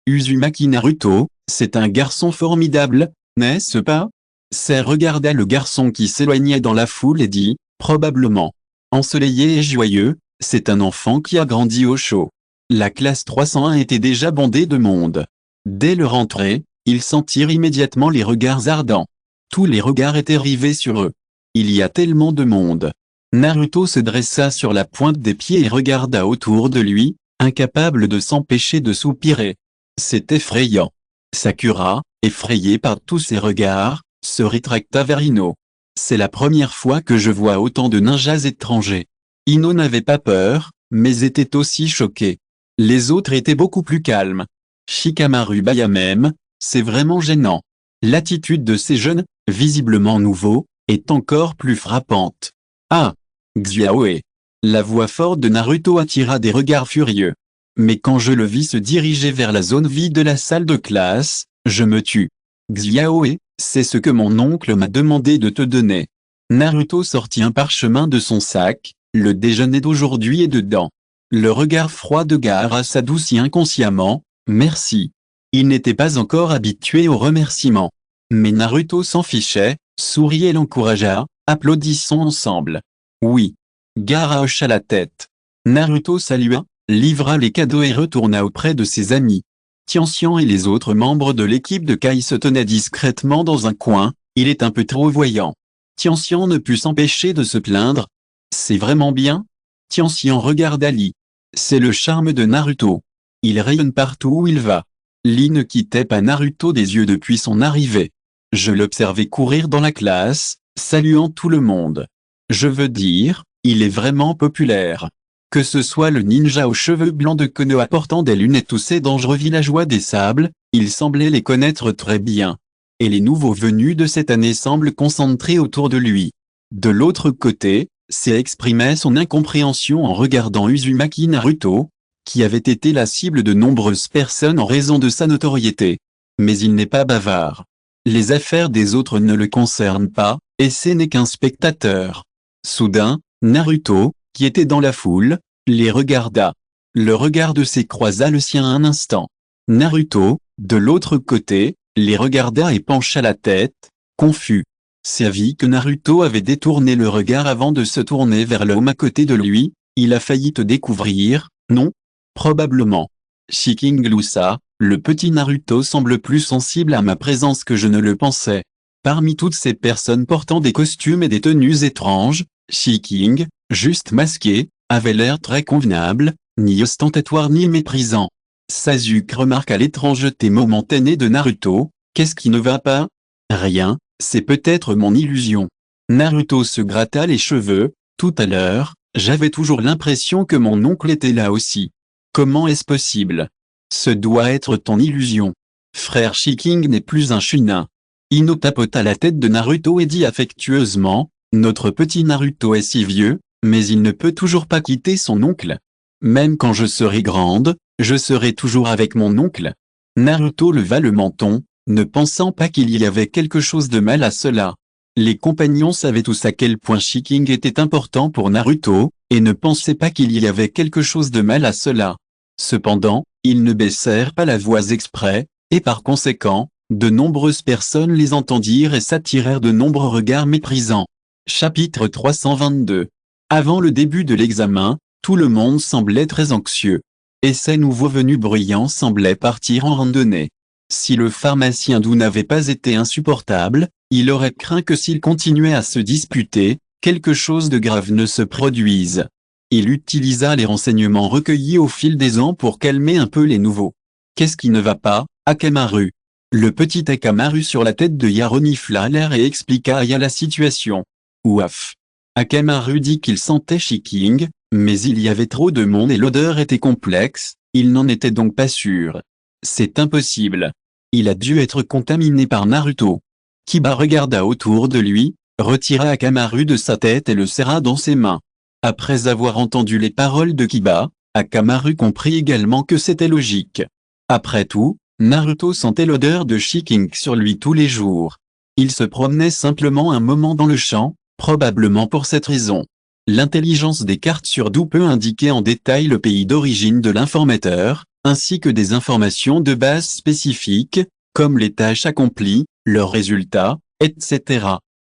Uzumaki Naruto, c'est un garçon formidable, n'est-ce pas? Sei regarda le garçon qui s'éloignait dans la foule et dit, probablement. Ensoleillé et joyeux, c'est un enfant qui a grandi au chaud. La classe 301 était déjà bondée de monde. Dès leur entrée, ils sentirent immédiatement les regards ardents. Tous les regards étaient rivés sur eux. Il y a tellement de monde. Naruto se dressa sur la pointe des pieds et regarda autour de lui, incapable de s'empêcher de soupirer. C'est effrayant. Sakura, effrayée par tous ces regards, se rétracta vers Ino. C'est la première fois que je vois autant de ninjas étrangers. Ino n'avait pas peur, mais était aussi choqué. Les autres étaient beaucoup plus calmes. Shikamaru bâilla même, c'est vraiment gênant. L'attitude de ces jeunes, visiblement nouveaux, est encore plus frappante. Ah! Xiaoe. La voix forte de Naruto attira des regards furieux. Mais quand je le vis se diriger vers la zone vide de la salle de classe, je me tue. Xiaoe, c'est ce que mon oncle m'a demandé de te donner. Naruto sortit un parchemin de son sac, le déjeuner d'aujourd'hui est dedans. Le regard froid de Gaara s'adoucit inconsciemment, merci. Il n'était pas encore habitué aux remerciements. Mais Naruto s'en fichait, sourit et l'encouragea, applaudissons ensemble. Oui. Gaara hocha la tête. Naruto salua, livra les cadeaux et retourna auprès de ses amis. Tianxian et les autres membres de l'équipe de Kai se tenaient discrètement dans un coin, il est un peu trop voyant. Tianxian ne put s'empêcher de se plaindre. C'est vraiment bien? Tianxian regarda Lee. C'est le charme de Naruto. Il rayonne partout où il va. Lee ne quittait pas Naruto des yeux depuis son arrivée. Je l'observais courir dans la classe, saluant tout le monde. Je veux dire, il est vraiment populaire. Que ce soit le ninja aux cheveux blancs de Konoha portant des lunettes ou ces dangereux villageois des sables, il semblait les connaître très bien. Et les nouveaux venus de cette année semblent concentrés autour de lui. De l'autre côté, Sei exprimait son incompréhension en regardant Uzumaki Naruto, qui avait été la cible de nombreuses personnes en raison de sa notoriété. Mais il n'est pas bavard. Les affaires des autres ne le concernent pas, et ce n'est qu'un spectateur. Soudain, Naruto, qui était dans la foule, les regarda. Le regard de Sei croisa le sien un instant. Naruto, de l'autre côté, les regarda et pencha la tête, confus. Sei vit que Naruto avait détourné le regard avant de se tourner vers l'homme à côté de lui. Il a failli te découvrir, non? Probablement. Shiking gloussa, Le petit Naruto semble plus sensible à ma présence que je ne le pensais. Parmi toutes ces personnes portant des costumes et des tenues étranges, Shiking, juste masqué, avait l'air très convenable, ni ostentatoire ni méprisant. Sasuke remarqua l'étrangeté momentanée de Naruto. Qu'est-ce qui ne va pas? Rien, c'est peut-être mon illusion. Naruto se gratta les cheveux. Tout à l'heure, j'avais toujours l'impression que mon oncle était là aussi. Comment est-ce possible? Ce doit être ton illusion. Frère Shiking n'est plus un chunin. Ino tapota la tête de Naruto et dit affectueusement, notre petit Naruto est si vieux, mais il ne peut toujours pas quitter son oncle. Même quand je serai grande, je serai toujours avec mon oncle. Naruto leva le menton, ne pensant pas qu'il y avait quelque chose de mal à cela. Les compagnons savaient tous à quel point Shiking était important pour Naruto, et ne pensaient pas qu'il y avait quelque chose de mal à cela. Cependant, ils ne baissèrent pas la voix exprès, et par conséquent, de nombreuses personnes les entendirent et s'attirèrent de nombreux regards méprisants. Chapitre 322. Avant le début de l'examen, tout le monde semblait très anxieux. Et ces nouveaux venus bruyants semblaient partir en randonnée. Si le pharmacien doux n'avait pas été insupportable, il aurait craint que s'il continuait à se disputer, quelque chose de grave ne se produise. Il utilisa les renseignements recueillis au fil des ans pour calmer un peu les nouveaux. Qu'est-ce qui ne va pas, Akamaru? Le petit Akamaru sur la tête de Yaro renifla l'air et expliqua à Ya la situation. Ouaf. Akamaru dit qu'il sentait Shiking, mais il y avait trop de monde et l'odeur était complexe, il n'en était donc pas sûr. C'est impossible. Il a dû être contaminé par Naruto. Kiba regarda autour de lui, retira Akamaru de sa tête et le serra dans ses mains. Après avoir entendu les paroles de Kiba, Akamaru comprit également que c'était logique. Après tout, Naruto sentait l'odeur de Shiking sur lui tous les jours. Il se promenait simplement un moment dans le champ, probablement pour cette raison. L'intelligence des cartes sur dos peut indiquer en détail le pays d'origine de l'informateur, ainsi que des informations de base spécifiques, comme les tâches accomplies, leurs résultats, etc.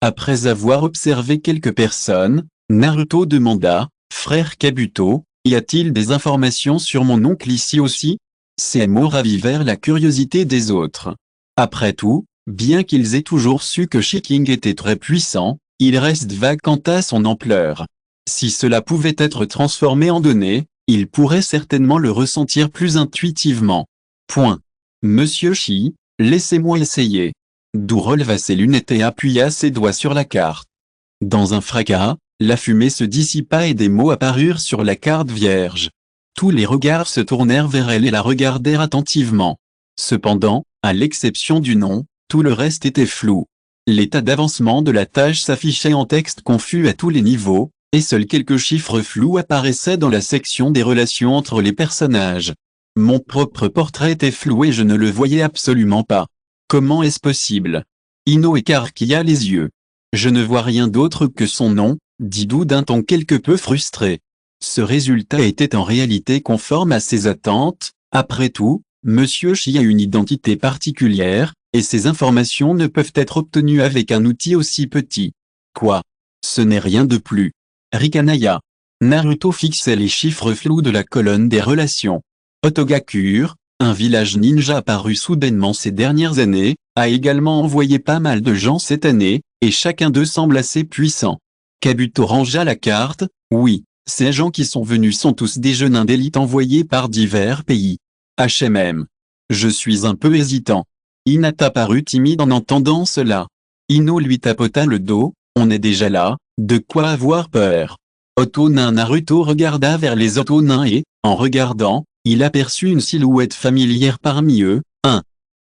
Après avoir observé quelques personnes, Naruto demanda, « Frère Kabuto, y a-t-il des informations sur mon oncle ici aussi ?» Ces mots ravivèrent la curiosité des autres. Après tout, bien qu'ils aient toujours su que Shiking était très puissant, il reste vague quant à son ampleur. Si cela pouvait être transformé en données, il pourrait certainement le ressentir plus intuitivement. Point. Monsieur Shi, laissez-moi essayer. Dou releva ses lunettes et appuya ses doigts sur la carte. Dans un fracas, la fumée se dissipa et des mots apparurent sur la carte vierge. Tous les regards se tournèrent vers elle et la regardèrent attentivement. Cependant, à l'exception du nom, tout le reste était flou. L'état d'avancement de la tâche s'affichait en texte confus à tous les niveaux, et seuls quelques chiffres flous apparaissaient dans la section des relations entre les personnages. Mon propre portrait était flou et je ne le voyais absolument pas. Comment est-ce possible? Ino écarquilla les yeux. Je ne vois rien d'autre que son nom, dit Dou d'un ton quelque peu frustré. Ce résultat était en réalité conforme à ses attentes. Après tout, Monsieur Shi a une identité particulière, et ces informations ne peuvent être obtenues avec un outil aussi petit. Quoi? Ce n'est rien de plus. Rikanaya. Naruto fixait les chiffres flous de la colonne des relations. Otogakure, un village ninja apparu soudainement ces dernières années, a également envoyé pas mal de gens cette année, et chacun d'eux semble assez puissant. Kabuto rangea la carte, oui, ces gens qui sont venus sont tous des jeunes d'élite envoyés par divers pays. HMM. Je suis un peu hésitant. Hinata parut timide en entendant cela. Ino lui tapota le dos, on est déjà là, de quoi avoir peur. Otonin Naruto regarda vers les Otonins et, en regardant, il aperçut une silhouette familière parmi eux,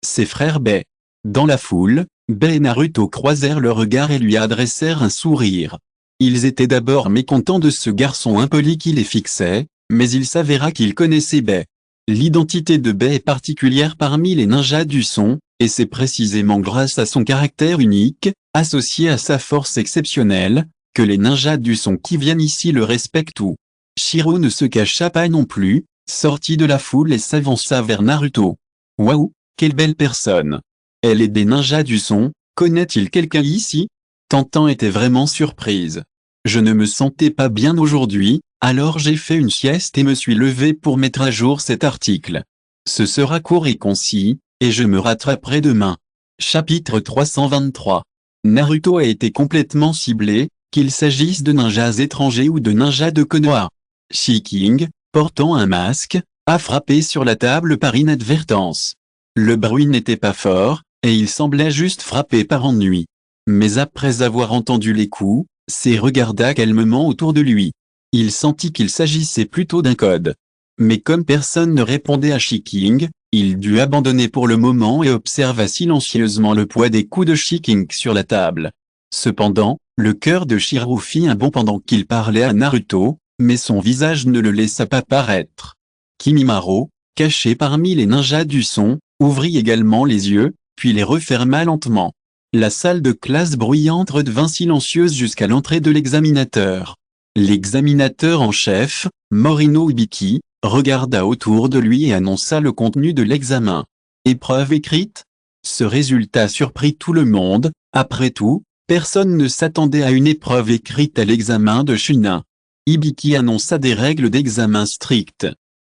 ses frères Bei. Dans la foule, Bei et Naruto croisèrent le regard et lui adressèrent un sourire. Ils étaient d'abord mécontents de ce garçon impoli qui les fixait, mais il s'avéra qu'ils connaissaient Bei. L'identité de Bei est particulière parmi les ninjas du son, et c'est précisément grâce à son caractère unique, associé à sa force exceptionnelle, que les ninjas du son qui viennent ici le respectent tout. Shiro ne se cacha pas non plus, sortit de la foule et s'avança vers Naruto. Waouh, quelle belle personne! Elle est des ninjas du son, connaît-il quelqu'un ici? Tantan était vraiment surprise. Je ne me sentais pas bien aujourd'hui, alors j'ai fait une sieste et me suis levé pour mettre à jour cet article. Ce sera court et concis, et je me rattraperai demain. Chapitre 323. Naruto a été complètement ciblé, qu'il s'agisse de ninjas étrangers ou de ninjas de Konoha. Shiking, portant un masque, a frappé sur la table par inadvertance. Le bruit n'était pas fort, et il semblait juste frapper par ennui. Mais après avoir entendu les coups, s'est regarda calmement autour de lui. Il sentit qu'il s'agissait plutôt d'un code. Mais comme personne ne répondait à Shiking, il dut abandonner pour le moment et observa silencieusement le poids des coups de Shiking sur la table. Cependant, le cœur de Shirou fit un bond pendant qu'il parlait à Naruto, mais son visage ne le laissa pas paraître. Kimimaro, caché parmi les ninjas du son, ouvrit également les yeux, puis les referma lentement. La salle de classe bruyante redevint silencieuse jusqu'à l'entrée de l'examinateur. L'examinateur en chef, Morino Hibiki, regarda autour de lui et annonça le contenu de l'examen. Épreuve écrite? Ce résultat surprit tout le monde. Après tout, personne ne s'attendait à une épreuve écrite à l'examen de Chunin. Hibiki annonça des règles d'examen strictes.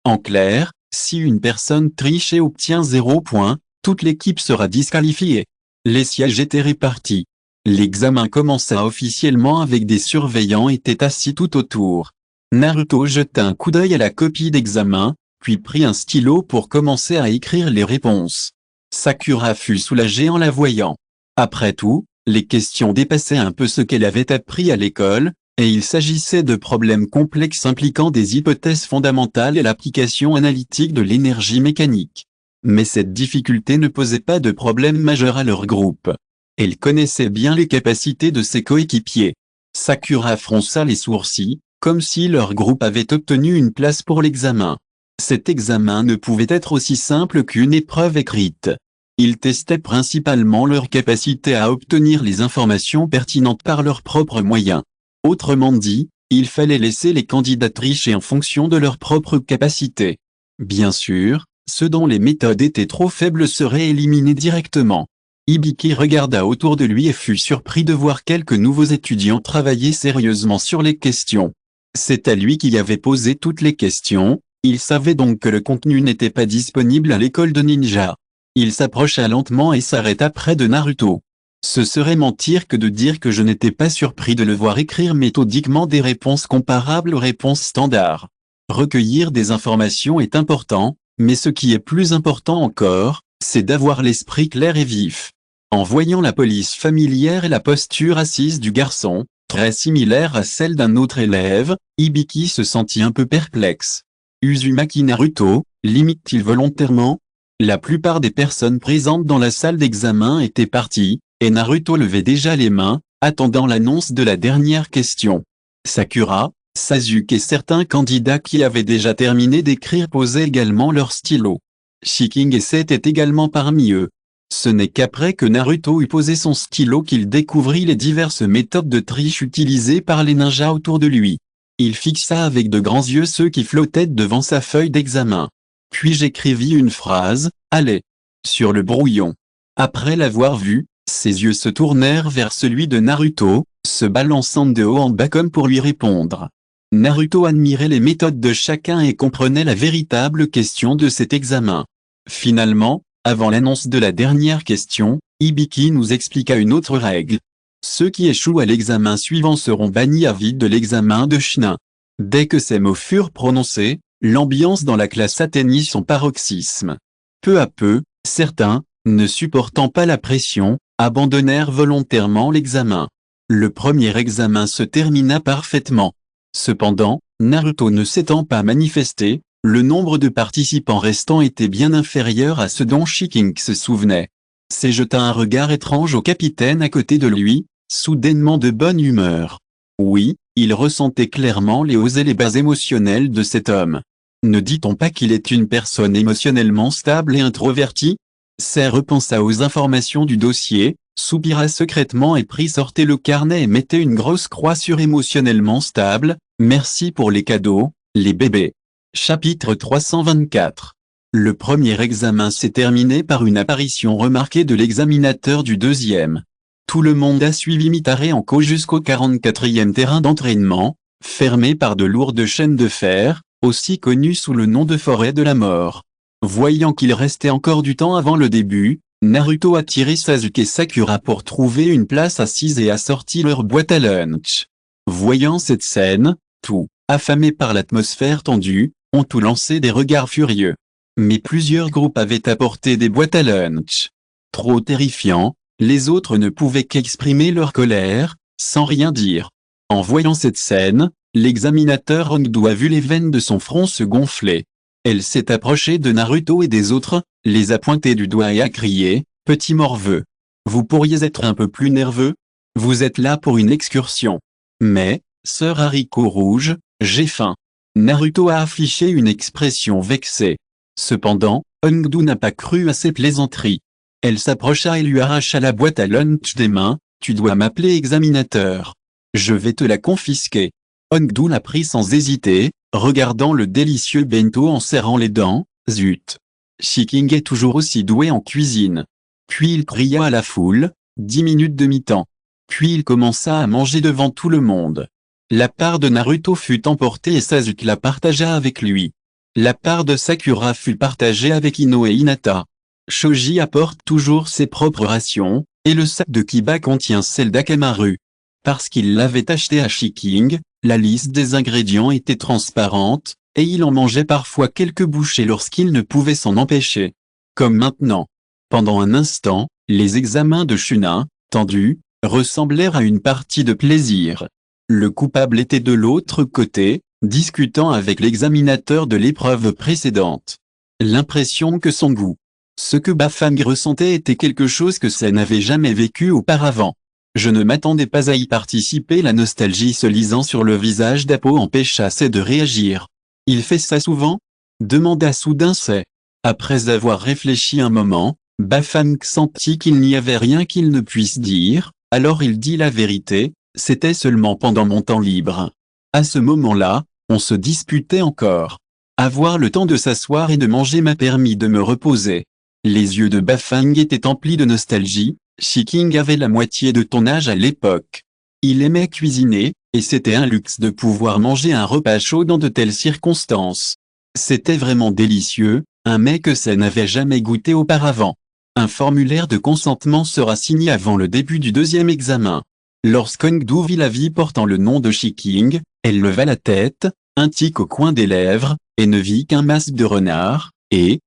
En clair, si une personne triche et obtient 0 point, toute l'équipe sera disqualifiée. Les sièges étaient répartis. L'examen commença officiellement avec des surveillants étaient assis tout autour. Naruto jeta un coup d'œil à la copie d'examen, puis prit un stylo pour commencer à écrire les réponses. Sakura fut soulagée en la voyant. Après tout, les questions dépassaient un peu ce qu'elle avait appris à l'école, et il s'agissait de problèmes complexes impliquant des hypothèses fondamentales et l'application analytique de l'énergie mécanique. Mais cette difficulté ne posait pas de problème majeur à leur groupe. Elle connaissait bien les capacités de ses coéquipiers. Sakura fronça les sourcils, comme si leur groupe avait obtenu une place pour l'examen. Cet examen ne pouvait être aussi simple qu'une épreuve écrite. Il testait principalement leur capacité à obtenir les informations pertinentes par leurs propres moyens. Autrement dit, il fallait laisser les candidats tricher en fonction de leurs propres capacités. Bien sûr, ceux dont les méthodes étaient trop faibles seraient éliminés directement. Hibiki regarda autour de lui et fut surpris de voir quelques nouveaux étudiants travailler sérieusement sur les questions. C'est à lui qui avait posé toutes les questions, il savait donc que le contenu n'était pas disponible à l'école de ninja. Il s'approcha lentement et s'arrêta près de Naruto. Ce serait mentir que de dire que je n'étais pas surpris de le voir écrire méthodiquement des réponses comparables aux réponses standards. Recueillir des informations est important, mais ce qui est plus important encore, c'est d'avoir l'esprit clair et vif. En voyant la police familière et la posture assise du garçon, très similaire à celle d'un autre élève, Hibiki se sentit un peu perplexe. Uzumaki Naruto, limite-t-il volontairement? La plupart des personnes présentes dans la salle d'examen étaient parties, et Naruto levait déjà les mains, attendant l'annonce de la dernière question. Sakura, Sasuke et certains candidats qui avaient déjà terminé d'écrire posaient également leur stylo. Shiking et Seth étaient également parmi eux. Ce n'est qu'après que Naruto eut posé son stylo qu'il découvrit les diverses méthodes de triche utilisées par les ninjas autour de lui. Il fixa avec de grands yeux ceux qui flottaient devant sa feuille d'examen. Puis j'écrivis une phrase, « Allez !» sur le brouillon. Après l'avoir vu, ses yeux se tournèrent vers celui de Naruto, se balançant de haut en bas comme pour lui répondre. Naruto admirait les méthodes de chacun et comprenait la véritable question de cet examen. Finalement, avant l'annonce de la dernière question, Hibiki nous expliqua une autre règle. Ceux qui échouent à l'examen suivant seront bannis à vie de l'examen de Chunin. Dès que ces mots furent prononcés, l'ambiance dans la classe atteignit son paroxysme. Peu à peu, certains, ne supportant pas la pression, abandonnèrent volontairement l'examen. Le premier examen se termina parfaitement. Cependant, Naruto ne s'étant pas manifesté, le nombre de participants restants était bien inférieur à ce dont Shiking se souvenait. C'est jeta un regard étrange au capitaine à côté de lui, soudainement de bonne humeur. Oui, il ressentait clairement les hauts et les bas émotionnels de cet homme. Ne dit-on pas qu'il est une personne émotionnellement stable et introvertie? Serre repensa aux informations du dossier, soupira secrètement et sortait le carnet et mettait une grosse croix sur émotionnellement stable, merci pour les cadeaux, les bébés. Chapitre 324. Le premier examen s'est terminé par une apparition remarquée de l'examinateur du deuxième. Tout le monde a suivi Mitare en queue jusqu'au 44e terrain d'entraînement, fermé par de lourdes chaînes de fer, aussi connu sous le nom de forêt de la mort. Voyant qu'il restait encore du temps avant le début, Naruto a tiré Sasuke et Sakura pour trouver une place assise et a sorti leur boîte à lunch. Voyant cette scène, tous, affamés par l'atmosphère tendue, ont tout lancé des regards furieux. Mais plusieurs groupes avaient apporté des boîtes à lunch. Trop terrifiant, les autres ne pouvaient qu'exprimer leur colère, sans rien dire. En voyant cette scène, l'examinateur Hongdu a vu les veines de son front se gonfler. Elle s'est approchée de Naruto et des autres, les a pointés du doigt et a crié, « Petit morveux. Vous pourriez être un peu plus nerveux? Vous êtes là pour une excursion. » Mais, sœur haricot rouge, j'ai faim. Naruto a affiché une expression vexée. Cependant, Hongdu n'a pas cru à ses plaisanteries. Elle s'approcha et lui arracha la boîte à lunch des mains, « Tu dois m'appeler examinateur. Je vais te la confisquer. » Hongdu l'a pris sans hésiter, regardant le délicieux bento en serrant les dents, « Zut. Shiking est toujours aussi doué en cuisine. » Puis il cria à la foule, « 10 minutes de mi-temps. » Puis il commença à manger devant tout le monde. La part de Naruto fut emportée et Sasuke la partagea avec lui. La part de Sakura fut partagée avec Ino et Hinata. Shoji apporte toujours ses propres rations, et le sac de Kiba contient celle d'Akamaru. Parce qu'il l'avait acheté à Shiking, la liste des ingrédients était transparente, et il en mangeait parfois quelques bouchées lorsqu'il ne pouvait s'en empêcher. Comme maintenant. Pendant un instant, les examens de Chunin, tendus, ressemblèrent à une partie de plaisir. Le coupable était de l'autre côté, discutant avec l'examinateur de l'épreuve précédente. L'impression que son goût. Ce que Bafang ressentait était quelque chose que ça n'avait jamais vécu auparavant. Je ne m'attendais pas à y participer. La nostalgie se lisant sur le visage d'Apo empêcha C de réagir. Il fait ça souvent? Demanda soudain C. Après avoir réfléchi un moment, Bafang sentit qu'il n'y avait rien qu'il ne puisse dire, alors il dit la vérité, c'était seulement pendant mon temps libre. À ce moment-là, on se disputait encore. Avoir le temps de s'asseoir et de manger m'a permis de me reposer. Les yeux de Bafang étaient emplis de nostalgie. Shiking avait la moitié de ton âge à l'époque. Il aimait cuisiner, et c'était un luxe de pouvoir manger un repas chaud dans de telles circonstances. C'était vraiment délicieux, un mets que ça n'avait jamais goûté auparavant. Un formulaire de consentement sera signé avant le début du deuxième examen. Lorsqu'Hongdu vit la vie portant le nom de Shiking, elle leva la tête, un tic au coin des lèvres, et ne vit qu'un masque de renard, et,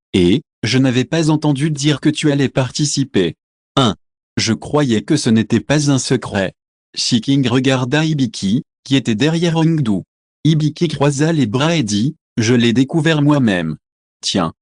je n'avais pas entendu dire que tu allais participer. 1. Je croyais que ce n'était pas un secret. Shiking regarda Hibiki, qui était derrière Hongdu. Hibiki croisa les bras et dit, je l'ai découvert moi-même. Tiens,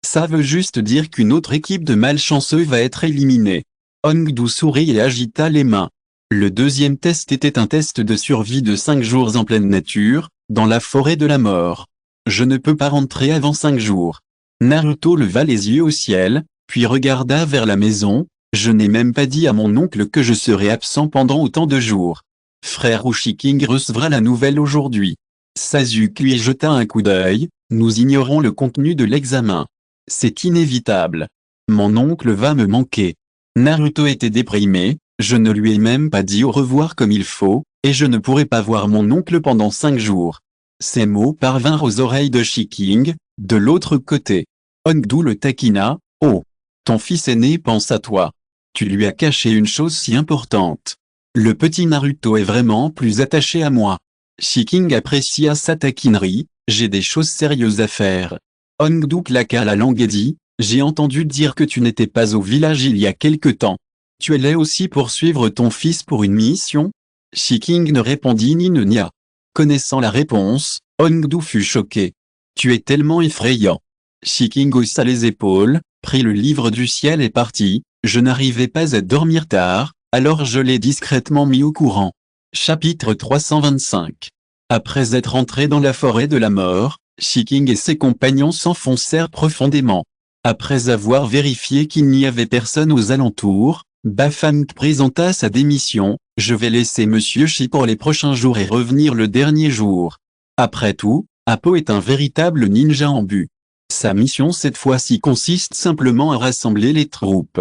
ça veut juste dire qu'une autre équipe de malchanceux va être éliminée. Hongdu sourit et agita les mains. Le deuxième test était un test de survie de 5 jours en pleine nature, dans la forêt de la mort. Je ne peux pas rentrer avant 5 jours. Naruto leva les yeux au ciel, puis regarda vers la maison. Je n'ai même pas dit à mon oncle que je serais absent pendant autant de jours. Frère Shiking recevra la nouvelle aujourd'hui. Sasuke lui jeta un coup d'œil, nous ignorons le contenu de l'examen. C'est inévitable. Mon oncle va me manquer. Naruto était déprimé, je ne lui ai même pas dit au revoir comme il faut, et je ne pourrai pas voir mon oncle pendant 5 jours. Ces mots parvinrent aux oreilles de Shiking, de l'autre côté. Hongdu le taquina, oh. Ton fils aîné pense à toi. Tu lui as caché une chose si importante. Le petit Naruto est vraiment plus attaché à moi. Shiking apprécia sa taquinerie, j'ai des choses sérieuses à faire. Hongdu claqua la langue et dit, j'ai entendu dire que tu n'étais pas au village il y a quelque temps. Tu allais aussi poursuivre ton fils pour une mission? Shiking ne répondit ni ne nia. Connaissant la réponse, Hongdu fut choqué. Tu es tellement effrayant. Shiking haussa les épaules, prit le livre du ciel et partit. Je n'arrivais pas à dormir tard, alors je l'ai discrètement mis au courant. Chapitre 325. Après être entrés dans la forêt de la mort, Shiking et ses compagnons s'enfoncèrent profondément. Après avoir vérifié qu'il n'y avait personne aux alentours, Bafang présenta sa démission, je vais laisser Monsieur Shi pour les prochains jours et revenir le dernier jour. Après tout, Apo est un véritable ninja en but. Sa mission cette fois-ci consiste simplement à rassembler les troupes.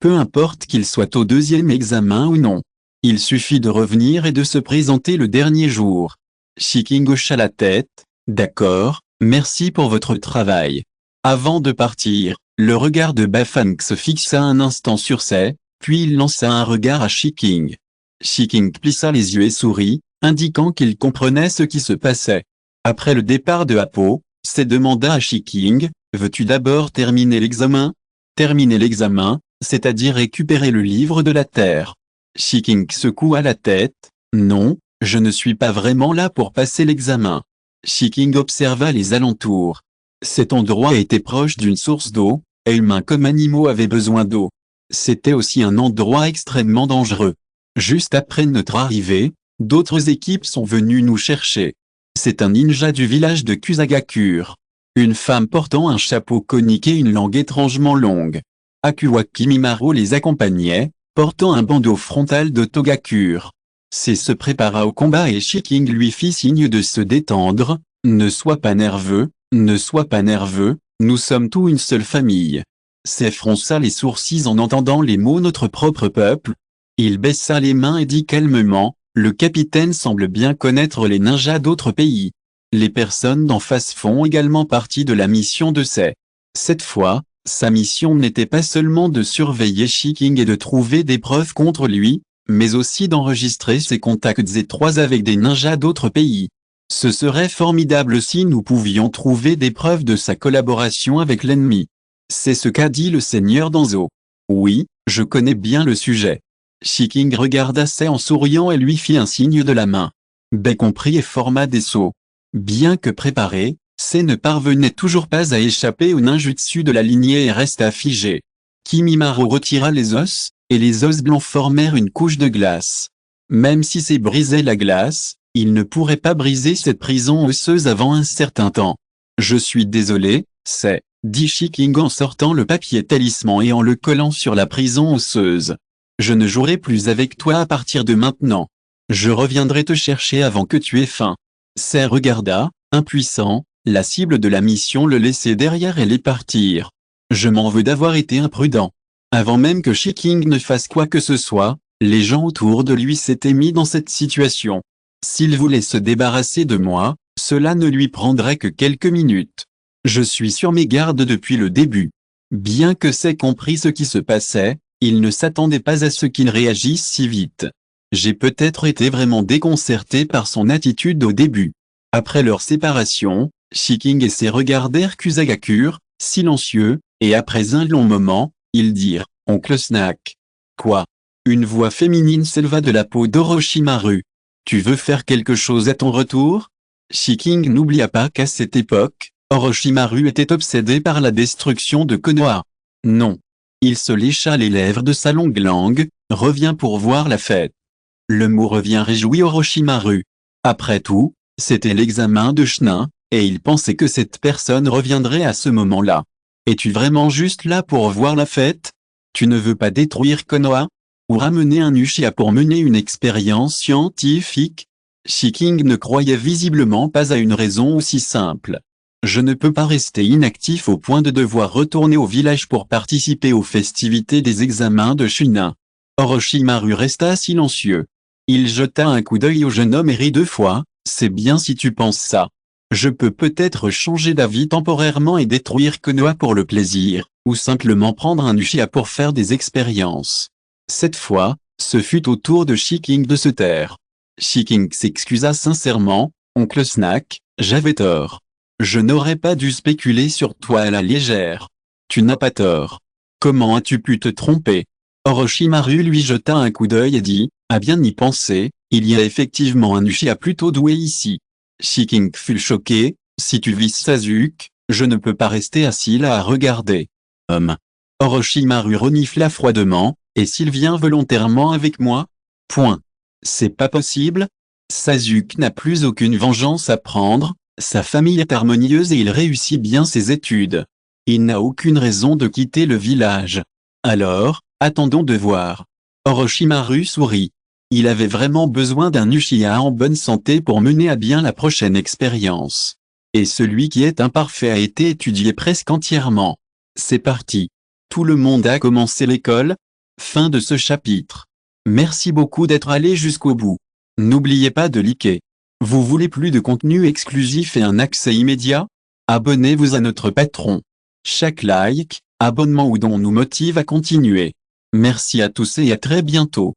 Peu importe qu'il soit au deuxième examen ou non. Il suffit de revenir et de se présenter le dernier jour. Shiking hocha la tête, d'accord, merci pour votre travail. Avant de partir, le regard de Bafang se fixa un instant sur Sai, puis il lança un regard à Shiking. Shiking plissa les yeux et sourit, indiquant qu'il comprenait ce qui se passait. Après le départ de Apo, Sai demanda à Shiking, « Veux-tu d'abord terminer l'examen ?» Terminer l'examen, c'est-à-dire récupérer le livre de la Terre. Shiking secoua la tête, « Non, je ne suis pas vraiment là pour passer l'examen. » Shiking observa les alentours. Cet endroit était proche d'une source d'eau, et humains comme animaux avaient besoin d'eau. C'était aussi un endroit extrêmement dangereux. Juste après notre arrivée, d'autres équipes sont venues nous chercher. C'est un ninja du village de Kusagakure. Une femme portant un chapeau conique et une langue étrangement longue. Akuwa Kimimaro les accompagnait, portant un bandeau frontal de Togakure. C'est se prépara au combat et Shiking lui fit signe de se détendre, « Ne sois pas nerveux, ne sois pas nerveux, nous sommes tous une seule famille. » C'est fronça les sourcils en entendant les mots « notre propre peuple ». Il baissa les mains et dit calmement, « Le capitaine semble bien connaître les ninjas d'autres pays. Les personnes d'en face font également partie de la mission de Sai. » Cette fois, sa mission n'était pas seulement de surveiller Shiking et de trouver des preuves contre lui, mais aussi d'enregistrer ses contacts étroits avec des ninjas d'autres pays. Ce serait formidable si nous pouvions trouver des preuves de sa collaboration avec l'ennemi. C'est ce qu'a dit le seigneur Danzo. Oui, je connais bien le sujet. Shiking regarda Sai en souriant et lui fit un signe de la main. Bai comprit et forma des sauts. Bien que préparé, Sai ne parvenait toujours pas à échapper au ninjutsu de la lignée et resta figé. Kimimaro retira les os, et les os blancs formèrent une couche de glace. Même si Sai brisait la glace, il ne pourrait pas briser cette prison osseuse avant un certain temps. Je suis désolé, Sai, dit Shiking en sortant le papier talisman et en le collant sur la prison osseuse. Je ne jouerai plus avec toi à partir de maintenant. Je reviendrai te chercher avant que tu aies faim. Sai regarda, impuissant, la cible de la mission le laisser derrière et les partir. Je m'en veux d'avoir été imprudent. Avant même que Shiking ne fasse quoi que ce soit, les gens autour de lui s'étaient mis dans cette situation. S'il voulait se débarrasser de moi, cela ne lui prendrait que quelques minutes. Je suis sur mes gardes depuis le début. Bien que Sai comprit ce qui se passait, il ne s'attendait pas à ce qu'il réagisse si vite. J'ai peut-être été vraiment déconcerté par son attitude au début. Après leur séparation, Shiking et Sai regardèrent Kusagakure, silencieux, et après un long moment, ils dirent, « Oncle Snack. » Quoi? Une voix féminine s'éleva de la peau d'Orochimaru. Tu veux faire quelque chose à ton retour? Shiking n'oublia pas qu'à cette époque, Orochimaru était obsédé par la destruction de Konoha. Non. Il se lécha les lèvres de sa longue langue, revient pour voir la fête. Le mot revient réjouit Orochimaru. Après tout, c'était l'examen de Chunin, et il pensait que cette personne reviendrait à ce moment-là. Es-tu vraiment juste là pour voir la fête? Tu ne veux pas détruire Konoha? Ou ramener un Uchiha pour mener une expérience scientifique? Shiking ne croyait visiblement pas à une raison aussi simple. Je ne peux pas rester inactif au point de devoir retourner au village pour participer aux festivités des examens de Chunin. Orochimaru resta silencieux. Il jeta un coup d'œil au jeune homme et rit 2 fois, c'est bien si tu penses ça. Je peux peut-être changer d'avis temporairement et détruire Konoha pour le plaisir, ou simplement prendre un Uchiha pour faire des expériences. Cette fois, ce fut au tour de Shiking de se taire. Shiking s'excusa sincèrement, oncle Snack, j'avais tort. Je n'aurais pas dû spéculer sur toi à la légère. Tu n'as pas tort. Comment as-tu pu te tromper? Orochimaru lui jeta un coup d'œil et dit, à bien y penser, il y a effectivement un Uchiha plutôt doué ici. Shiking fut choqué, si tu vises Sasuke, je ne peux pas rester assis là à regarder. Orochimaru renifla froidement, et s'il vient volontairement avec moi? Point. C'est pas possible. Sasuke n'a plus aucune vengeance à prendre, sa famille est harmonieuse et il réussit bien ses études. Il n'a aucune raison de quitter le village. Alors, attendons de voir. Orochimaru sourit. Il avait vraiment besoin d'un Uchiha en bonne santé pour mener à bien la prochaine expérience. Et celui qui est imparfait a été étudié presque entièrement. C'est parti. Tout le monde a commencé l'école. Fin de ce chapitre. Merci beaucoup d'être allé jusqu'au bout. N'oubliez pas de liker. Vous voulez plus de contenu exclusif et un accès immédiat? Abonnez-vous à notre patron. Chaque like, abonnement ou don nous motive à continuer. Merci à tous et à très bientôt.